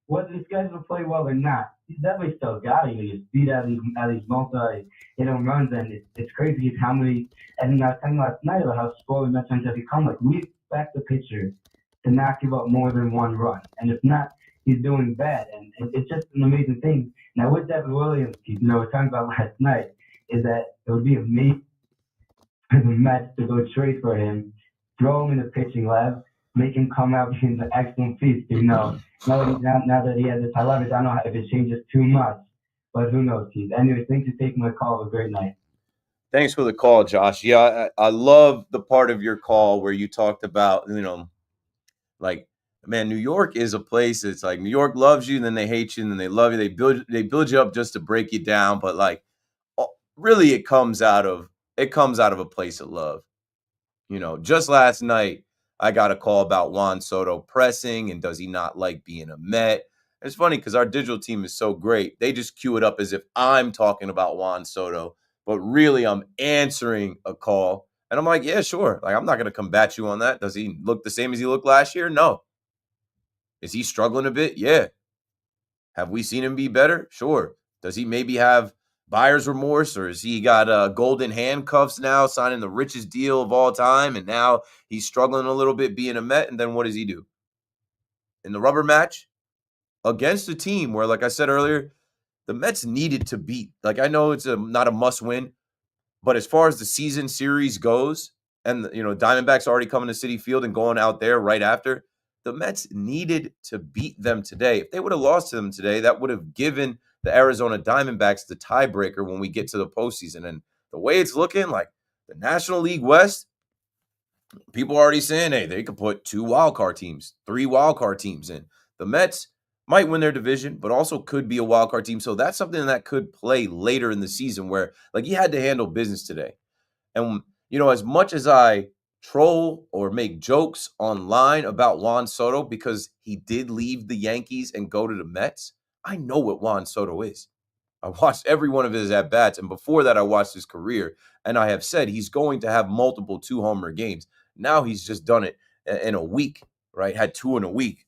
whether these guys will play well or not. He's definitely still got it. You speed out these multi runs, and it's crazy how many. And I was talking last night about how spoiled Mets have become. We expect the pitcher to not give up more than 1 run, and if not, he's doing bad. And it's just an amazing thing. Now with Devin Williams, we're talking about last night, is that it would be amazing for the Mets to go trade for him, throw him in the pitching lab, make him come out being an excellent feast. Now that he has this high leverage, I don't know if it changes too much, but who knows, Keith. Anyway, thanks for taking my call. Have a great night. Thanks for the call, Josh. Yeah, I love the part of your call where you talked about, man, New York is a place that's New York loves you, and then they hate you, and then they love you. They build you up just to break you down, but really it comes out of a place of love. Just last night I got a call about Juan Soto pressing and does he not like being a Met. It's funny because our digital team is so great. They just cue it up as if I'm talking about Juan Soto, but really I'm answering a call. And I'm like, yeah, sure. I'm not going to combat you on that. Does he look the same as he looked last year? No. Is he struggling a bit? Yeah. Have we seen him be better? Sure. Does he maybe have buyer's remorse, or has he got golden handcuffs now, signing the richest deal of all time, and now he's struggling a little bit being a Met? And then what does he do? In the rubber match, against a team where, like I said earlier, the Mets needed to beat. Like, I know it's not a must win, but as far as the season series goes, and Diamondbacks already coming to Citi Field and going out there right after, the Mets needed to beat them today. If they would have lost to them today, that would have given the Arizona Diamondbacks the tiebreaker when we get to the postseason. And the way it's looking, like the National League West, people are already saying, hey, they could put 2 wildcard teams, 3 wildcard teams in. The Mets might win their division, but also could be a wildcard team. So that's something that could play later in the season where, like, he had to handle business today. And, as much as I troll or make jokes online about Juan Soto because he did leave the Yankees and go to the Mets, I know what Juan Soto is. I watched every one of his at-bats, and before that, I watched his career, and I have said he's going to have multiple 2-homer games. Now he's just done it in a week, right? Had 2 in a week.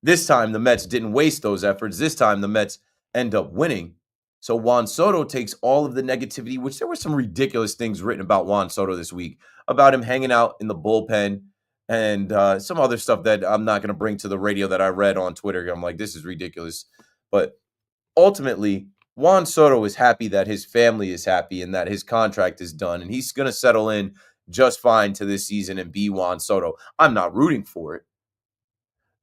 This time, the Mets didn't waste those efforts. This time, the Mets end up winning. So Juan Soto takes all of the negativity, which there were some ridiculous things written about Juan Soto this week, about him hanging out in the bullpen and some other stuff that I'm not going to bring to the radio that I read on Twitter. I'm like, this is ridiculous. But ultimately, Juan Soto is happy that his family is happy and that his contract is done, and he's going to settle in just fine to this season and be Juan Soto. I'm not rooting for it.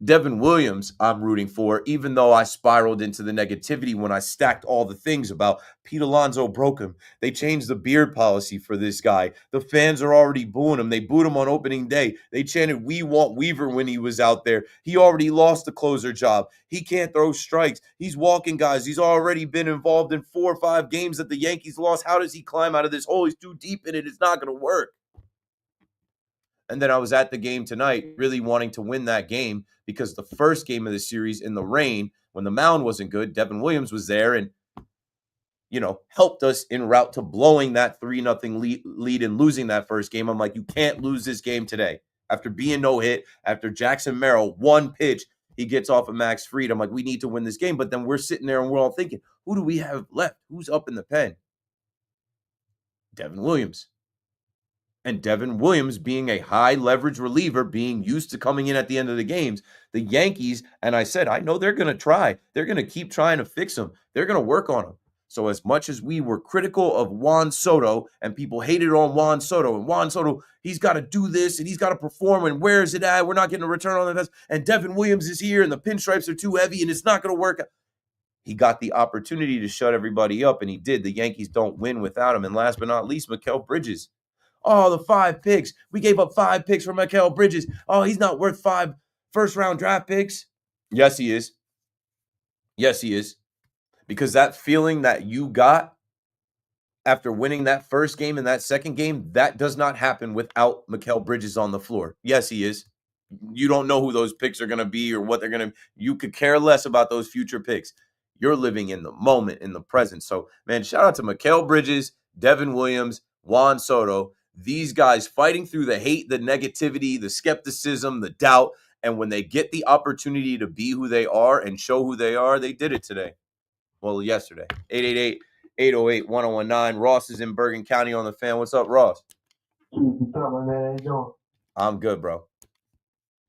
Devin Williams, I'm rooting for, even though I spiraled into the negativity when I stacked all the things about Pete Alonso broke him. They changed the beard policy for this guy. The fans are already booing him. They booed him on opening day. They chanted, "We want Weaver" when he was out there. He already lost the closer job. He can't throw strikes. He's walking guys. He's already been involved in 4 or 5 games that the Yankees lost. How does he climb out of this hole? He's too deep in it. It's not going to work. And then I was at the game tonight really wanting to win that game because the first game of the series in the rain, when the mound wasn't good, Devin Williams was there and, helped us en route to blowing that 3-0 lead and losing that first game. I'm like, you can't lose this game today. After being no hit, after Jackson Merrill, 1 pitch, he gets off of Max Fried. I'm like, we need to win this game. But then we're sitting there and we're all thinking, who do we have left? Who's up in the pen? Devin Williams. And Devin Williams being a high leverage reliever, being used to coming in at the end of the games, the Yankees, and I said, I know they're going to try. They're going to keep trying to fix him. They're going to work on him. So as much as we were critical of Juan Soto and people hated on Juan Soto, he's got to do this and he's got to perform, and where is it at? We're not getting a return on investment. And Devin Williams is here and the pinstripes are too heavy and it's not going to work. He got the opportunity to shut everybody up, and he did. The Yankees don't win without him. And last but not least, Mikal Bridges. Oh, the 5 picks. We gave up 5 picks for Mikal Bridges. Oh, he's not worth 5 first-round draft picks. Yes, he is. Yes, he is. Because that feeling that you got after winning that first game and that second game, that does not happen without Mikal Bridges on the floor. Yes, he is. You don't know who those picks are going to be or what they're going to. You could care less about those future picks. You're living in the moment, in the present. So, man, shout out to Mikal Bridges, Devin Williams, Juan Soto. These guys fighting through the hate, the negativity, the skepticism, the doubt. And when they get the opportunity to be who they are and show who they are, they did it today. Well, yesterday. 888-808-1019. Ross is in Bergen County on the fan. What's up, Ross? What's up, my man? How you doing? I'm good, bro.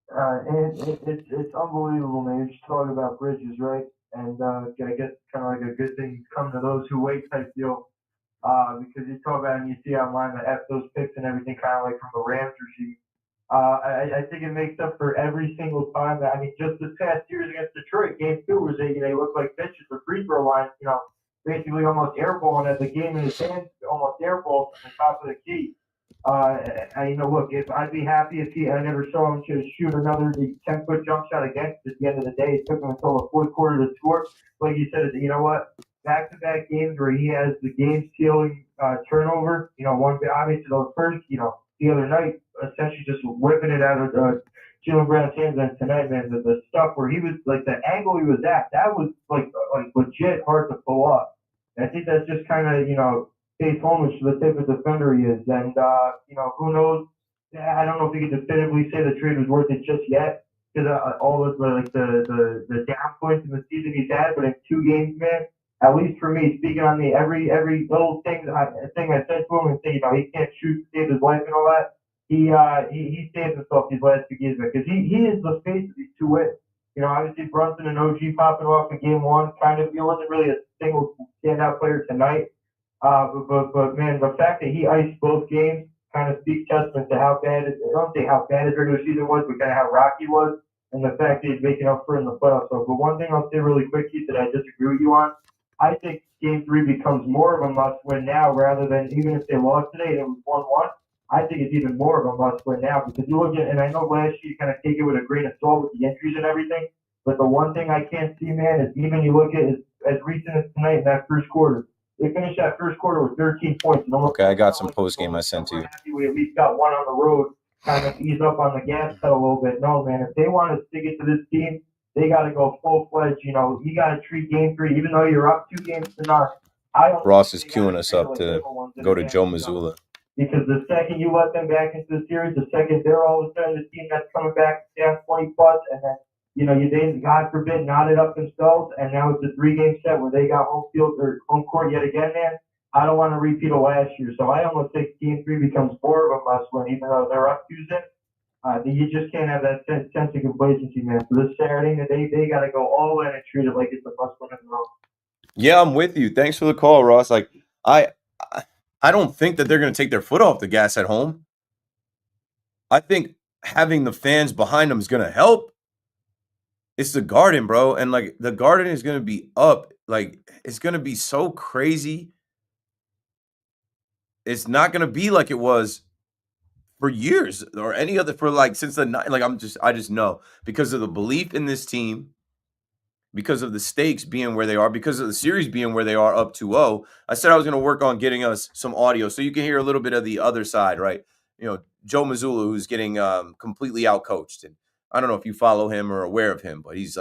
It's unbelievable, man. You're just talking about Bridges, right? And I guess kind of like a good thing come to those who wait type deal. Because you talk about it and you see online that F those picks and everything kind of like from the Rams regime. I think it makes up for every single time that, just this past series against Detroit, game 2 was they looked like bitches for free throw lines, basically almost airballing at the game in his hands, almost airballs from the top of the key. Look, if I'd be happy if I never saw him to shoot another 10-foot jump shot again. At the end of the day, it took him until the fourth quarter to score. Like you said, you know what? Back-to-back games where he has the game-stealing turnover. One obviously those first, the other night, essentially just whipping it out of Jalen Brown's hands. And tonight, man, the stuff where he was like the angle he was at, that was like legit hard to pull off. And I think that's just kind of stays homage to the type of defender he is. And who knows? I don't know if we can definitively say the trade was worth it just yet because all of the down points in the season he's had. But in 2 games, man, at least for me, speaking on the every little thing I said to him and say, he can't shoot to save his life and all that. He saved himself these last 2 games because he is the face of these 2 wins. Obviously Brunson and OG popping off in game one. He wasn't really a single standout player tonight. But man, the fact that he iced both games kind of speaks testament to how bad, I don't say how bad his regular season was, but kind of how rocky he was, and the fact that he's making up for it in the playoffs. So, but one thing I'll say really quick, Keith, that I disagree with you on, I think Game 3 becomes more of a must-win now rather than even if they lost today and it was 1-1. I think it's even more of a must-win now because you look at, and I know last year you kind of take it with a grain of salt with the injuries and everything, but the one thing I can't see, man, is even you look at as recent as tonight in that first quarter, they finished that first quarter with 13 points. Okay, I got some post game I sent to you. We at least got one on the road, kind of ease up on the gas pedal a little bit. No, man, if they want to stick it to this team, they got to go full-fledged. You got to treat Game 3, even though you're up 2 games to none. Ross is queuing us up to go to Joe Mazzulla. Because the second you let them back into the series, the second they're all of a sudden the team that's coming back down 20+, and then they, God forbid, knotted up themselves, and now it's a 3-game set where they got home field or home court yet again, man. I don't want to repeat of last year. So I almost think Game 3 becomes more of a must-win, even though they're up 2-0. You just can't have that sense of complacency, man. So this Saturday, they got to go all in and treat it like it's a must-win as well. Yeah, I'm with you. Thanks for the call, Ross. Like, I don't think that they're going to take their foot off the gas at home. I think having the fans behind them is going to help. It's the Garden, bro. And, like, the Garden is going to be up. Like, it's going to be so crazy. It's not going to be like it was for years or any other since the night. Like, I just know because of the belief in this team, because of the stakes being where they are, because of the series being where they are up 2-0. I said I was going to work on getting us some audio so you can hear a little bit of the other side, right? Joe Mazzulla, who's getting completely outcoached. And I don't know if you follow him or are aware of him, but he's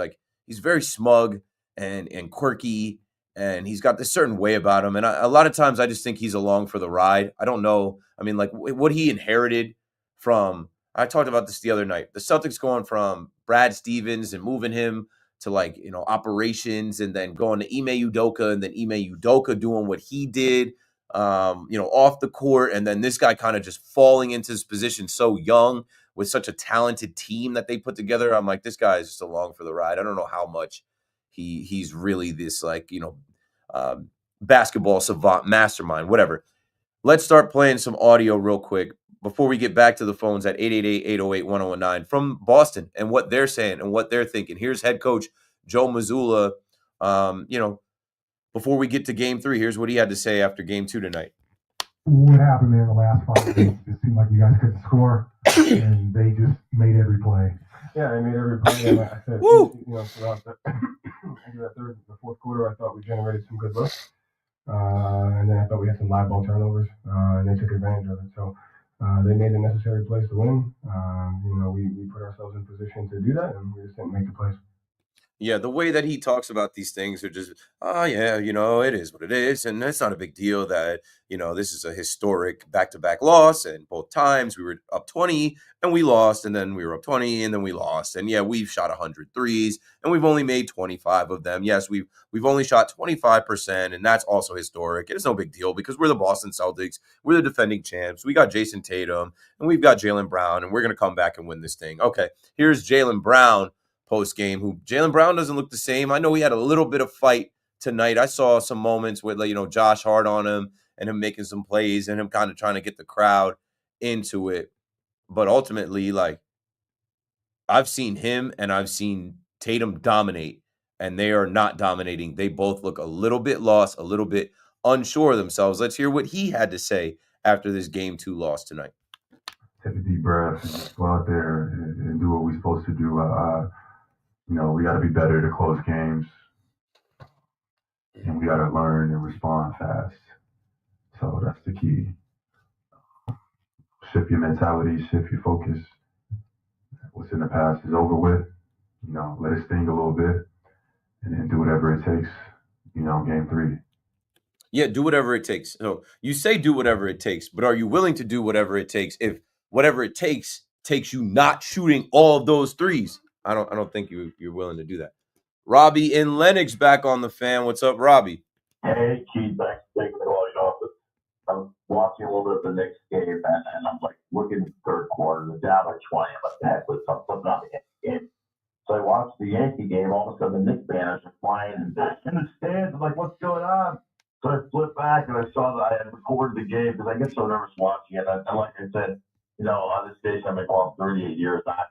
very smug and quirky, and he's got this certain way about him. And a lot of times I just think he's along for the ride. I don't know. I mean, like what he inherited from, I talked about this the other night, the Celtics going from Brad Stevens and moving him to operations, and then going to Ime Udoka, and then Ime Udoka doing what he did, off the court. And then this guy kind of just falling into his position so young with such a talented team that they put together. I'm like, this guy is just along for the ride. I don't know how much he's really this basketball savant, mastermind, whatever. Let's start playing some audio real quick before we get back to the phones at 888-808-1019 from Boston and what they're saying and what they're thinking. Here's head coach Joe Mazzulla. Before we get to Game 3, here's what he had to say after Game 2 tonight. What happened there in the last 5 minutes? It seemed like you guys couldn't score, and they just made every play. Yeah, they made every play. And I said, throughout the fourth quarter, I thought we generated some good looks. And then I thought we had some live ball turnovers, and they took advantage of it. So they made the necessary plays to win. We put ourselves in position to do that, and we just didn't make the plays. Yeah, the way that he talks about these things are just, it is what it is. And it's not a big deal that, this is a historic back-to-back loss. And both times we were up 20 and we lost. And then we were up 20 and then we lost. And yeah, we've shot 100 threes and we've only made 25 of them. Yes, we've only shot 25%. And that's also historic. It's no big deal because we're the Boston Celtics. We're the defending champs. We got Jason Tatum and we've got Jaylen Brown, and we're going to come back and win this thing. Okay, here's Jaylen Brown post game, who Jaylen Brown doesn't look the same. I know he had a little bit of fight tonight. I saw some moments with Josh Hart on him and him making some plays and him kind of trying to get the crowd into it. But ultimately, I've seen him and I've seen Tatum dominate, and they are not dominating. They both look a little bit lost, a little bit unsure of themselves. Let's hear what he had to say after this Game 2 loss tonight. Take a deep breath and just go out there and do what we're supposed to do. We got to be better to close games, and we got to learn and respond fast. So that's the key. Shift your mentality, shift your focus. What's in the past is over with. Let it sting a little bit, and then do whatever it takes. Game 3. Yeah, do whatever it takes. So you say do whatever it takes, but are you willing to do whatever it takes if whatever it takes you not shooting all of those threes? I don't think you're willing to do that. Robbie in Lennox back on the fan. What's up, Robbie? Hey, Keith, thanks for taking the call. I'm watching a little bit of the Knicks game, and I'm looking at the third quarter. They're down by 20. I'm like, heck, with something on the game. So I watched the Yankee game. All of a sudden, the Knicks banners are flying in the stands. I'm like, what's going on? So I flipped back and I saw that I had recorded the game because I get so nervous watching it. And like I said, on this station, I've been calling 38 years. I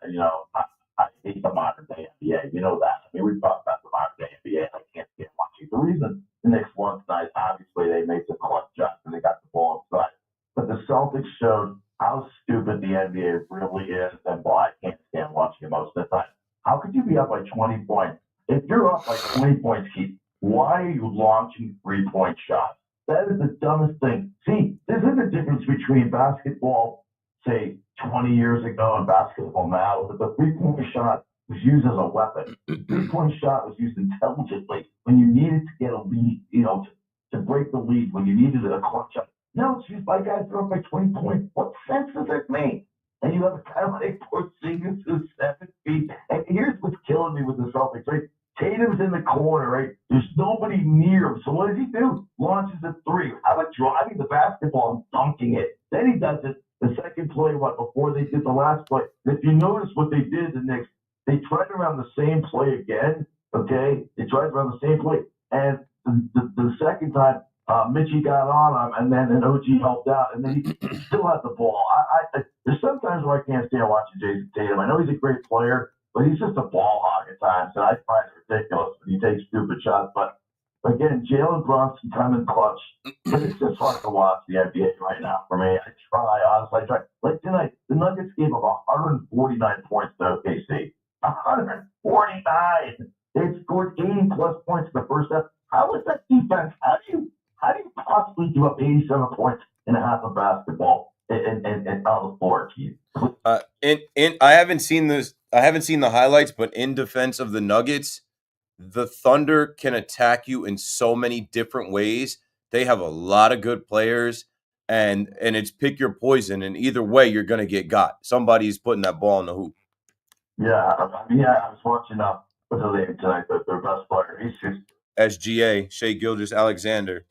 hate the modern day NBA. You know that. I mean, we've talked about the modern day NBA. I can't stand watching. The reason the Knicks won tonight, obviously, they made some clutch shots and they got the ball inside. But the Celtics showed how stupid the NBA really is, and boy, I can't stand watching it most of the time. How could you be up by 20 points? If you're up by 20 points, Keith, why are you launching 3-point shots? That is the dumbest thing. See, this is the difference between basketball, say, 20 years ago and basketball now. That the 3-point shot was used as a weapon. The 3-point shot was used intelligently when you needed to get a lead, to break the lead, when you needed a clutch shot. No, it's used by guys who are up by 20 points. What sense does it make? And you have a guy like Porzingis who's 7 feet. And here's what's killing me with the Celtics, right? Tatum's in the corner, right? There's nobody near him. So what does he do? Launches a 3. How about driving the basketball and dunking it? Then he does it the second play, before they did the last play. If you notice what they did, the Knicks, they tried around the same play again, okay? They tried around the same play. And the second time, Mitchie got on him, and then OG helped out, and then he still had the ball. There's sometimes where I can't stand watching Jason Tatum. I know he's a great player, but he's just a ball hog at times, and I find it ridiculous when he takes stupid shots. But again, Jalen Brunson coming clutch. But it's just hard to watch the NBA right now for me. Honestly, I try. Like tonight, the Nuggets gave up 149 points to OKC. 149. They scored 80 plus points in the first half. How is that defense? How do you possibly give up 87 points in a half of basketball and on the floor, Keith? I haven't seen this. I haven't seen the highlights, but in defense of the Nuggets, the Thunder can attack you in so many different ways. They have a lot of good players, and it's pick your poison. And either way, you're going to get got. Somebody's putting that ball in the hoop. Yeah, I was watching what's the name tonight? Their best player. He's just SGA, Shai Gilgeous-Alexander.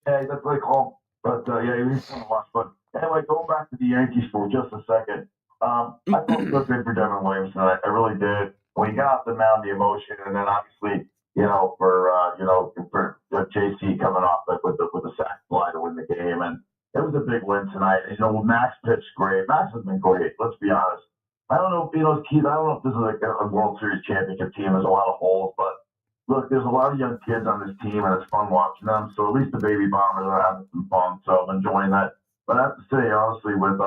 Yeah, that's what they call him. But yeah, he's fun to watch. But anyway, going back to the Yankees for just a second. I thought it was good for Devin Williams tonight. I really did. When he got off the mound, the emotion, and then obviously, for JC coming off with the sac fly to win the game, and it was a big win tonight. Max pitched great. Max has been great. Let's be honest. I don't know, Keith. I don't know if this is like a World Series championship team. There's a lot of holes, but look, there's a lot of young kids on this team, and it's fun watching them. So at least the baby bombers are having some fun. So I'm enjoying that. But I have to say, honestly, with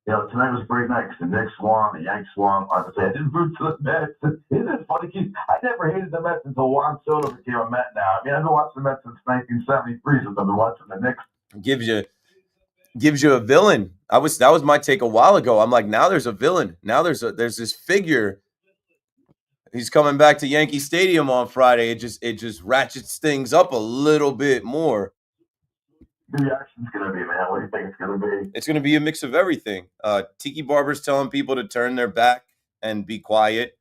tonight was a great night because the Knicks won, the Yanks won. I have to say, I didn't root for the Mets. Isn't it funny, Keith? I never hated the Mets until Juan Soto became a Met now. I mean, I've been watching the Mets since 1973, since I've been watching the Knicks. Gives you a villain. That was my take a while ago. I'm like, now there's a villain. Now there's this figure. He's coming back to Yankee Stadium on Friday. It just ratchets things up a little bit more. The reaction's gonna be, man. What do you think it's gonna be? It's gonna be a mix of everything. Tiki Barber's telling people to turn their back and be quiet.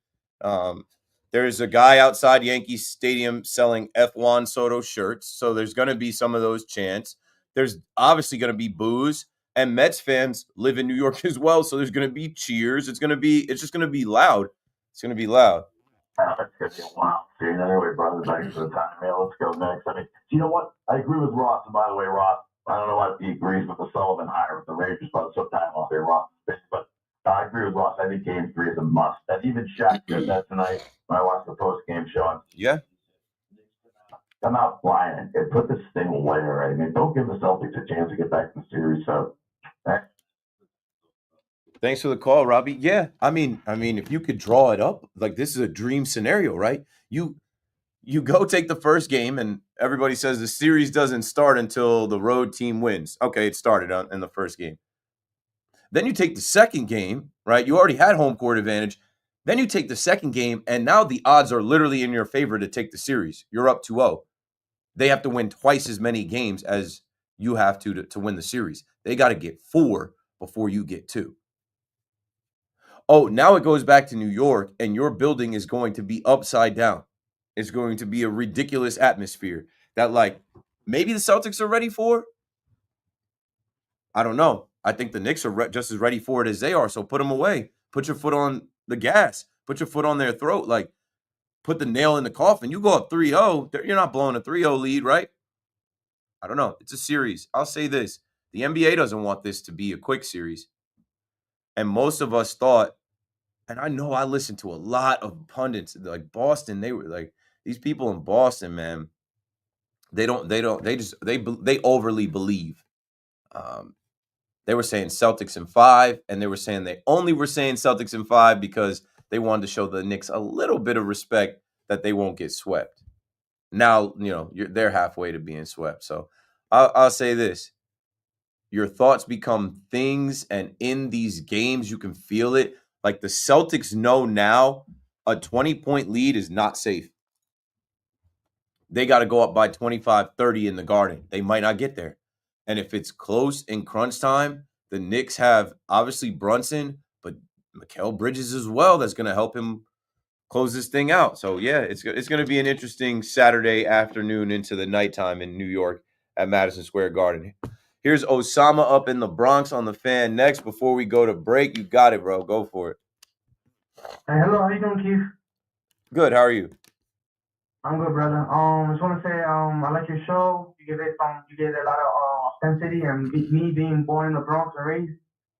There's a guy outside Yankee Stadium selling F. Juan Soto shirts, so there's gonna be some of those chants. There's obviously gonna be boos, and Mets fans live in New York as well, so there's gonna be cheers. It's just gonna be loud. It's gonna be loud. It's going to be a wild series. Anyway, brother, thanks for the time, man. Let's go next. I mean, you know what? I agree with Ross. And by the way, Ross, I don't know if he agrees with the Sullivan hire with the Rangers, but sometime I'll hear Ross. But I agree with Ross. I think Game 3 is a must. And even Shaq did that tonight when I watched the post-game show. Yeah. Come out flying and put this thing away already. I mean, don't give the Celtics a chance to get back in the series. So, thanks for the call, Robbie. Yeah, I mean, if you could draw it up, like this is a dream scenario, right? You go take the first game, and everybody says the series doesn't start until the road team wins. Okay, it started in the first game. Then you take the second game, right? You already had home court advantage. Then you take the second game, and now the odds are literally in your favor to take the series. You're up 2-0. They have to win twice as many games as you have to win the series. They got to get 4 before you get 2. Oh, now it goes back to New York, and your building is going to be upside down. It's going to be a ridiculous atmosphere that, like, maybe the Celtics are ready for. I don't know. I think the Knicks are just as ready for it as they are, so put them away. Put your foot on the gas. put your foot on their throat, like put the nail in the coffin. You go up 3-0, you're not blowing a 3-0 lead, right? I don't know. It's a series. I'll say this. The NBA doesn't want this to be a quick series. And most of us thought, and I know I listened to a lot of pundits, like Boston, they were like, these people in Boston, man, they overly believe. They were saying Celtics in 5, and they were saying they only were saying Celtics in 5 because they wanted to show the Knicks a little bit of respect that they won't get swept. Now, they're halfway to being swept. So I'll say this. Your thoughts become things, and in these games, you can feel it. Like the Celtics know now a 20-point lead is not safe. They got to go up by 25, 30 in the Garden. They might not get there. And if it's close in crunch time, the Knicks have obviously Brunson, but Mikal Bridges as well. That's going to help him close this thing out. So, yeah, it's going to be an interesting Saturday afternoon into the nighttime in New York at Madison Square Garden. Here's Osama up in the Bronx on the Fan next. Before we go to break, you got it, bro. Go for it. Hey, hello. How you doing, Keith? Good. How are you? I'm good, brother. I just want to say, I like your show. You give it a lot of authenticity, and me being born in the Bronx and raised,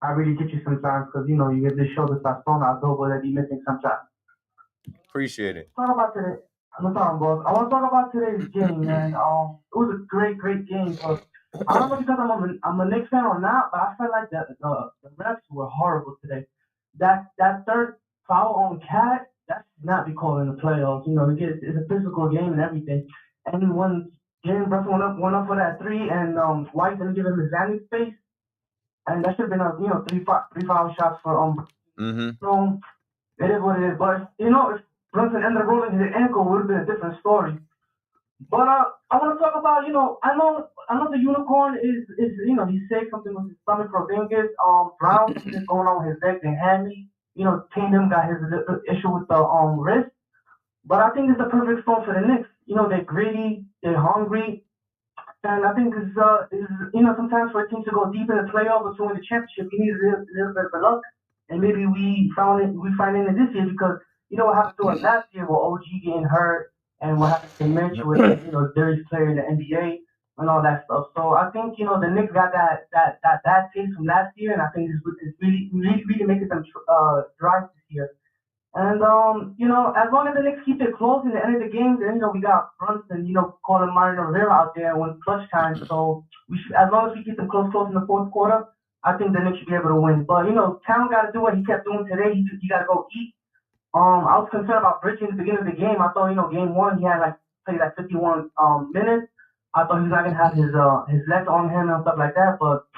I really get you sometimes because you give this show the sazon I thought that be missing sometimes. Appreciate it. Talk about today. No problem, boss. I want to talk about today's game, man. It was a great game. But I don't know because I'm a Knicks fan or not, but I felt like the refs were horrible today. That third foul on Cat, that should not be called in the playoffs. It's a physical game and everything. And when Jalen Brunson went up for that 3, and White didn't give him his landing space, and that should have been three foul shots for So it is what it is. But if Brunson ended up rolling his ankle, it would have been a different story. But I want to talk about, I know the unicorn is he's sick, something with his stomach for Vegas. Brown is going on with his legs and hammy. Tatum got his issue with the wrist. But I think it's the perfect storm for the Knicks. They're greedy, they're hungry, and I think it's sometimes for a team to go deep in the playoffs or to win the championship, you need a little bit of luck. And maybe we find it this year because what happened to us last year with OG getting hurt and what happened to Mitch with Darius player in the NBA and all that stuff. So I think the Knicks got that taste from last year, and I think it's really making them drive this year. And as long as the Knicks keep it close in the end of the game, then we got Brunson, calling Mario Rivera out there when clutch time. So as long as we keep them close in the fourth quarter, I think the Knicks should be able to win. But Town got to do what he kept doing today. He got to go eat. I was concerned about Bridges in the beginning of the game. I thought game 1 he had played 51 minutes. I thought he was not gonna have his legs on him and stuff like that. But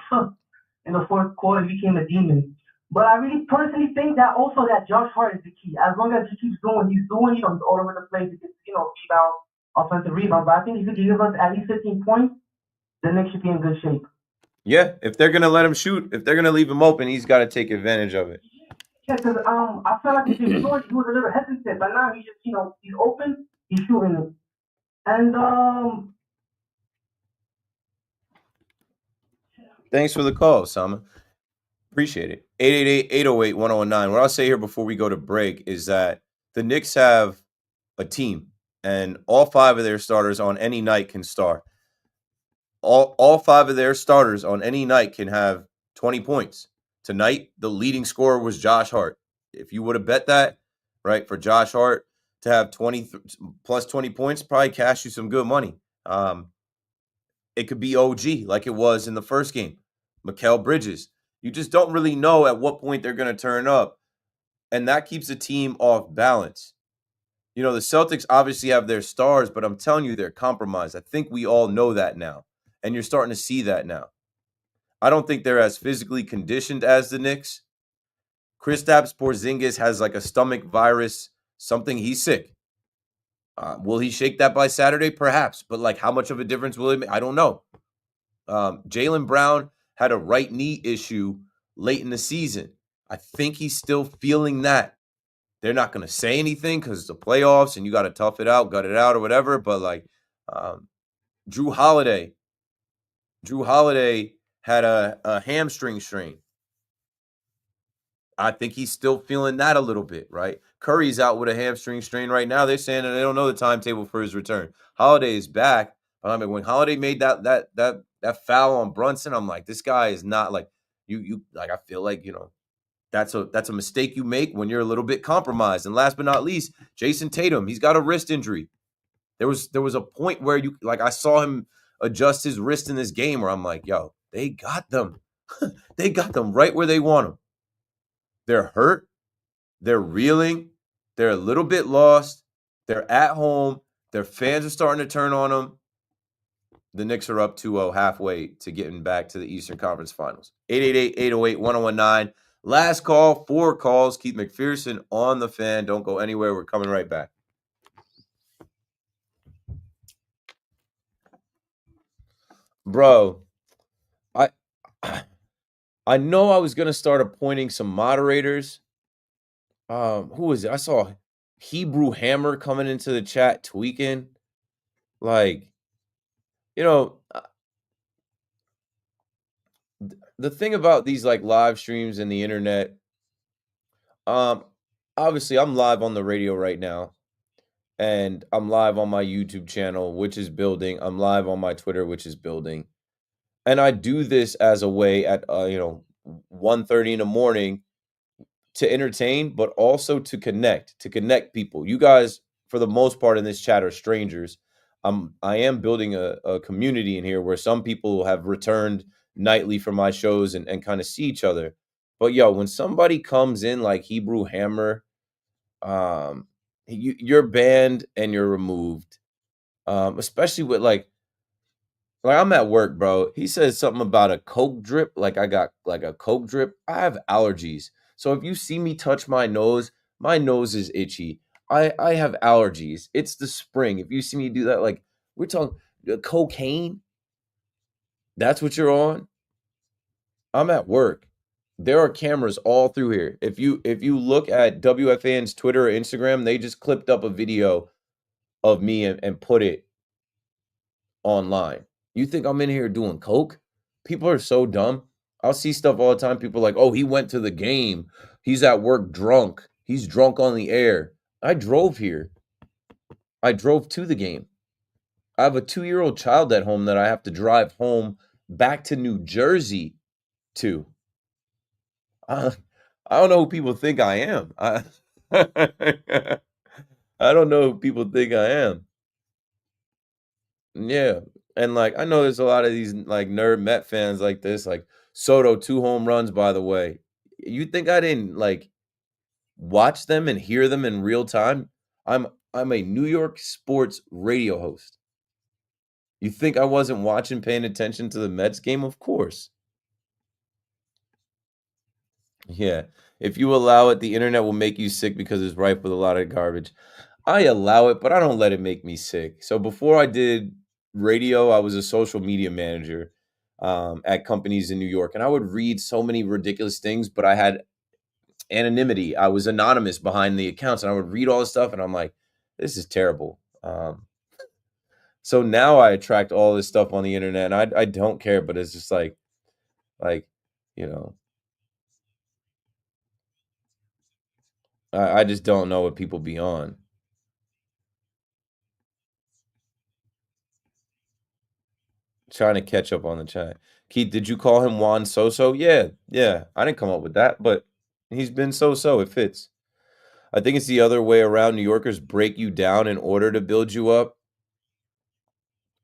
in the fourth quarter, he became a demon. But I really personally think that also that Josh Hart is the key. As long as he keeps doing what he's doing, he's all over the place. He gets rebound, offensive rebound. But I think if he can give us at least 15 points, the Knicks should be in good shape. Yeah, if they're gonna let him shoot, if they're gonna leave him open, he's got to take advantage of it. Yeah, because I felt like if he was a little hesitant, but now he's just he's open, he's shooting it, and Thanks for the call, Osama. Appreciate it. 888-808-1019. What I'll say here before we go to break is that the Knicks have a team, and all 5 of their starters on any night can start. All 5 of their starters on any night can have 20 points. Tonight, the leading scorer was Josh Hart. If you would have bet that, right, for Josh Hart to have 20 plus 20 points, probably cash you some good money. It could be OG like it was in the first game. Mikal Bridges. You just don't really know at what point they're going to turn up, and that keeps the team off balance. The Celtics obviously have their stars, but I'm telling you, they're compromised. I think we all know that now, and you're starting to see that now. I don't think they're as physically conditioned as the Knicks. Kristaps Porzingis has like a stomach virus, something. He's sick. Will he shake that by Saturday? Perhaps. But how much of a difference will it make? I don't know. Jaylen Brown had a right knee issue late in the season. I think he's still feeling that. They're not going to say anything because it's the playoffs and you got to tough it out, gut it out or whatever. But Drew Holiday had a hamstring strain. I think he's still feeling that a little bit, right? Curry's out with a hamstring strain right now. They're saying that they don't know the timetable for his return. Holiday is back. But I mean, when Holiday made that foul on Brunson, I'm like, this guy is not like you like. I feel like, that's a mistake you make when you're a little bit compromised. And last but not least, Jason Tatum, he's got a wrist injury. There was a point where I saw him adjust his wrist in this game where I'm like, yo, they got them. They got them right where they want them. They're hurt. They're reeling. They're a little bit lost. They're at home. Their fans are starting to turn on them. The Knicks are up 2-0 halfway to getting back to the Eastern Conference Finals. 888-808-1019. Last call, 4 calls. Keith McPherson on the Fan. Don't go anywhere. We're coming right back. Bro, I know I was going to start appointing some moderators. Who is it? I saw Hebrew Hammer coming into the chat tweaking. Like, the thing about these like live streams and the internet, obviously I'm live on the radio right now, and I'm live on my YouTube channel, which is building. I'm live on my Twitter, which is building. And I do this as a way at 1:30 in the morning to entertain, but also to connect people. You guys, for the most part in this chat, are strangers. I am building a community in here where some people have returned nightly for my shows and kind of see each other. But when somebody comes in like Hebrew Hammer, you're banned and you're removed. Especially with like I'm at work, bro. He says something about a Coke drip. Like I got like a Coke drip. I have allergies. So if you see me touch my nose is itchy. I have allergies. It's the spring. If you see me do that, like we're talking cocaine. That's what you're on. I'm at work. There are cameras all through here. If you look at WFAN's Twitter or Instagram, they just clipped up a video of me and put it online. You think I'm in here doing coke? People are so dumb. I'll see stuff all the time. People are like, oh, he went to the game. He's at work drunk. He's drunk on the air. I drove here. I drove to the game. I have a 2-year-old child at home that I have to drive home back to New Jersey to. I don't know who people think I am. I don't know who people think I am. Yeah. And like I know there's a lot of these like nerd Met fans like this, like Soto 2 home runs, by the way. You think I didn't like watch them and hear them in real time? I'm a New York sports radio host. You think I wasn't watching, paying attention to the Mets game? Of course. Yeah. If you allow it, the internet will make you sick because it's rife with a lot of garbage. I allow it, but I don't let it make me sick. So before I did radio, I was a social media manager at companies in New York, and I would read so many ridiculous things, but I had anonymity. I was anonymous behind the accounts, and I would read all this stuff, and I'm like, this is terrible. So now I attract all this stuff on the internet, and I don't care, but it's just like, I just don't know what people be on. Trying to catch up on the chat. Keith, did you call him Juan So-So? Yeah. I didn't come up with that, but he's been so-so. It fits. I think it's the other way around. New Yorkers break you down in order to build you up.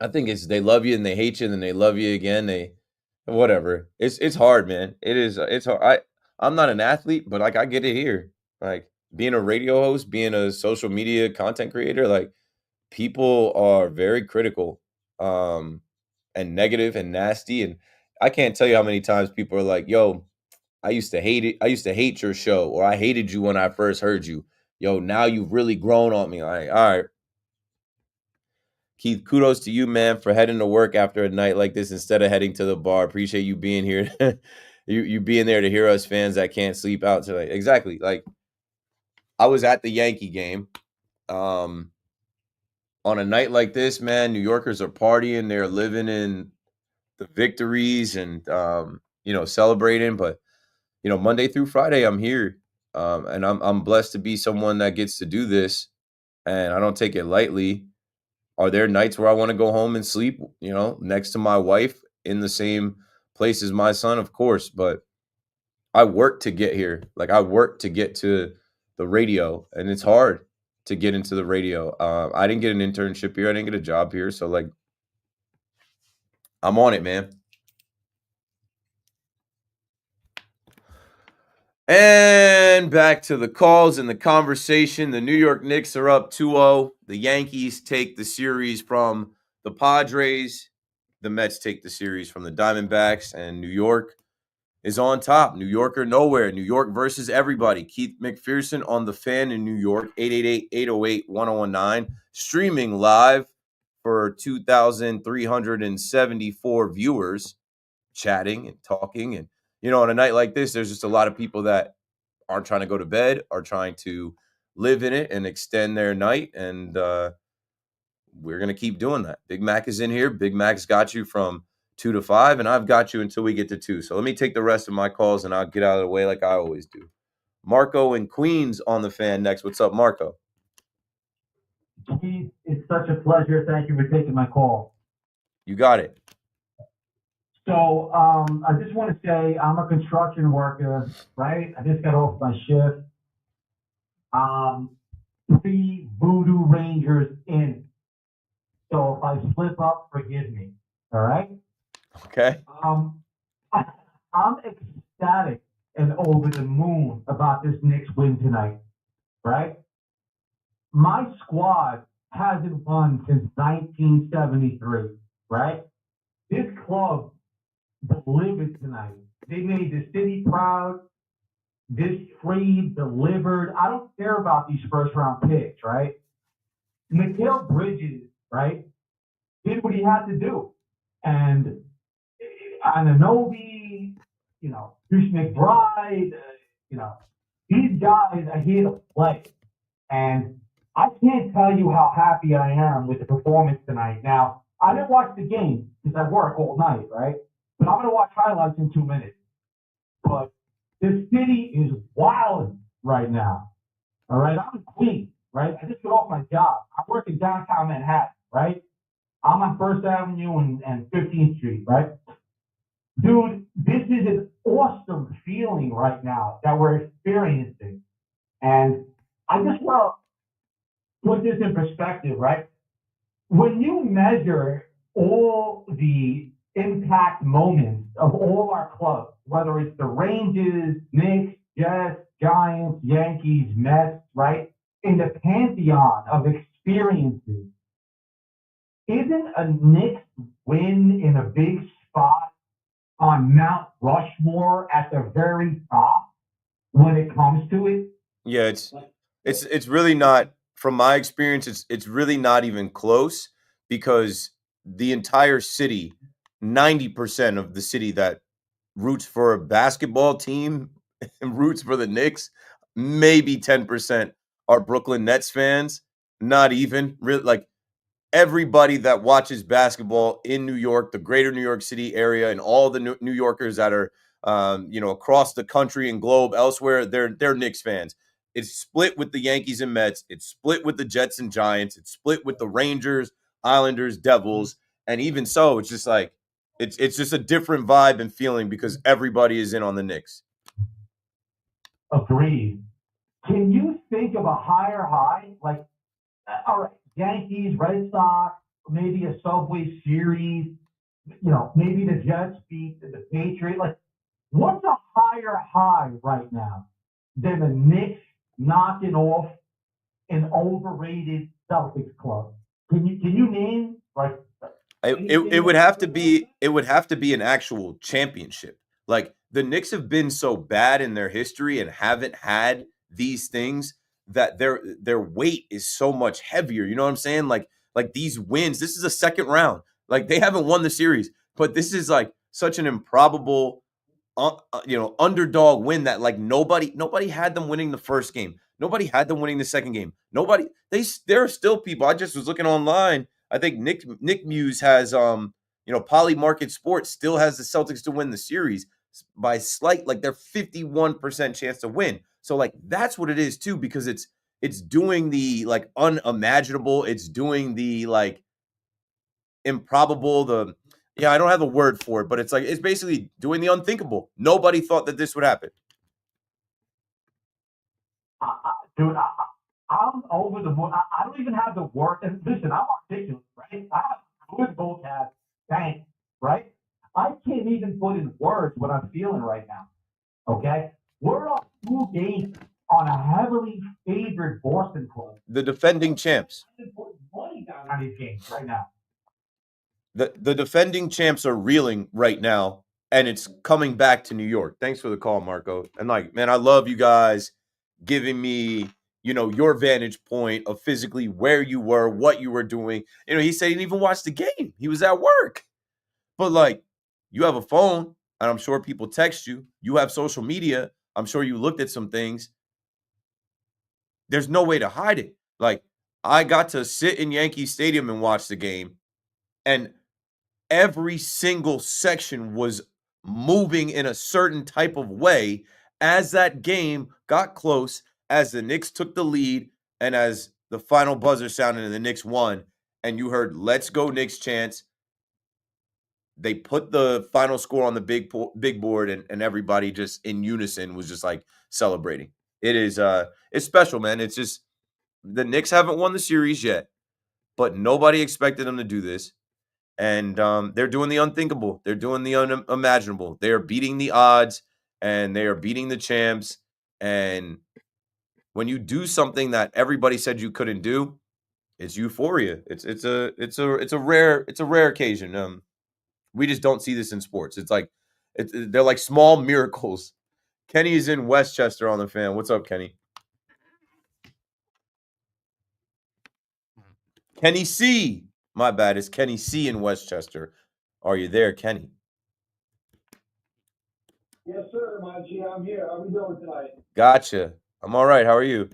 I think it's they love you and they hate you and then they love you again. Whatever. It's hard, man. It's hard. I'm not an athlete, but like I get it here. Like being a radio host, being a social media content creator, like people are very critical. And negative and nasty. And I can't tell you how many times people are like, yo, I used to hate it. I used to hate your show, or I hated you when I first heard you. Yo, now you've really grown on me. Like, all right. Keith, kudos to you, man, for heading to work after a night like this instead of heading to the bar. Appreciate you being here. you being there to hear us fans that can't sleep out tonight. Exactly. Like, I was at the Yankee game. On a night like this, man, New Yorkers are partying. They're living in the victories and, celebrating. But Monday through Friday, I'm here. And I'm blessed to be someone that gets to do this, and I don't take it lightly. Are there nights where I want to go home and sleep, next to my wife in the same place as my son? Of course, but I work to get here. Like, I work to get to the radio, and it's hard to get into the radio. I didn't get an internship here. I didn't get a job here. So, like, I'm on it, man. And back to the calls and the conversation. The New York Knicks are up 2-0. The Yankees take the series from the Padres. The Mets take the series from the Diamondbacks. And New York is on top. New York or nowhere. New York versus everybody. Keith McPherson on The Fan in New York. 888-808-1019. Streaming live for 2,374 viewers. Chatting and talking. And, on a night like this, there's just a lot of people that aren't trying to go to bed, are trying to live in it and extend their night. And we're going to keep doing that. Big Mac is in here. Big Mac's got you from 2 to 5, and I've got you until we get to 2. So let me take the rest of my calls, and I'll get out of the way like I always do. Marco in Queens on The Fan next. What's up, Marco? Keith, it's such a pleasure. Thank you for taking my call. You got it. So I just want to say I'm a construction worker, right? I just got off my shift. 3 Voodoo Rangers in. So if I slip up, forgive me. All right? Okay. I'm ecstatic and over the moon about this Knicks win tonight, right? My squad hasn't won since 1973, right? This club delivered tonight. They made the city proud. This trade delivered. I don't care about these first round picks, right? Mikal Bridges, right, did what he had to do. And Ananobi, Bruce McBride, these guys are here to play. And I can't tell you how happy I am with the performance tonight. Now, I didn't watch the game because I work all night, right? But I'm going to watch highlights in 2 minutes. But the city is wild right now. All right? I'm in Queens, right? I just got off my job. I work in downtown Manhattan, right? I'm on 1st Avenue and 15th Street, right? Dude, this is an awesome feeling right now that we're experiencing. And I just want to put this in perspective, right? When you measure all the impact moments of all our clubs, whether it's the Rangers, Knicks, Jets, Giants, Yankees, Mets, right? In the pantheon of experiences, isn't a Knicks win in a big spot on Mount Rushmore at the very top when it comes to it? Yeah, it's really not, from my experience, it's really not even close, because the entire city, 90% of the city that roots for a basketball team and roots for the Knicks, maybe 10% are Brooklyn Nets fans. Not even really, like, everybody that watches basketball in New York, the greater New York City area, and all the New Yorkers that are, across the country and globe elsewhere, they're Knicks fans. It's split with the Yankees and Mets. It's split with the Jets and Giants. It's split with the Rangers, Islanders, Devils. And even so, it's just like, it's just a different vibe and feeling because everybody is in on the Knicks. Agreed. Can you think of a higher high? Like, all right, Yankees, Red Sox, maybe a Subway Series, maybe the Jets beat the Patriots. Like, what's a higher high right now than the Knicks knocking off an overrated Celtics club? Can you name, like, it would have to be an actual championship. Like, the Knicks have been so bad in their history and haven't had these things that their weight is so much heavier. You know what I'm saying? Like these wins, this is a second round. Like, they haven't won the series, but this is like such an improbable underdog win that, like, nobody had them winning the first game. Nobody had them winning the second game. There are still people. I just was looking online. I think Nick Muse has Poly Market Sports still has the Celtics to win the series. by slight, like they're 51% chance to win. So like that's what it is too, because it's doing the like unimaginable, it's doing the like improbable, I don't have a word for it, but it's like it's basically doing the unthinkable. Nobody thought that this would happen. Dude, I'm over the moon. I don't even have the word. And listen, I'm ridiculous, right? I have good vocab, thanks, right? I can't even put in words what I'm feeling right now, okay? We're up 2 games on a heavily favored Boston club. The defending champs. I'm putting money down on these games right now. The defending champs are reeling right now, and it's coming back to New York. Thanks for the call, Marco. And like, man, I love you guys giving me, your vantage point of physically where you were, what you were doing. He said he didn't even watch the game. He was at work. But like, you have a phone, and I'm sure people text you. You have social media. I'm sure you looked at some things. There's no way to hide it. Like, I got to sit in Yankee Stadium and watch the game, and every single section was moving in a certain type of way as that game got close, as the Knicks took the lead, and as the final buzzer sounded and the Knicks won, and you heard, "Let's go Knicks" chants. They put the final score on the big board, and everybody just in unison was just like celebrating. It's special, man. It's just the Knicks haven't won the series yet, but nobody expected them to do this. And they're doing the unthinkable. They're doing the unimaginable. They are beating the odds, and they are beating the champs. And when you do something that everybody said you couldn't do, it's euphoria. It's a rare occasion. We just don't see this in sports. It's like they're like small miracles. Kenny is in Westchester on the fan. What's up, Kenny? Kenny C. My bad. It's Kenny C in Westchester. Are you there, Kenny? Yes, sir, my G. I'm here. How are we doing tonight? Gotcha. I'm all right. How are you?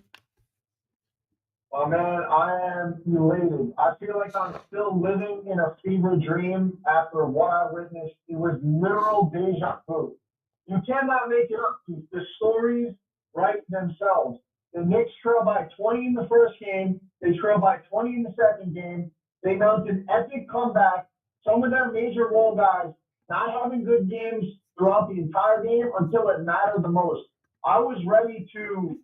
Well, man, I am elated. I feel like I'm still living in a fever dream after what I witnessed. It was literal deja vu. You cannot make it up. The stories write themselves. The Knicks trail by 20 in the first game. They trail by 20 in the second game. They mount an epic comeback. Some of their major role guys not having good games throughout the entire game until it mattered the most. I was ready to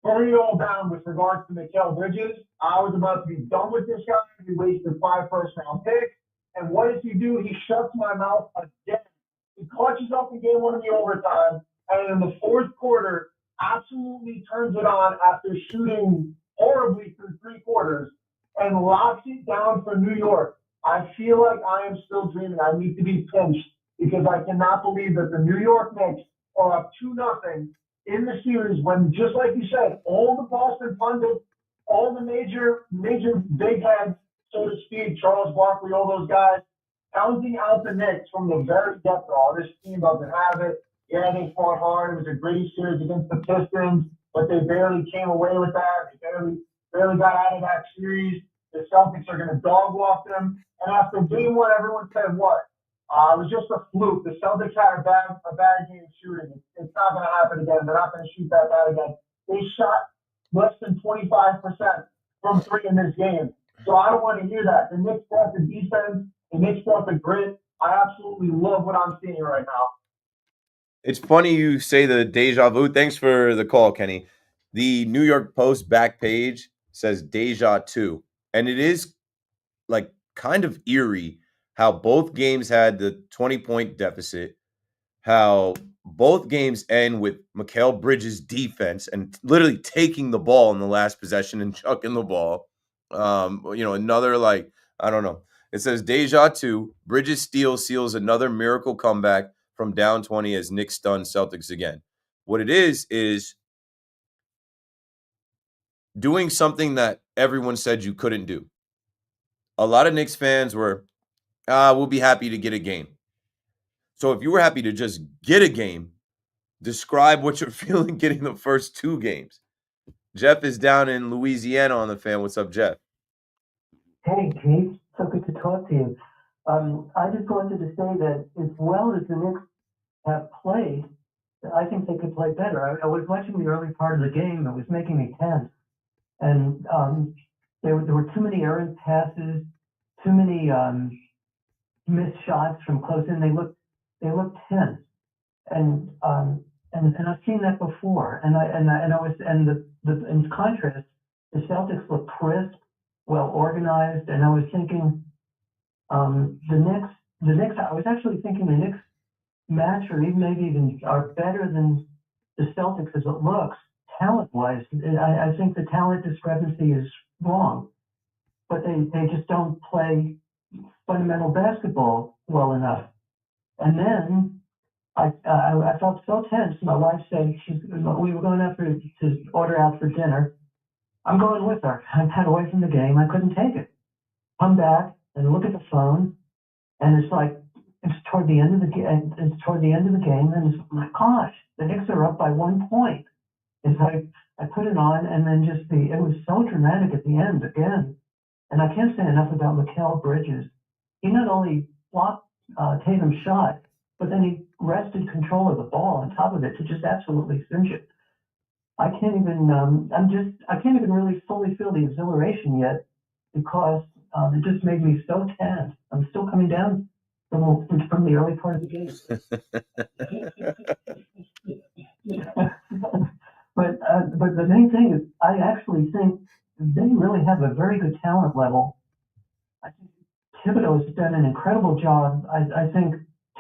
burn it all down with regards to Mikal Bridges. I was about to be done with this guy. He wasted 5 first-round picks. And what does he do? He shuts my mouth again. He clutches up in game 1 of the overtime, and in the fourth quarter, absolutely turns it on after shooting horribly through 3 quarters and locks it down for New York. I feel like I am still dreaming. I need to be pinched because I cannot believe that the New York Knicks are up 2-0 in the series when, just like you said, all the Boston pundits, all the major big heads, so to speak, Charles Barkley, all those guys, counting out the Knicks from the very depth. Oh, this team doesn't have it. Yeah, they fought hard. It was a gritty series against the Pistons, but they barely came away with that. They barely got out of that series. The Celtics are going to dog walk them. And after game 1, everyone said what? It was just a fluke. The Celtics had a bad game shooting. It's not going to happen again. They're not going to shoot that bad again. They shot less than 25% from 3 in this game. So I don't want to hear that. The Knicks brought the defense. The Knicks brought the grit. I absolutely love what I'm seeing right now. It's funny you say the deja vu. Thanks for the call, Kenny. The New York Post back page says deja 2. And it is like kind of eerie how both games had the 20-point deficit, how both games end with Mikal Bridges' defense and literally taking the ball in the last possession and chucking the ball. Another I don't know. It says deja 2. Bridges' steal seals another miracle comeback from down 20 as Knicks stun Celtics again. What it is doing something that everyone said you couldn't do. A lot of Knicks fans were, we'll be happy to get a game. So if you were happy to just get a game, describe what you're feeling getting the first 2 games. Jeff is down in Louisiana on the fan. What's up, Jeff? Hey, Keith. So good to talk to you. I just wanted to say that as well as the Knicks have they could play better. I was watching the early part of the game. It was making me tense. And there were too many errant passes, too many missed shots from close in. They looked tense. And I've seen that before. And in contrast, the Celtics look crisp, well organized, and I was thinking the Knicks. I was actually thinking the Knicks match, or maybe even are better than the Celtics as it looks, talent-wise. I think the talent discrepancy is wrong, but they just don't play fundamental basketball well enough. And then I felt so tense. My wife said we were going out to order out for dinner. I'm going with her. I got away from the game. I couldn't take it. Come back and look at the phone, and it's toward the end of the game. It's toward the end of the game, and it's, my gosh, the Knicks are up by 1 point. It's like I put it on, and then it was so dramatic at the end again. And I can't say enough about Mikal Bridges. He not only blocked Tatum's shot, but then he wrested control of the ball on top of it to just absolutely cinch it. I can't even really fully feel the exhilaration yet because it just made me so tense. I'm still coming down from the early part of the game. But the main thing is, I actually think they really have a very good talent level. I think Thibodeau has done an incredible job. I think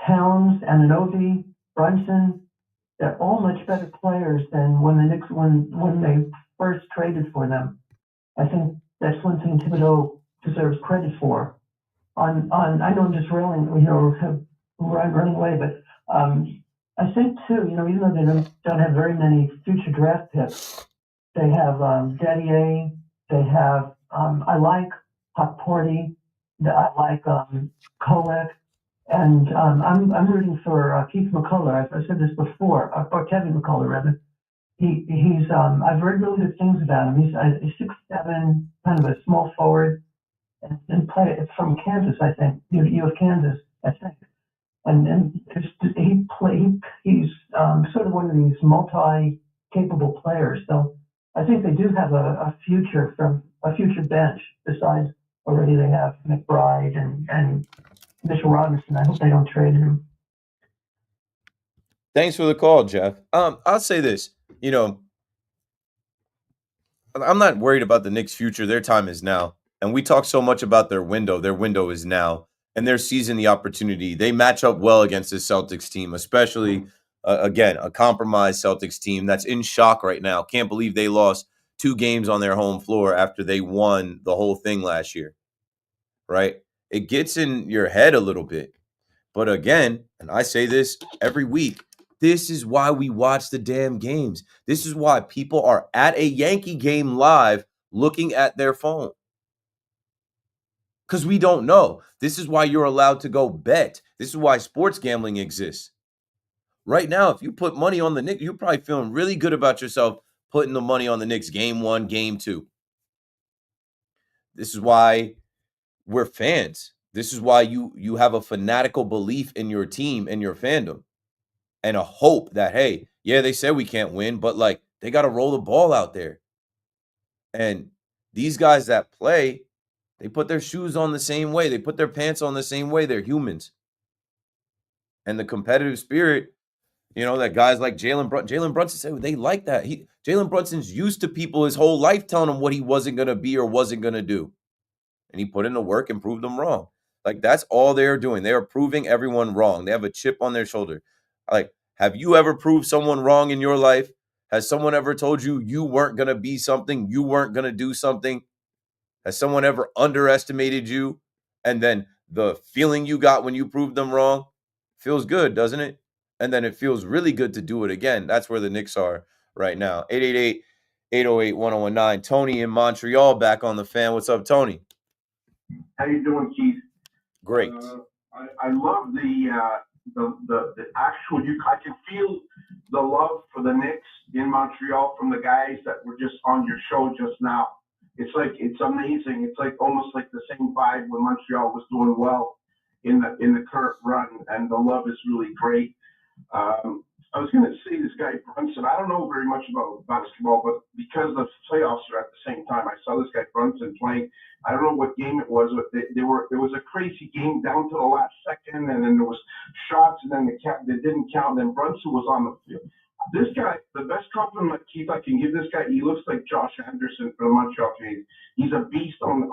Towns, Anunoby, Brunson, they're all much better players than when the Knicks when they first traded for them. I think that's one thing Thibodeau deserves credit for. I know I'm just running away, but I think too, even though they don't have very many future draft picks, they have Dedier, they have I like Hokporty, I like Kolek, and I'm rooting for Keith McCullough. I said this before, or Kevin McCullough rather. He's I've heard really good things about him. He's 6'7", kind of a small forward, and it's from Kansas, I think, U of Kansas, I think. And he's sort of one of these multi-capable players. So I think they do have a future bench. Besides, already they have McBride and Mitchell Robinson. I hope they don't trade him. Thanks for the call, Jeff. I'll say this. I'm not worried about the Knicks' future. Their time is now. And we talk so much about their window. Their window is now. And they're seizing the opportunity. They match up well against this Celtics team, especially, again, a compromised Celtics team that's in shock right now. Can't believe they lost 2 games on their home floor after they won the whole thing last year, right? It gets in your head a little bit. But again, and I say this every week, this is why we watch the damn games. This is why people are at a Yankee game live looking at their phone. Because we don't know. This is why you're allowed to go bet. This is why sports gambling exists. Right now, if you put money on the Knicks, you're probably feeling really good about yourself putting the money on the Knicks game 1, game 2. This is why we're fans. This is why you have a fanatical belief in your team and your fandom and a hope that, hey, yeah, they said we can't win, but they got to roll the ball out there. And these guys that play, they put their shoes on the same way. They put their pants on the same way. They're humans. And the competitive spirit, that guys like Jalen Brunson say they like that. Jalen Brunson's used to people his whole life telling him what he wasn't going to be or wasn't going to do. And he put in the work and proved them wrong. That's all they're doing. They are proving everyone wrong. They have a chip on their shoulder. Have you ever proved someone wrong in your life? Has someone ever told you weren't going to be something, you weren't going to do something? Has someone ever underestimated you? And then the feeling you got when you proved them wrong feels good, doesn't it? And then it feels really good to do it again. That's where the Knicks are right now. 888-808-1019. Tony in Montreal back on the fan. What's up, Tony? How you doing, Keith? Great. I love the actual. I can feel the love for the Knicks in Montreal from the guys that were just on your show just now. It's amazing. It's almost like the same vibe when Montreal was doing well in the current run, and the love is really great. I was going to say this guy Brunson. I don't know very much about basketball, but because the playoffs are at the same time, I saw this guy Brunson playing. I don't know what game it was, but there was a crazy game down to the last second, and then there was shots, and then they didn't count. And then Brunson was on the field. This guy, the best compliment, Keith, I can give this guy. He looks like Josh Anderson for the Montreal Canadiens. He's a beast on the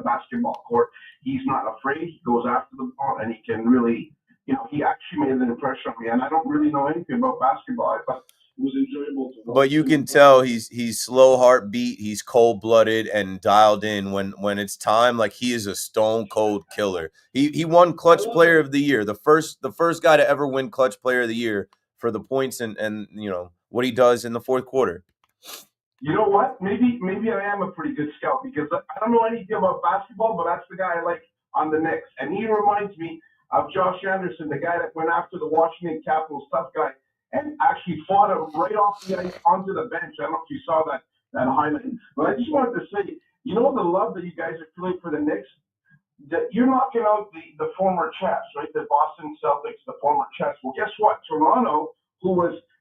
basketball court. He's not afraid. He goes after the ball, and he can really. He actually made an impression on me, and I don't really know anything about basketball. I thought it was enjoyable to watch. But you can tell he's slow heartbeat, he's cold-blooded and dialed in when it's time. Like, he is a stone cold killer. He won Clutch Player of the Year, the first guy to ever win Clutch Player of the Year for the points and what he does in the fourth quarter. You know what? Maybe I am a pretty good scout because I don't know anything about basketball, but that's the guy I like on the Knicks, and he reminds me of Josh Anderson, the guy that went after the Washington Capitals, tough guy, and actually fought him right off the ice onto the bench. I don't know if you saw that highlight. But I just wanted to say, the love that you guys are feeling for the Knicks, that you're knocking out the former champs, right? The Boston Celtics, the former champs. Well, guess what? Toronto,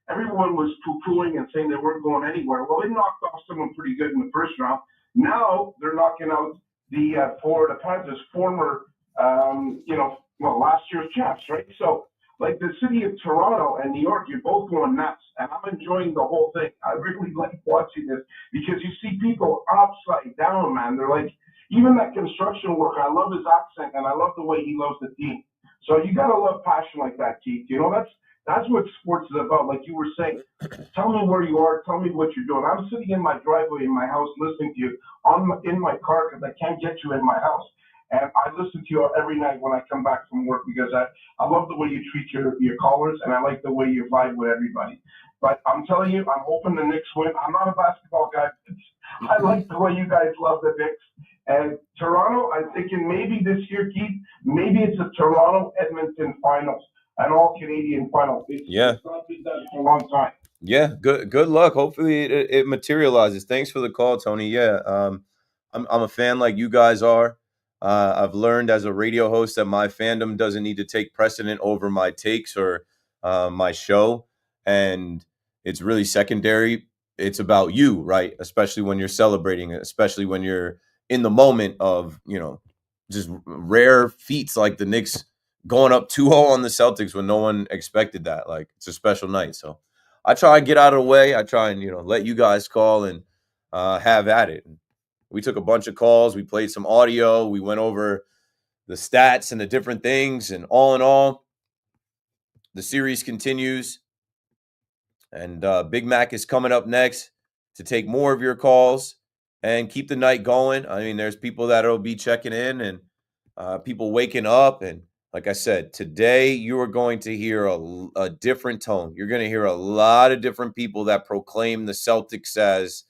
everyone was poo-pooing and saying they weren't going anywhere. Well, they knocked off someone pretty good in the first round. Now they're knocking out the Florida Panthers, former, last year's champs, right? So, like the city of Toronto and New York, you're both going nuts, and I'm enjoying the whole thing. I really like watching this because you see people upside down, man. They're like, even that construction worker, I love his accent, and I love the way he loves the team. So you gotta love passion like that, Keith. That's what sports is about. Like you were saying, tell me where you are, tell me what you're doing. I'm sitting in my driveway in my house listening to you in my car because I can't get you in my house. And I listen to you every night when I come back from work because I love the way you treat your callers, and I like the way you vibe with everybody. But I'm telling you, I'm hoping the Knicks win. I'm not a basketball guy. I like the way you guys love the Knicks. And Toronto, I'm thinking maybe this year, Keith, maybe it's a Toronto-Edmonton finals, an all-Canadian final. Yeah. It's not been done for a long time. Yeah, good luck. Hopefully it materializes. Thanks for the call, Tony. Yeah, I'm a fan like you guys are. I've learned as a radio host that my fandom doesn't need to take precedent over my takes or my show, and it's really secondary. It's about you, right? Especially when you're celebrating, especially when you're in the moment of, just rare feats like the Knicks going up 2-0 on the Celtics when no one expected that. Like, it's a special night. So I try and get out of the way. I try and, let you guys call and have at it. We took a bunch of calls. We played some audio. We went over the stats and the different things. And all in all, the series continues. And Big Mac is coming up next to take more of your calls and keep the night going. I mean, there's people that will be checking in and people waking up. And like I said, today you are going to hear a different tone. You're going to hear a lot of different people that proclaim the Celtics as,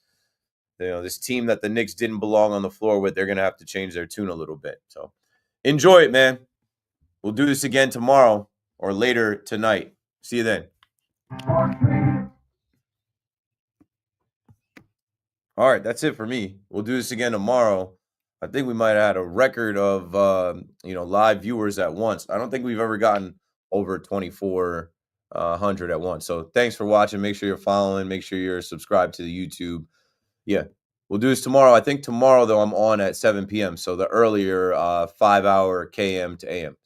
this team that the Knicks didn't belong on the floor with. They're going to have to change their tune a little bit. So enjoy it, man. We'll do this again tomorrow or later tonight. See you then. All right, that's it for me. We'll do this again tomorrow. I think we might have had a record of, live viewers at once. I don't think we've ever gotten over 2,400 at once. So thanks for watching. Make sure you're following. Make sure you're subscribed to the YouTube. Yeah, we'll do this tomorrow. I think tomorrow, though, I'm on at 7 p.m. So the earlier 5-hour KM to AM.